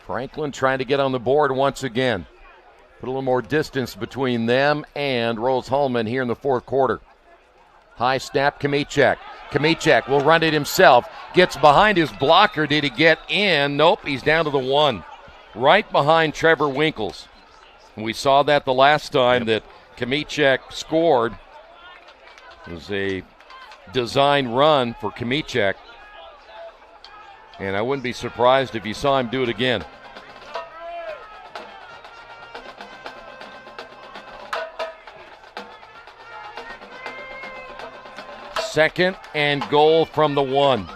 Franklin trying to get on the board once again. Put a little more distance between them and Rose-Hulman here in the 4th quarter. High snap, Kmiecek. Kmiecek will run it himself. Gets behind his blocker. Did he get in? Nope, he's down to the 1. Right behind Trevor Winkles. We saw that the last time that Kmiecek scored. It was a design run for Kmiecek. And I wouldn't be surprised if you saw him do it again. Second and goal from the 1.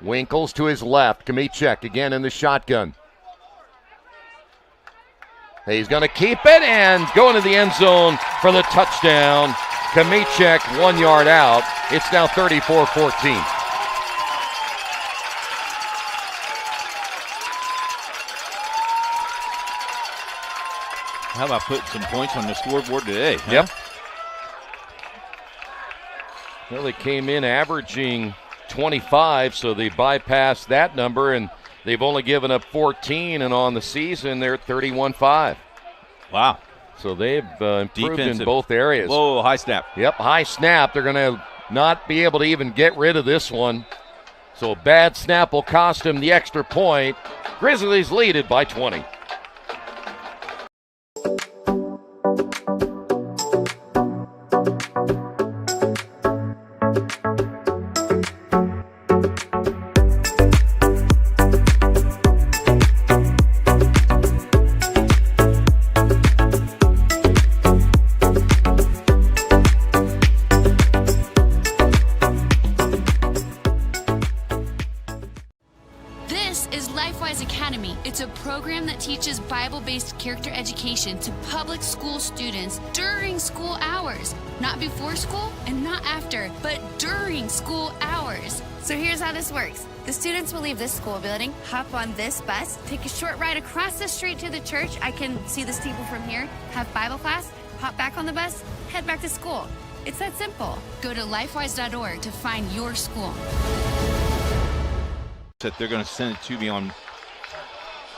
Winkles to his left. Kmiecek again in the shotgun. He's going to keep it and go into the end zone for the touchdown. Kamichek 1 yard out. It's now 34-14.
How about putting some points on the scoreboard today? Huh?
Yep. Well, they came in averaging 25, so they bypassed that number, and they've only given up 14, and on the season they're at 31-5.
Wow.
So they've improved
Defensive.
in both areas.
Whoa, high snap.
Yep, high snap. They're going to not be able to even get rid of this one. So a bad snap will cost them the extra point. Grizzlies lead it by 20.
It's a program that teaches Bible-based character education to public school students during school hours. Not before school and not after, but during school hours.
So here's how this works. The students will leave this school building, hop on this bus, take a short ride across the street to the church. I can see the steeple from here, have Bible class, hop back on the bus, head back to school. It's that simple.
Go to lifewise.org to find your school.
They're going to send it to me on...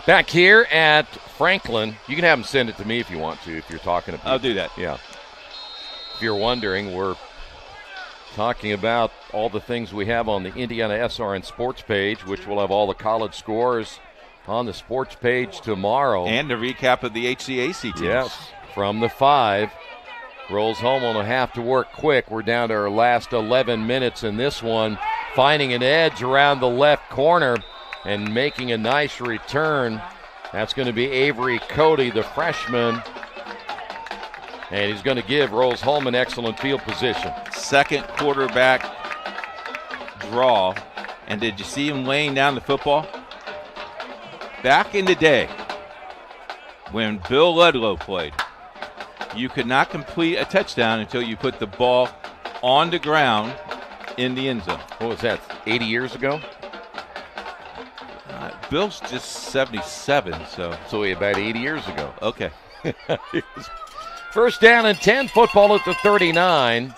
Back here at Franklin, you can have them send it to me if you want to, if you're talking to people.
I'll do that.
Yeah. If you're wondering, we're talking about all the things we have on the IndianaSRN sports page, which will have all the college scores on the sports page tomorrow.
And a recap of the HCAC teams.
Yes, from the 5. Rose-Hulman will have to work quick. We're down to our last 11 minutes in this one, finding an edge around the left corner and making a nice return. That's going to be Avery Cody, the freshman. And he's going to give Rose-Hulman excellent field position.
Second quarterback draw. And did you see him laying down the football? Back in the day, when Bill Ludlow played, you could not complete a touchdown until you put the ball on the ground in the end zone.
What was that, 80 years ago?
Bill's just 77, so
about 80 years ago.
Okay.
First down and 10, football at the 39.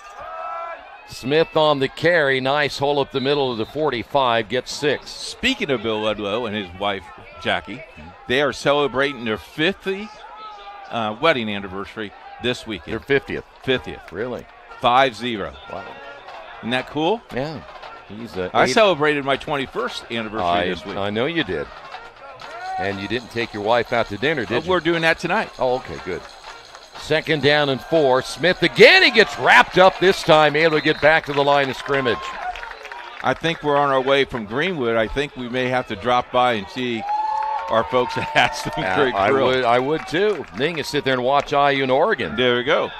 Smith on the carry, nice hole up the middle of the 45, gets 6.
Speaking of Bill Ludlow and his wife, Jackie, they are celebrating their 50th wedding anniversary this weekend.
Their 50th.
50th.
Really?
5-0.
Wow.
Isn't that cool?
Yeah.
I celebrated my 21st anniversary this week.
I know you did. And you didn't take your wife out to dinner, did you?
We're doing that tonight.
Oh, okay, good. Second down and 4. Smith again. He gets wrapped up this time, able to get back to the line of scrimmage.
I think we're on our way from Greenwood. I think we may have to drop by and see our folks at Hatson Creek Grill.
I would too. Then you can sit there and watch IU in Oregon.
There we go.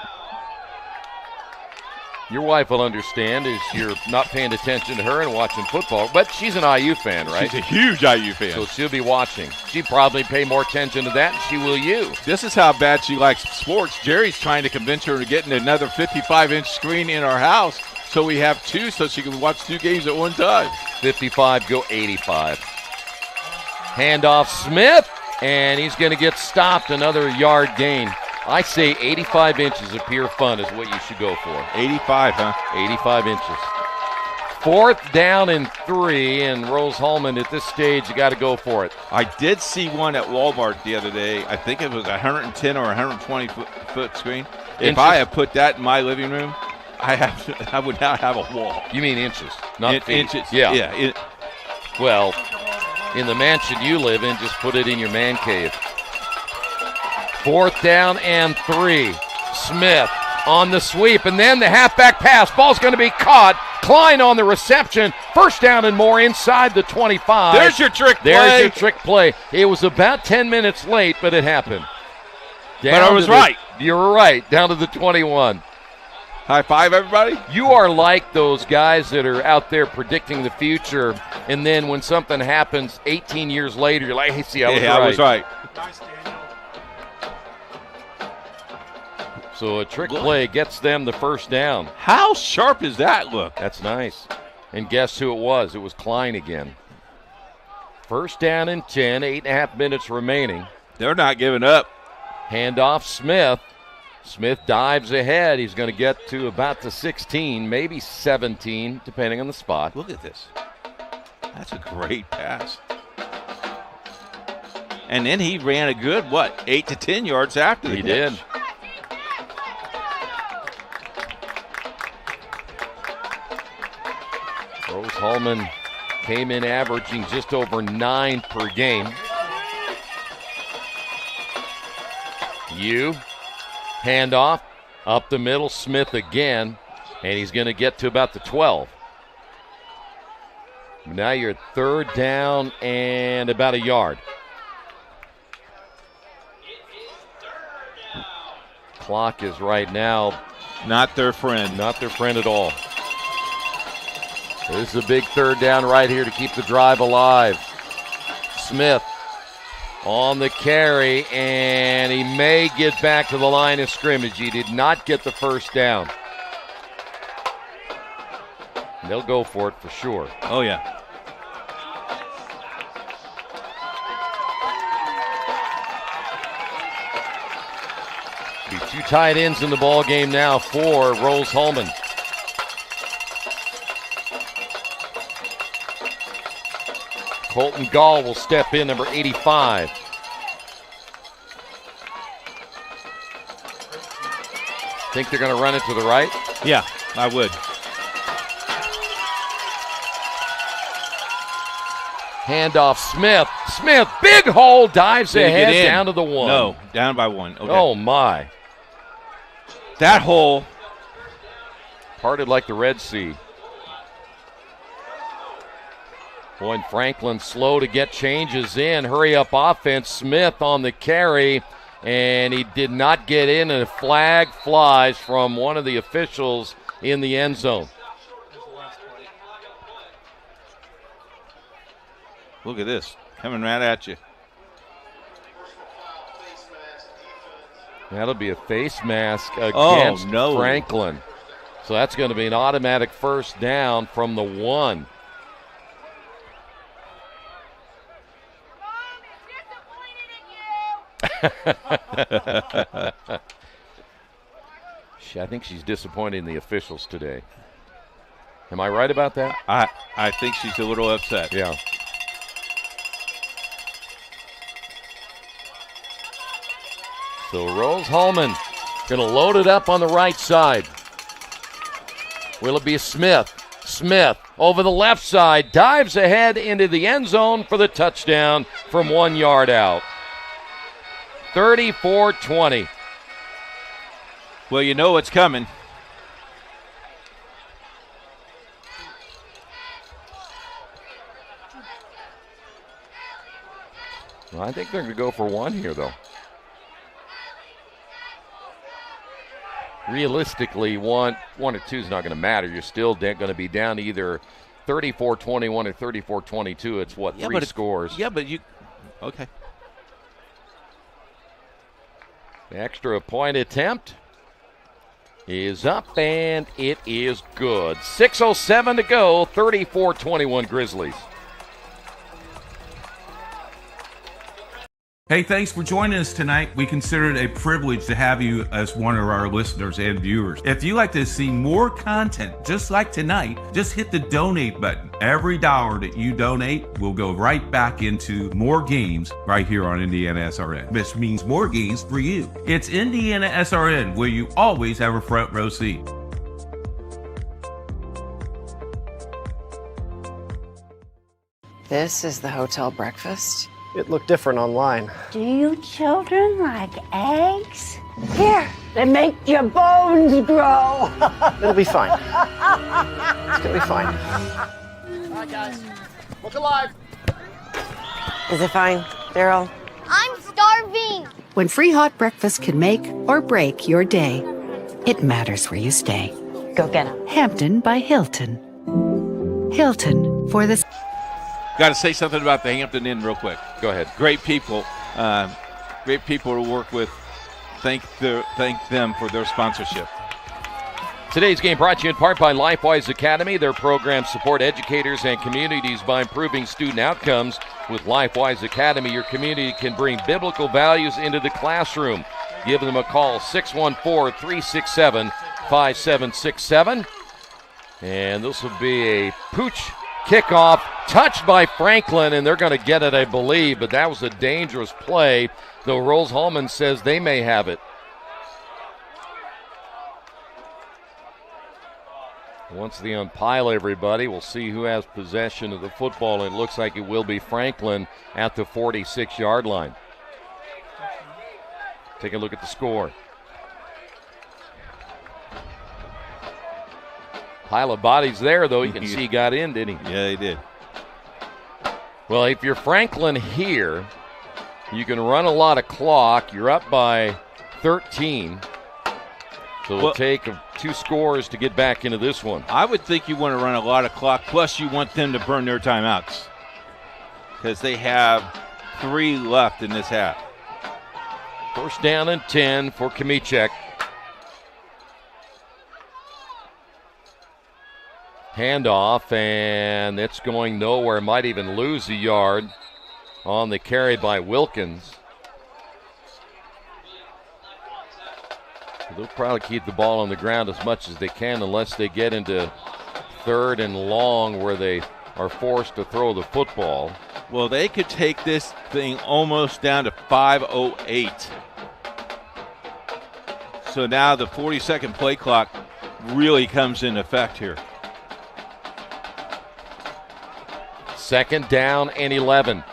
Your wife will understand as you're not paying attention to her and watching football, but she's an IU fan, right?
She's a huge IU fan.
So she'll be watching. She'll probably pay more attention to that than she will you.
This is how bad she likes sports. Jerry's trying to convince her to get another 55-inch screen in our house so we have 2 so she can watch 2 games at one time.
55, go 85. Handoff Smith, and he's going to get stopped, another yard gain. I say 85 inches of pure fun is what you should go for.
85, huh?
85 inches. Fourth down and 3, and Rose-Hulman at this stage, you got to go for it.
I did see one at Walmart the other day. I think it was a 110 or 120 foot screen. If I had put that in my living room, I would now have a wall.
You mean inches, not feet?
Inches.
Yeah. Well, in the mansion you live in, just put it in your man cave. Fourth down and 3. Smith on the sweep, and then the halfback pass. Ball's going to be caught. Klein on the reception. First down and more inside the 25.
There's your trick play.
There's your trick play. It was about 10 minutes late, but it happened.
But I was right.
You were right. Down to the 21.
High five, everybody.
You are like those guys that are out there predicting the future, and then when something happens 18 years later, you're like, hey, see, I was right.
I was right.
So a trick play gets them the first down.
How sharp is that look?
That's nice. And guess who it was? It was Klein again. First down and 10, 8.5 minutes remaining.
They're not giving up.
Handoff Smith. Smith dives ahead. He's going to get to about the 16, maybe 17, depending on the spot.
Look at this. That's a great pass. And then he ran a good, 8 to 10 yards after the
catch.
He did.
Rose-Hulman came in averaging just over 9 per game. Handoff up the middle, Smith again, and he's going to get to about the 12. Now you're third down and about a yard. Clock is right now
not their friend.
Not their friend at all. This is a big third down right here to keep the drive alive. Smith on the carry, and he may get back to the line of scrimmage. He did not get the first down. And they'll go for it for sure.
Oh, yeah.
Be 2 tight ends in the ball game now for Rose-Hulman. Colton Gall will step in, number 85. Think they're going to run it to the right?
Yeah, I would.
Handoff Smith. Smith, big hole, dives ahead down to the 1.
No, down by 1. Okay.
Oh, my.
That hole
parted like the Red Sea. Boy, and Franklin slow to get changes in. Hurry up offense. Smith on the carry, and he did not get in, and a flag flies from one of the officials in the end zone.
Look at this, coming right at you.
That'll be a face mask against Franklin. So that's going to be an automatic first down from the 1. I think she's disappointed in the officials today. Am I right about that?
I think she's a little upset.
Yeah. So Rose-Hulman going to load it up on the right side. Will it be Smith? Smith over the left side, dives ahead into the end zone for the touchdown from 1 yard out. 34-20.
Well, you know what's coming.
Well, I think they're going to go for 1 here, though. Realistically, one or two is not going to matter. You're still going to be down to either 34-21 or 34-22. It's what, 3 scores.
Yeah, but you – okay.
The extra point attempt is up, and it is good. 6:07 to go, 34-21 Grizzlies.
Hey, thanks for joining us tonight. We consider it a privilege to have you as one of our listeners and viewers. If you'd like to see more content just like tonight, just hit the donate button. Every dollar that you donate will go right back into more games right here on IndianaSRN, which means more games for you. It's IndianaSRN, where you always have a front row seat.
This is the hotel breakfast.
It looked different online.
Do you children like eggs? Here, they make your bones grow.
It'll be fine. It's gonna be fine. All right, guys. Look alive.
Is it fine, Daryl?
I'm starving.
When free hot breakfast can make or break your day, it matters where you stay.
Go get them.
Hampton by Hilton. Hilton for the...
Got to say something about the Hampton Inn real quick.
Go ahead.
Great people. Great people to work with. thank them for their sponsorship.
Today's game brought to you in part by LifeWise Academy. Their programs support educators and communities by improving student outcomes. With LifeWise Academy, your community can bring biblical values into the classroom. Give them a call, 614-367-5767. And this will be a pooch kickoff, touched by Franklin, and they're going to get it, I believe, but that was a dangerous play, though Rose-Hulman says they may have it. Once they unpile everybody, we'll see who has possession of the football, and it looks like it will be Franklin at the 46-yard line. Take a look at the score. Pile of bodies there, though. You can see he got in, didn't he?
Yeah, he did.
Well, if you're Franklin here, you can run a lot of clock. You're up by 13. So it'll take 2 scores to get back into this one.
I would think you want to run a lot of clock, plus you want them to burn their timeouts because they have 3 left in this half.
First down and 10 for Kamichek. Handoff, and it's going nowhere. Might even lose a yard on the carry by Wilkins. They'll probably keep the ball on the ground as much as they can unless they get into 3rd and long where they are forced to throw the football.
Well, they could take this thing almost down to 5:08. So now the 40-second play clock really comes in effect here.
2nd down and 11.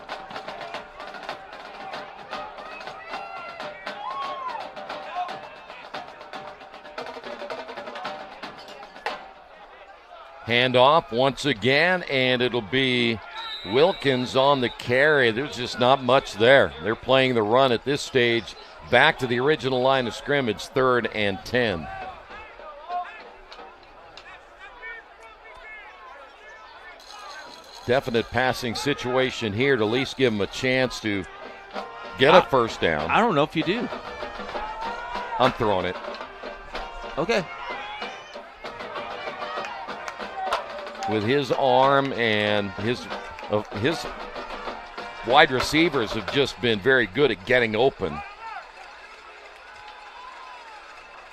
Handoff once again, and it'll be Wilkins on the carry. There's just not much there. They're playing the run at this stage. Back to the original line of scrimmage, 3rd and 10. Definite passing situation here to at least give them a chance to get a first down.
I don't know if you do.
I'm throwing it.
Okay.
With his arm and his wide receivers have just been very good at getting open.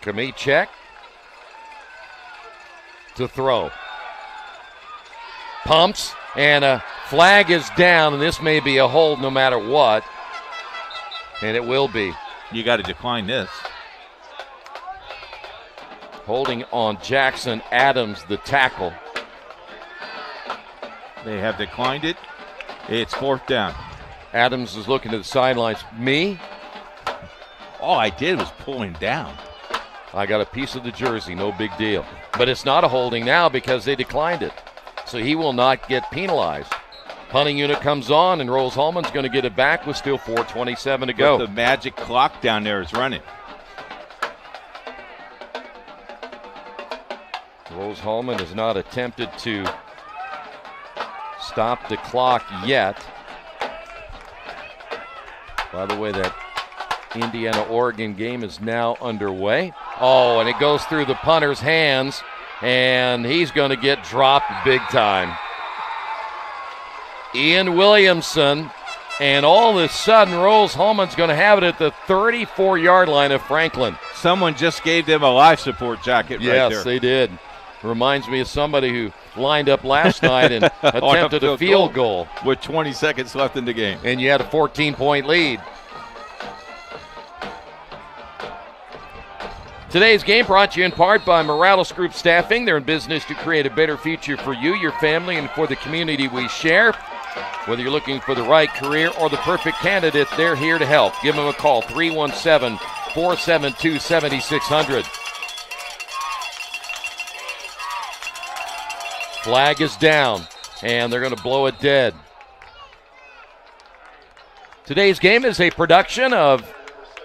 Kamichek to throw. Pumps, and a flag is down, and this may be a hold no matter what. And it will be.
You got to decline this.
Holding on Jackson Adams, the tackle.
They have declined it. It's 4th down.
Adams is looking to the sidelines. Me?
All I did was pull him down.
I got a piece of the jersey, no big deal. But it's not a holding now because they declined it. So he will not get penalized. Punting unit comes on, and Rose-Hulman's going to get it back with still 4:27 to go.
But the magic clock down there is running.
Rose-Hulman has not attempted to stop the clock yet. By the way, that Indiana-Oregon game is now underway. Oh, and it goes through the punter's hands, and he's going to get dropped big time. Ian Williamson, and all of a sudden, Rose-Hulman's going to have it at the 34-yard line of Franklin.
Someone just gave them a life support jacket right there.
Yes, they did. Reminds me of somebody who lined up last night and attempted a field goal.
With 20 seconds left in the game.
And you had a 14-point lead. Today's game brought to you in part by Morales Group Staffing. They're in business to create a better future for you, your family, and for the community we share. Whether you're looking for the right career or the perfect candidate, they're here to help. Give them a call, 317-472-7600. Flag is down, and they're going to blow it dead. Today's game is a production of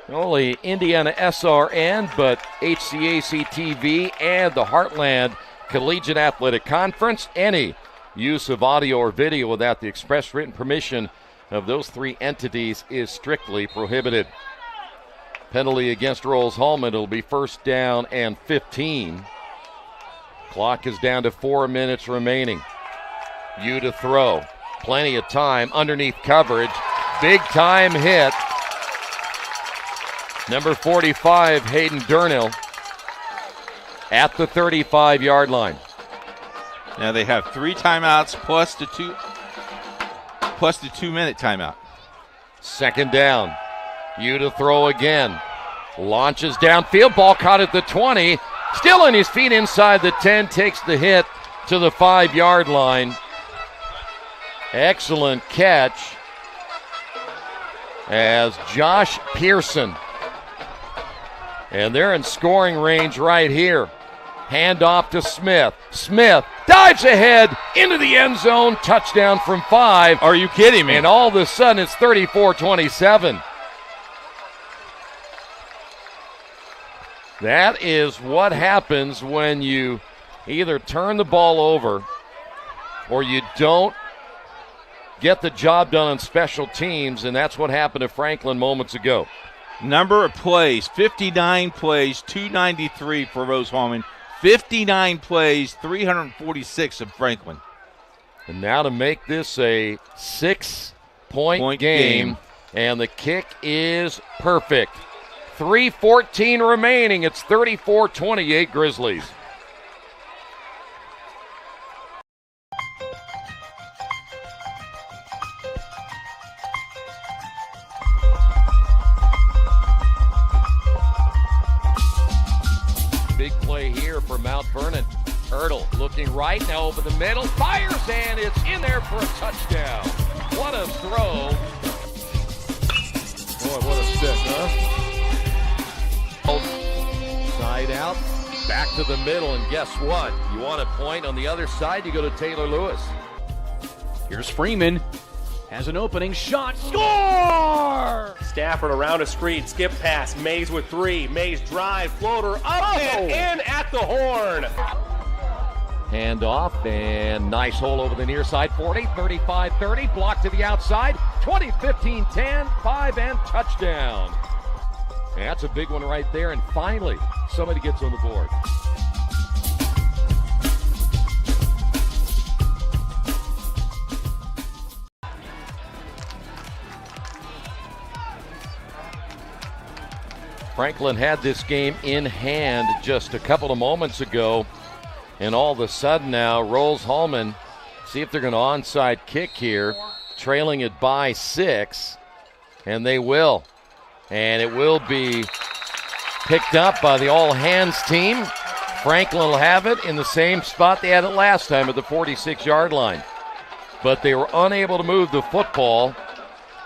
not only IndianaSRN, but HCAC TV and the Heartland Collegiate Athletic Conference. Any use of audio or video without the express written permission of those 3 entities is strictly prohibited. Penalty against Rose-Hulman. It'll be first down and 15. Clock is down to 4 minutes remaining. You to throw. Plenty of time underneath coverage. Big time hit. Number 45, Hayden Durnill, at the 35-yard line.
Now they have 3 timeouts plus the 2-minute timeout.
Second down. You to throw again. Launches downfield. Ball caught at the 20. Still on his feet inside the 10. Takes the hit to the 5-yard line. Excellent catch as Josh Pearson. And they're in scoring range right here. Hand off to Smith. Smith dives ahead into the end zone. Touchdown from 5.
Are you kidding me?
And all of a sudden it's 34-27. That is what happens when you either turn the ball over or you don't get the job done on special teams, and that's what happened to Franklin moments ago.
Number of plays, 59 plays, 293 for Rose-Hulman. 59 plays, 346 of Franklin.
And now to make this a 6-point game, and the kick is perfect. 3:14 remaining. It's 34-28 Grizzlies. Big play here for Mount Vernon. Hurdle looking right, now over the middle, fires, and it's in there for a touchdown. What a throw. Boy, what a stick, huh? Side out, back to the middle, and guess what? You want a point on the other side, you go to Taylor Lewis.
Here's Freeman. Has an opening shot. Score!
Stafford around a screen. Skip pass. Mays with 3. Mays drive. Floater up and in at the horn.
Hand off, and nice hole over the near side. 40, 35, 30. Block to the outside. 20, 15, 10, 5, and touchdown. And that's a big one right there. And finally, somebody gets on the board. Franklin had this game in hand just a couple of moments ago, and all of a sudden now Rose-Hulman, see if they're going to onside kick here, trailing it by 6, and they will. And it will be picked up by the all-hands team. Franklin will have it in the same spot they had it last time at the 46-yard line. But they were unable to move the football,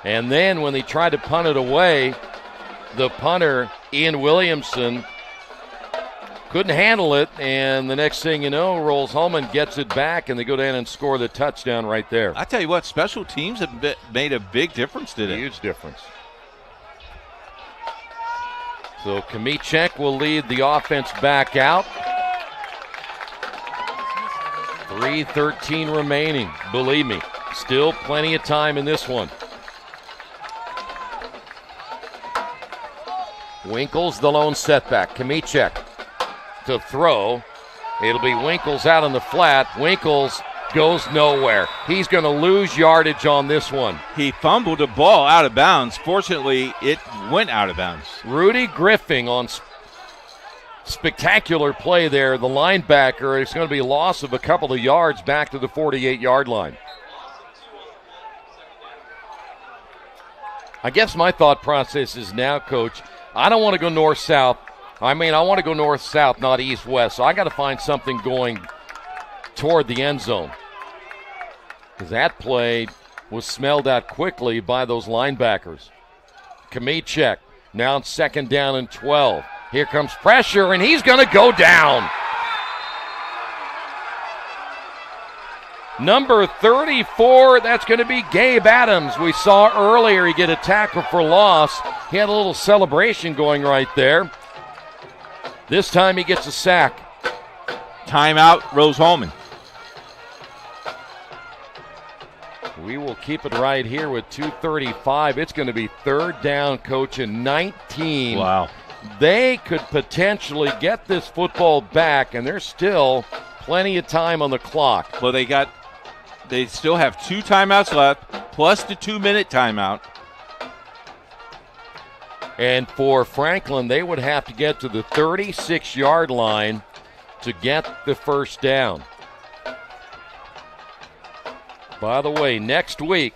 and then when they tried to punt it away, the punter, Ian Williamson, couldn't handle it, and the next thing you know, Rose-Hulman gets it back, and they go down and score the touchdown right there.
I tell you what, special teams have made a big difference today.
Huge difference. So Kamichek will lead the offense back out. 3:13 remaining. Believe me, still plenty of time in this one. Winkles the lone setback. Kamichek to throw. It'll be Winkles out on the flat. Winkles goes nowhere. He's going to lose yardage on this one.
He fumbled the ball out of bounds. Fortunately, it went out of bounds.
Rudy Griffin on spectacular play there. The linebacker, it's going to be a loss of a couple of yards back to the 48-yard line. I guess my thought process is now, Coach, I don't want to go north-south. I want to go north-south, not east-west. So I got to find something going toward the end zone, because that play was smelled out quickly by those linebackers. Kamichek, now it's 2nd down and 12. Here comes pressure, and he's going to go down. Number 34, that's going to be Gabe Adams. We saw earlier he get a tackle for loss. He had a little celebration going right there. This time he gets a sack.
Timeout, Rose-Hulman.
We will keep it right here with 2:35. It's going to be third down, Coach, and 19.
Wow.
They could potentially get this football back, and there's still plenty of time on the clock.
Well, they still have 2 timeouts left, plus the 2-minute timeout.
And for Franklin, they would have to get to the 36-yard line to get the first down. By the way, next week,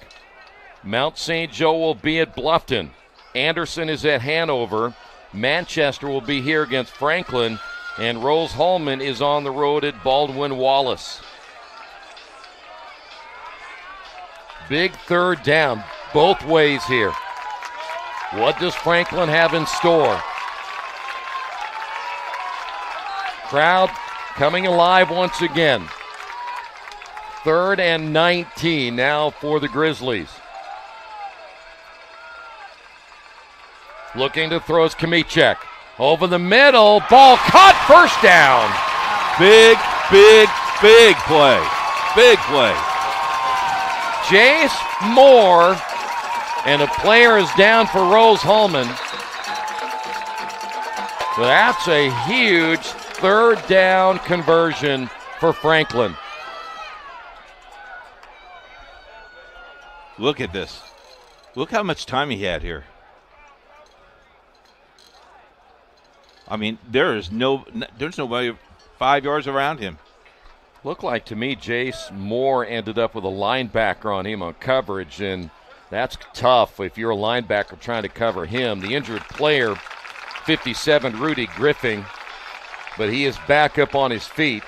Mount St. Joe will be at Bluffton. Anderson is at Hanover. Manchester will be here against Franklin. And Rose-Hulman is on the road at Baldwin-Wallace. Big third down both ways here. What does Franklin have in store? Crowd coming alive once again. 3rd and 19 now for the Grizzlies. Looking to throw is Kamichek. Over the middle, ball caught, first down.
Big play. Big play.
Jace Moore, and a player is down for Rose-Hulman. So that's a huge third down conversion for Franklin.
Look at this. Look how much time he had here. I mean, there's nobody 5 yards around him.
Looked like to me Jace Moore ended up with a linebacker on him on coverage, and that's tough if you're a linebacker trying to cover him. The injured player, 57, Rudy Griffin, but he is back up on his feet.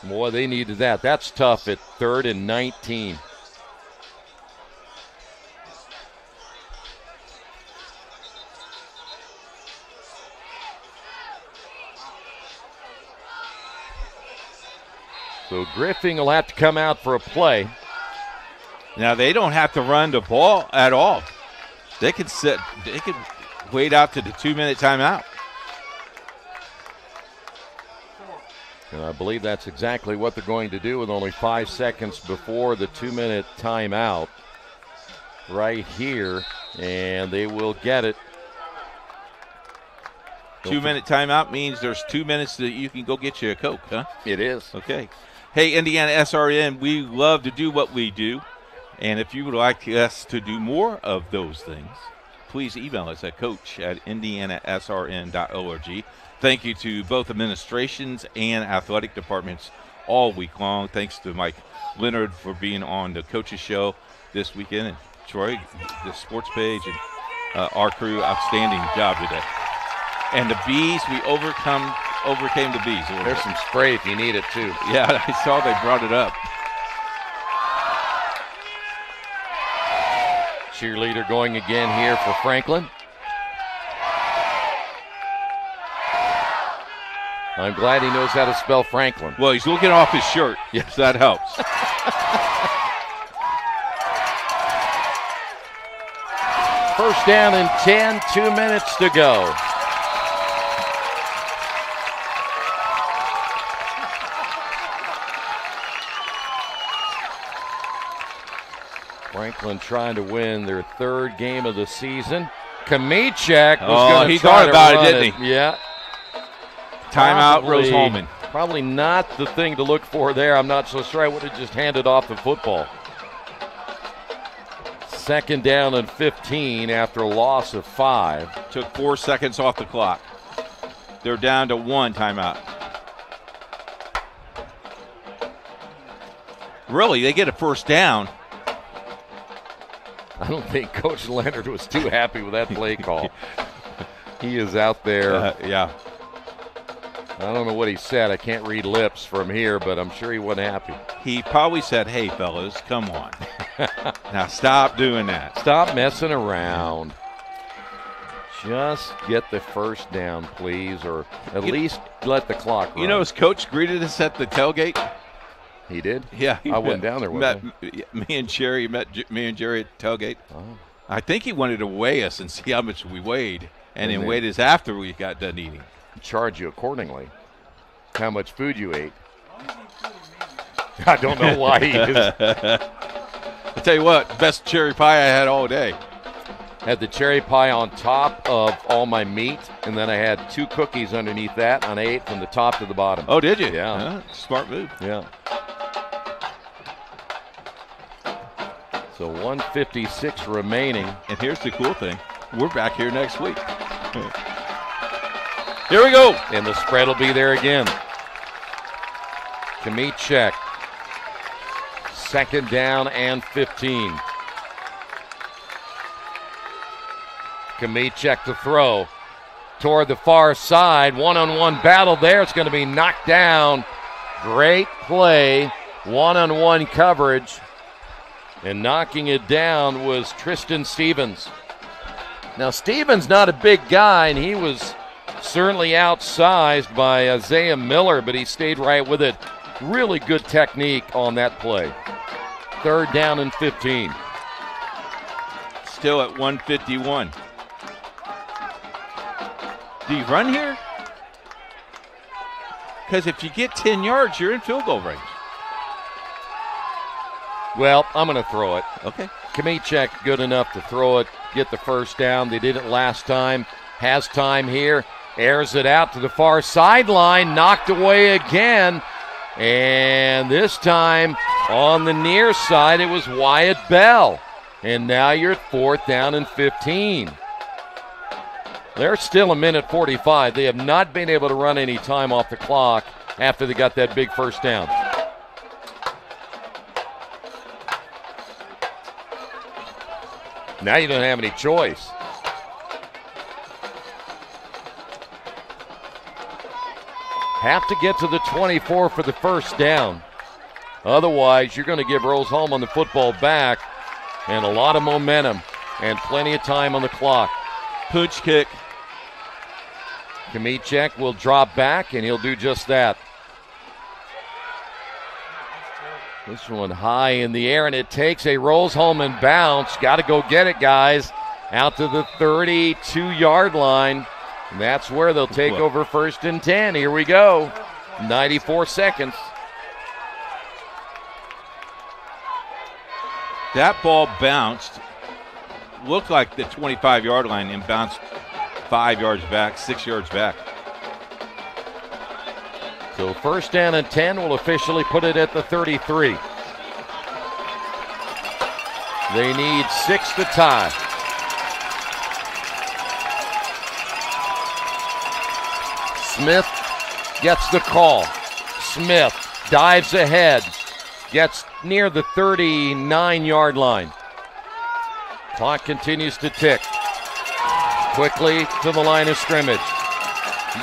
Boy, they needed that. That's tough at 3rd and 19. So Griffin will have to come out for a play.
Now they don't have to run the ball at all. They could wait out to the 2-minute timeout.
And I believe that's exactly what they're going to do with only 5 seconds before the 2-minute timeout right here. And they will get it.
2-minute timeout means there's 2 minutes that you can go get you a Coke, huh?
It is.
Okay. Hey, IndianaSRN, we love to do what we do. And if you would like us to do more of those things, please email us at coach@indianasrn.org. Thank you to both administrations and athletic departments all week long. Thanks to Mike Leonard for being on the Coaches Show this weekend. And Troy, the sports page, and our crew, outstanding job today. And the bees, we overcame the bees.
There's some spray if you need it, too.
Yeah, I saw they brought it up.
Cheerleader going again here for Franklin. I'm glad he knows how to spell Franklin.
Well, he's looking off his shirt. Yes, that helps.
First down and 10, 2 minutes to go. Franklin trying to win their 3rd game of the season. Kamichek was going to
he
try
thought
to
about
run
it, didn't he?
Yeah.
Timeout, Rose-Hulman.
Probably not the thing to look for there. I'm not so sure I would have just handed off the football. 2nd down and 15 after a loss of 5.
Took 4 seconds off the clock. They're down to 1 timeout. Really, they get a first down.
I don't think Coach Leonard was too happy with that play call. He is out there.
Yeah.
I don't know what he said. I can't read lips from here, but I'm sure he wasn't happy.
He probably said, hey, fellas, come on. Now stop doing that.
Stop messing around. Just get the first down, please, or at least let the clock run.
You know, his coach greeted us at the tailgate.
He did?
Yeah.
I went down there with him.
Me and Jerry met me and Jerry at the tailgate.
Oh.
I think he wanted to weigh us and see how much we weighed, and then weighed us after we got done eating.
Charge you accordingly. How much food you ate. I don't know why he is.
I tell you what, best cherry pie I had all day.
Had the cherry pie on top of all my meat, and then I had 2 cookies underneath that, and I ate from the top to the bottom.
Oh, did you?
Yeah.
Smart move.
Yeah. So 1:56 remaining.
And here's the cool thing. We're back here next week. Here we go.
And the spread will be there again. Kamichek. 2nd down and 15. Kamichek to throw toward the far side. One-on-one battle there. It's going to be knocked down. Great play. One-on-one coverage. And knocking it down was Tristan Stevens. Now, Stevens not a big guy, and he was certainly outsized by Isaiah Miller, but he stayed right with it. Really good technique on that play. 3rd down and 15.
Still at 151. Do you run here? Because if you get 10 yards, you're in field goal range.
Well, I'm going to throw it.
Okay.
Kamichek good enough to throw it, get the 1st down. They did it last time. Has time here. Airs it out to the far sideline. Knocked away again. And this time on the near side, it was Wyatt Bell. And now you're at 4th down and 15. They're still 1:45. They have not been able to run any time off the clock after they got that big 1st down. Now you don't have any choice. Have to get to the 24 for the 1st down. Otherwise, you're going to give Rose-Hulman the football back and a lot of momentum and plenty of time on the clock.
Pooch kick.
Kamichek will drop back, and he'll do just that. This one high in the air, and it takes a Rose-Hulman bounce. Got to go get it, guys. Out to the 32-yard line. And that's where they'll take over 1st and 10. Here we go. 94 seconds.
That ball bounced, looked like the 25-yard line, and bounced 5 yards back, 6 yards back.
So 1st down and 10 will officially put it at the 33. They need 6 to tie. Smith gets the call. Smith dives ahead, gets near the 39-yard line. Clock continues to tick. Quickly to the line of scrimmage.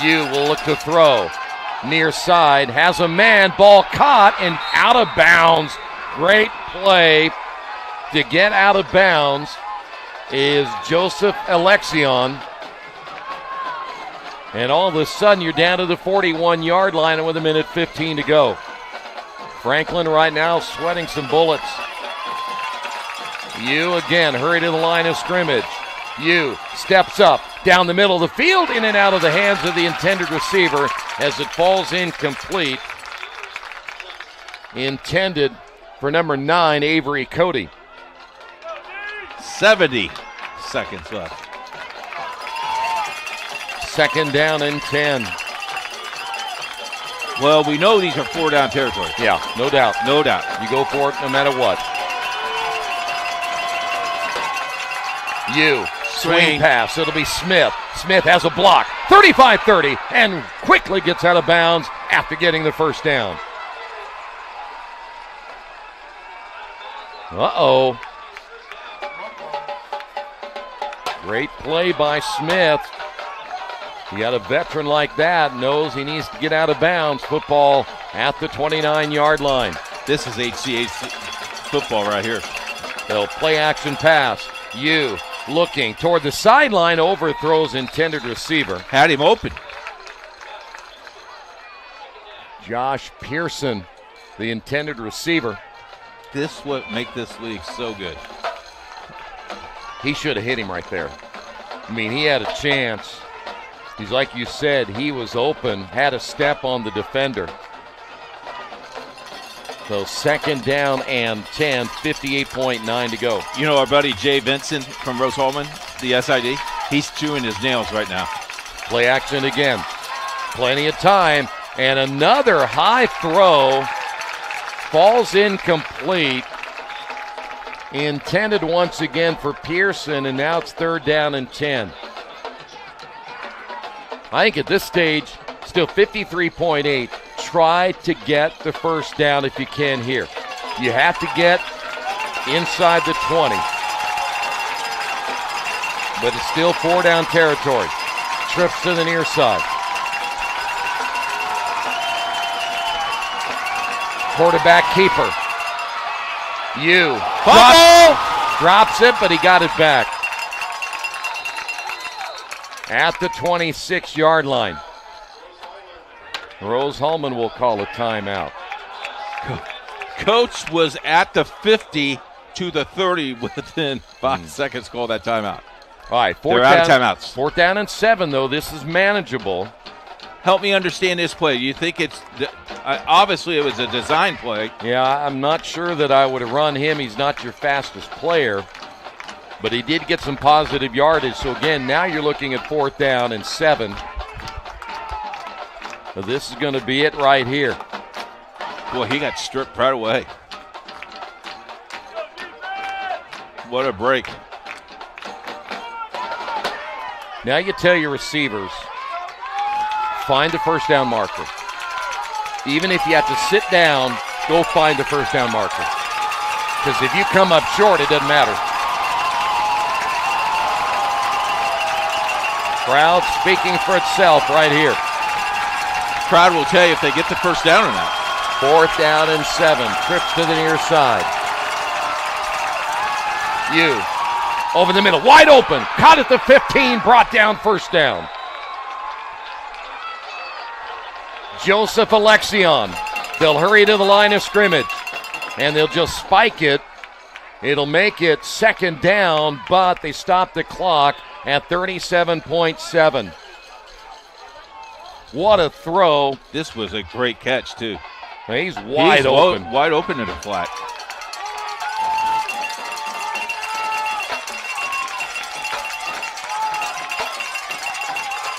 Yu will look to throw. Near side, has a man, ball caught and out of bounds. Great play to get out of bounds is Joseph Alexion. And all of a sudden, you're down to the 41-yard line and with 1:15 to go. Franklin right now sweating some bullets. Yu again, hurry to the line of scrimmage. Yu steps up, down the middle of the field, in and out of the hands of the intended receiver as it falls incomplete. Intended for number 9, Avery Cody.
70 seconds left.
2nd down and 10.
Well, we know these are 4-down territory.
Yeah, no doubt.
No doubt.
You go for it no matter what. Yu, swing pass. It'll be Smith. Smith has a block. 35-30 and quickly gets out of bounds after getting the 1st down. Uh-oh. Great play by Smith. You got a veteran like that, knows he needs to get out of bounds. Football at the 29-yard line.
This is HCAC football right here.
They'll play action pass. Yu looking toward the sideline, overthrows intended receiver.
Had him open.
Josh Pearson, the intended receiver.
This what make this league so good.
He should have hit him right there. I mean, he had a chance. He's like you said, he was open, had a step on the defender. So second down and 10, 58.9 to go.
You know our buddy Jay Vincent from Rose-Hulman, the SID? He's chewing his nails right now.
Play action again. Plenty of time. And another high throw. Falls incomplete. Intended once again for Pearson, and now it's third down and 10. I think at this stage, still 53.8. Try to get the first down if you can here. You have to get inside the 20. But it's still 4 down territory. Trips to the near side. Quarterback keeper. Drops it, but he got it back. At the 26-yard line. Rose-Hulman will call a timeout.
Coach was at the 50 to the 30 within 5 seconds. Call that timeout.
All right,
they're out of timeouts.
4th down and 7, though. This is manageable.
Help me understand this play. You think it's obviously it was a design play.
Yeah, I'm not sure that I would have run him. He's not your fastest player, but he did get some positive yardage. So again, now you're looking at 4th down and 7. So this is going to be it right here.
Boy, he got stripped right away. What a break.
Now you tell your receivers, find the first down marker. Even if you have to sit down, go find the first down marker. Because if you come up short, it doesn't matter. Crowd speaking for itself right here.
Crowd will tell you if they get the first down or not.
4th down and 7. Trips to the near side. Over the middle. Wide open. Caught at the 15. Brought down first down. Joseph Alexion. They'll hurry to the line of scrimmage. And they'll just spike it. It'll make it second down, but they stop the clock at 37.7. What a throw.
This was a great catch, too.
He's wide open.
Wide open in the flat.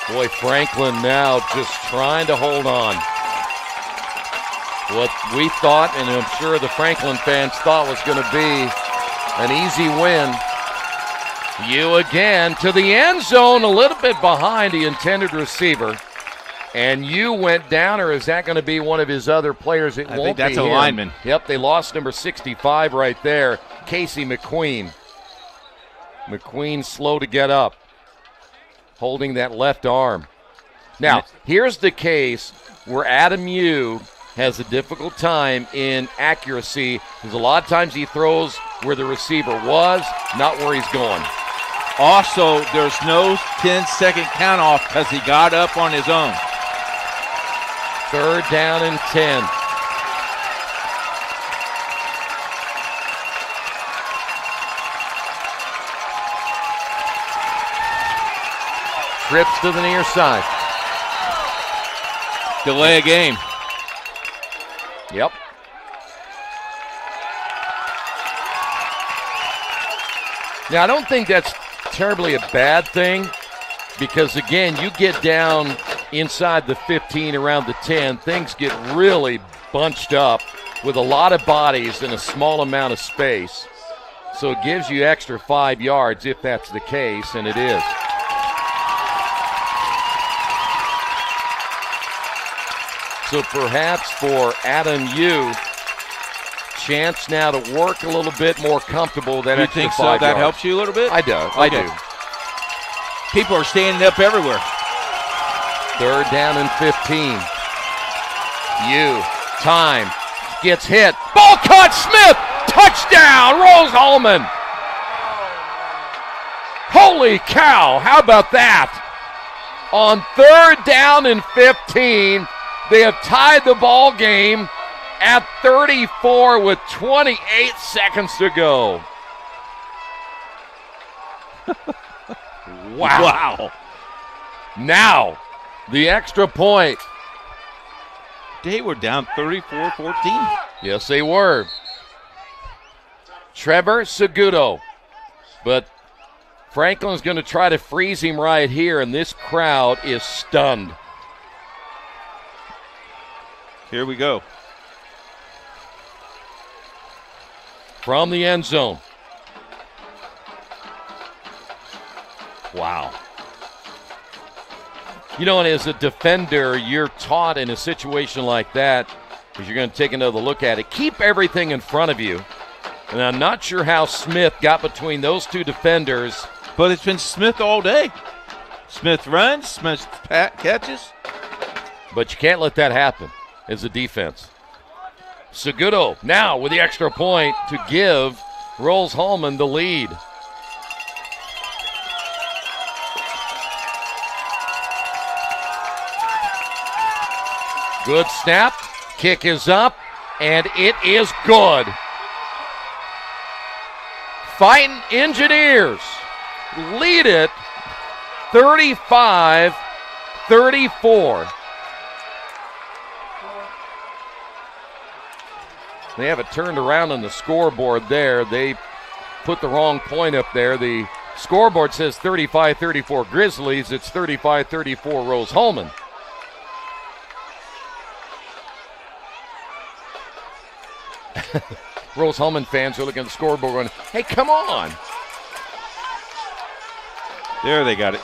Boy, Franklin now just trying to hold on. What we thought, and I'm sure the Franklin fans thought, was going to be an easy win. Again to the end zone, a little bit behind the intended receiver. And went down, or is that going to be one of his other players? I
think that's a lineman.
Yep, they lost number 65 right there, Casey McQueen. McQueen slow to get up, holding that left arm. Now, here's the case where Adam Yu has a difficult time in accuracy, because a lot of times he throws where the receiver was, not where he's going.
Also, there's no 10-second count off because he got up on his own.
3rd down and 10. Trips to the near side.
Delay a game.
Yep. Now, I don't think that's terribly a bad thing, because, again, you get down inside the 15, around the 10, things get really bunched up with a lot of bodies in a small amount of space. So it gives you extra 5 yards if that's the case, and it is. So perhaps for Adam Yu, chance now to work a little bit more comfortable. That
you
extra
think
5
so?
yards.
That helps you a little bit?
I do.
Okay.
I do.
People are standing up everywhere.
3rd down and 15. Time. Gets hit. Ball caught. Smith. Touchdown. Rose-Hulman. Holy cow. How about that? On 3rd down and 15, they have tied the ball game at 34 with 28 seconds to go. Wow. Now, the extra point.
They were down 34-14.
Yes, they were. Trevor Segudo. But Franklin's going to try to freeze him right here, and this crowd is stunned.
Here we go.
From the end zone. Wow. You know, and as a defender, you're taught in a situation like that, because you're going to take another look at it, keep everything in front of you. And I'm not sure how Smith got between those two defenders.
But it's been Smith all day. Smith runs, Smith catches.
But you can't let that happen as a defense. Segudo now with the extra point to give Rose-Hulman the lead. Good snap. Kick is up, and it is good. Fighting Engineers lead it 35-34. They have it turned around on the scoreboard there. They put the wrong point up there. The scoreboard says 35-34 Grizzlies. It's 35-34 Rose-Hulman. Rose-Hulman fans are looking at the scoreboard going, hey, come on.
There they got it.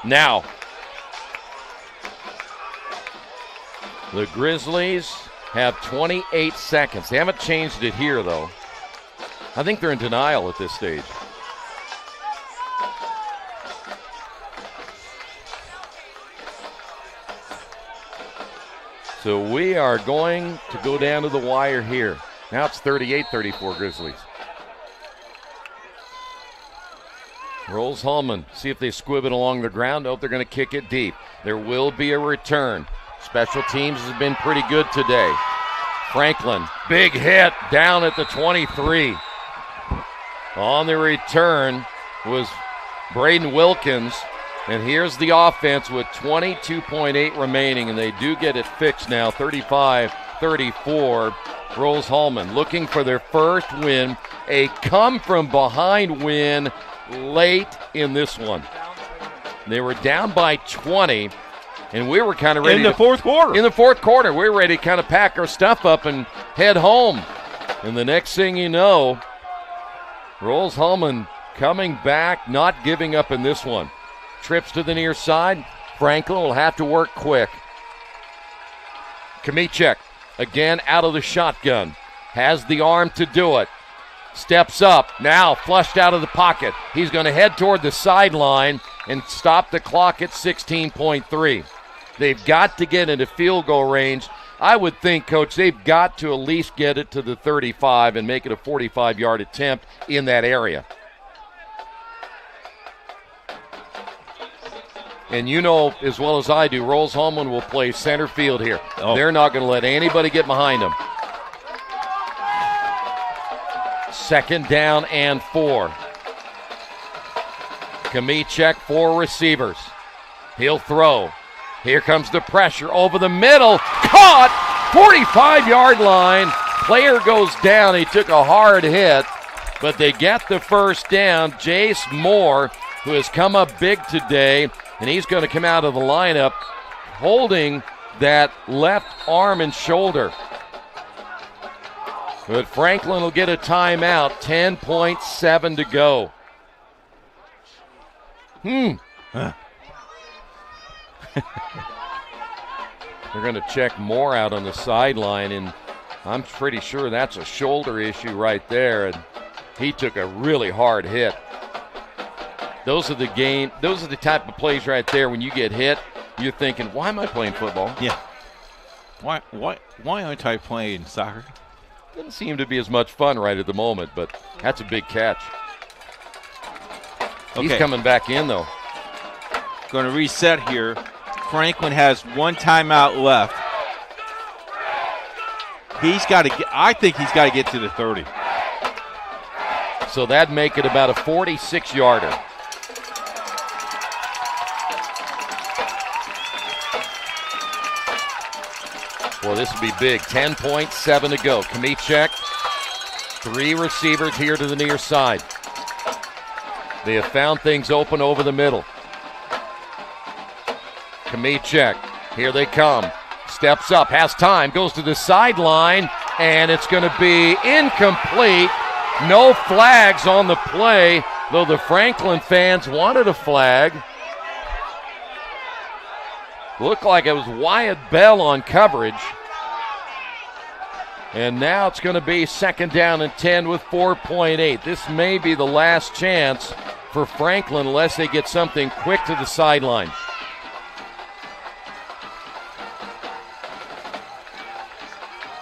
Now, the Grizzlies have 28 seconds. They haven't changed it here, though. I think they're in denial at this stage. So we are going to go down to the wire here. Now it's 38-34 Grizzlies. Rose-Hulman, see if they squib it along the ground. Oh, they're going to kick it deep. There will be a return. Special teams has been pretty good today. Franklin, big hit down at the 23. On the return was Braden Wilkins. And here's the offense with 22.8 remaining, and they do get it fixed now, 35-34. Rose-Hulman looking for their first win, a come-from-behind win late in this one. They were down by 20, and we were kind of ready
in the fourth quarter.
In the fourth quarter, we were ready to kind of pack our stuff up and head home. And the next thing you know, Rose-Hulman coming back, not giving up in this one. Trips to the near side. Franklin will have to work quick. Kamichek again out of the shotgun. Has the arm to do it. Steps up. Now flushed out of the pocket. He's going to head toward the sideline and stop the clock at 16.3. They've got to get into field goal range. I would think, Coach, they've got to at least get it to the 35 and make it a 45-yard attempt in that area. And you know as well as I do, Rose-Hulman will play center field here. Oh. They're not going to let anybody get behind them. Second down and 4. Kamichek, 4 receivers. He'll throw. Here comes the pressure over the middle. Caught! 45-yard line. Player goes down. He took a hard hit, but they get the first down. Jace Moore, who has come up big today, and he's going to come out of the lineup holding that left arm and shoulder. But Franklin will get a timeout, 10.7 to go. They're going to check Moore out on the sideline, and I'm pretty sure that's a shoulder issue right there, and he took a really hard hit. Those are the type of plays right there. When you get hit, you're thinking, why am I playing football?
Yeah. Why aren't I playing soccer?
Doesn't seem to be as much fun right at the moment, but that's a big catch. Okay. He's coming back in, though.
Going to reset here. Franklin has one timeout left. I think he's got to get to the 30.
So that'd make it about a 46-yarder. Well, this would be big. 10.7 to go. Kmiecek, 3 receivers here to the near side. They have found things open over the middle. Kmiecek, here they come. Steps up, has time, goes to the sideline, and it's going to be incomplete. No flags on the play, though the Franklin fans wanted a flag. Looked like it was Wyatt Bell on coverage. And now it's going to be 2nd down and 10 with 4.8. This may be the last chance for Franklin unless they get something quick to the sideline.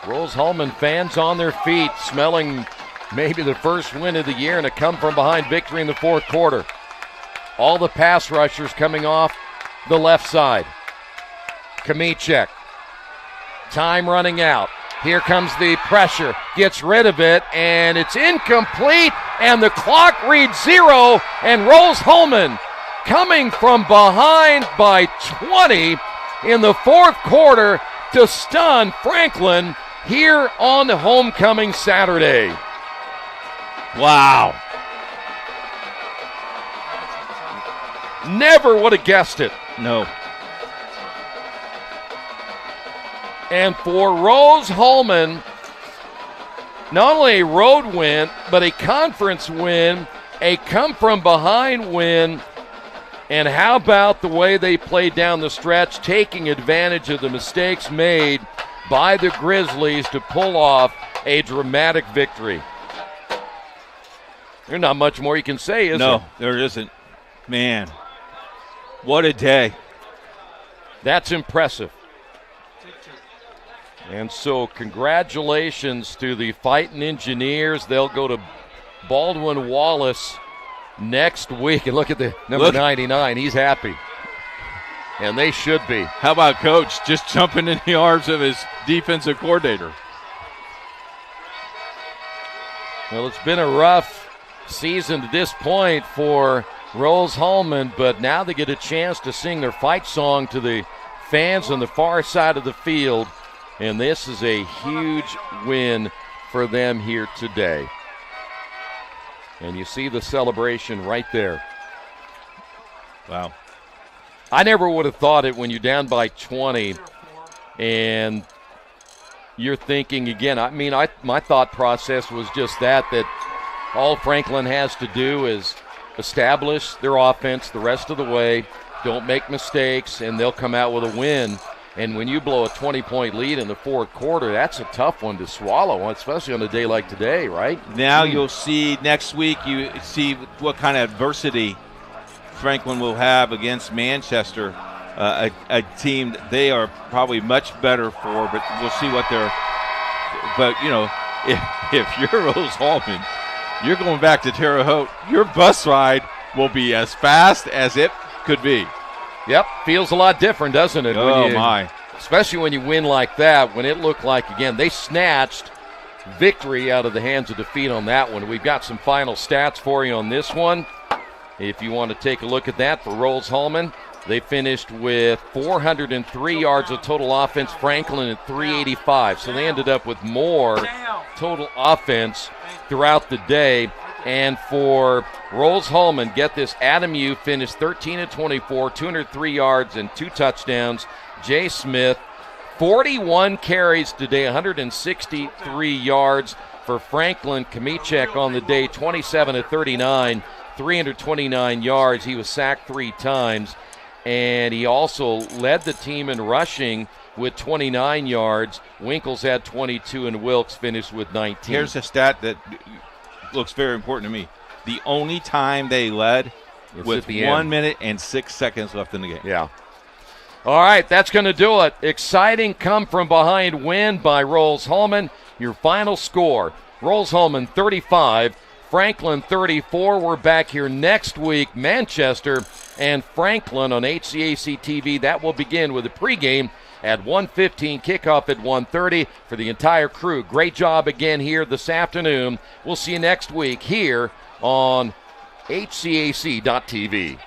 Rose-Hulman fans on their feet, smelling maybe the first win of the year and a come-from-behind victory in the 4th quarter. All the pass rushers coming off the left side. Kmiecek, time running out. Here comes the pressure, gets rid of it, and it's incomplete, and the clock reads 0, and Rose-Hulman coming from behind by 20 in the 4th quarter to stun Franklin here on the homecoming Saturday. Wow. Never would have guessed it.
No.
And for Rose-Hulman, not only a road win, but a conference win, a come-from-behind win. And how about the way they played down the stretch, taking advantage of the mistakes made by the Grizzlies to pull off a dramatic victory. There's not much more you can say, is there?
No, there isn't. Man, what a day.
That's impressive. And so congratulations to the Fighting Engineers. They'll go to Baldwin Wallace next week. And look at the number 99. He's happy. And they should be.
How about Coach just jumping in the arms of his defensive coordinator?
Well, it's been a rough season to this point for Rose-Hulman, but now they get a chance to sing their fight song to the fans on the far side of the field. And this is a huge win for them here today. And you see the celebration right there.
Wow.
I never would have thought it when you're down by 20 and you're thinking again. I mean, my thought process was just that all Franklin has to do is establish their offense the rest of the way, don't make mistakes, and they'll come out with a win. And when you blow a 20-point lead in the 4th quarter, that's a tough one to swallow, especially on a day like today, right?
Now you'll see next week, you see what kind of adversity Franklin will have against Manchester, a team they are probably much better for, but we'll see what they're – but, you know, if you're Rose-Hulman, you're going back to Terre Haute, your bus ride will be as fast as it could be.
Yep, feels a lot different, doesn't it?
Oh, my.
Especially when you win like that, when it looked like, again, they snatched victory out of the hands of defeat on that one. We've got some final stats for you on this one. If you want to take a look at that for Rose-Hulman, they finished with 403 yards of total offense, Franklin at 385. So they ended up with more total offense throughout the day. And for Rose-Hulman, get this, Adam Yu finished 13-24, 203 yards and 2 touchdowns. Jay Smith, 41 carries today, 163 yards. For Franklin, Kmiecek on the day, 27-39, 329 yards. He was sacked 3 times. And he also led the team in rushing with 29 yards. Winkles had 22, and Wilkes finished with 19.
Here's a stat that looks very important to me. The only time they led with 1 minute and 6 seconds left in the game.
Yeah. All right, that's going to do it. Exciting come-from-behind win by Rose-Hulman. Your final score, Rose-Hulman 35, Franklin 34. We're back here next week, Manchester and Franklin on HCAC TV. That will begin with a pregame at 1:15, kickoff at 1:30 for the entire crew. Great job again here this afternoon. We'll see you next week here on HCAC.TV.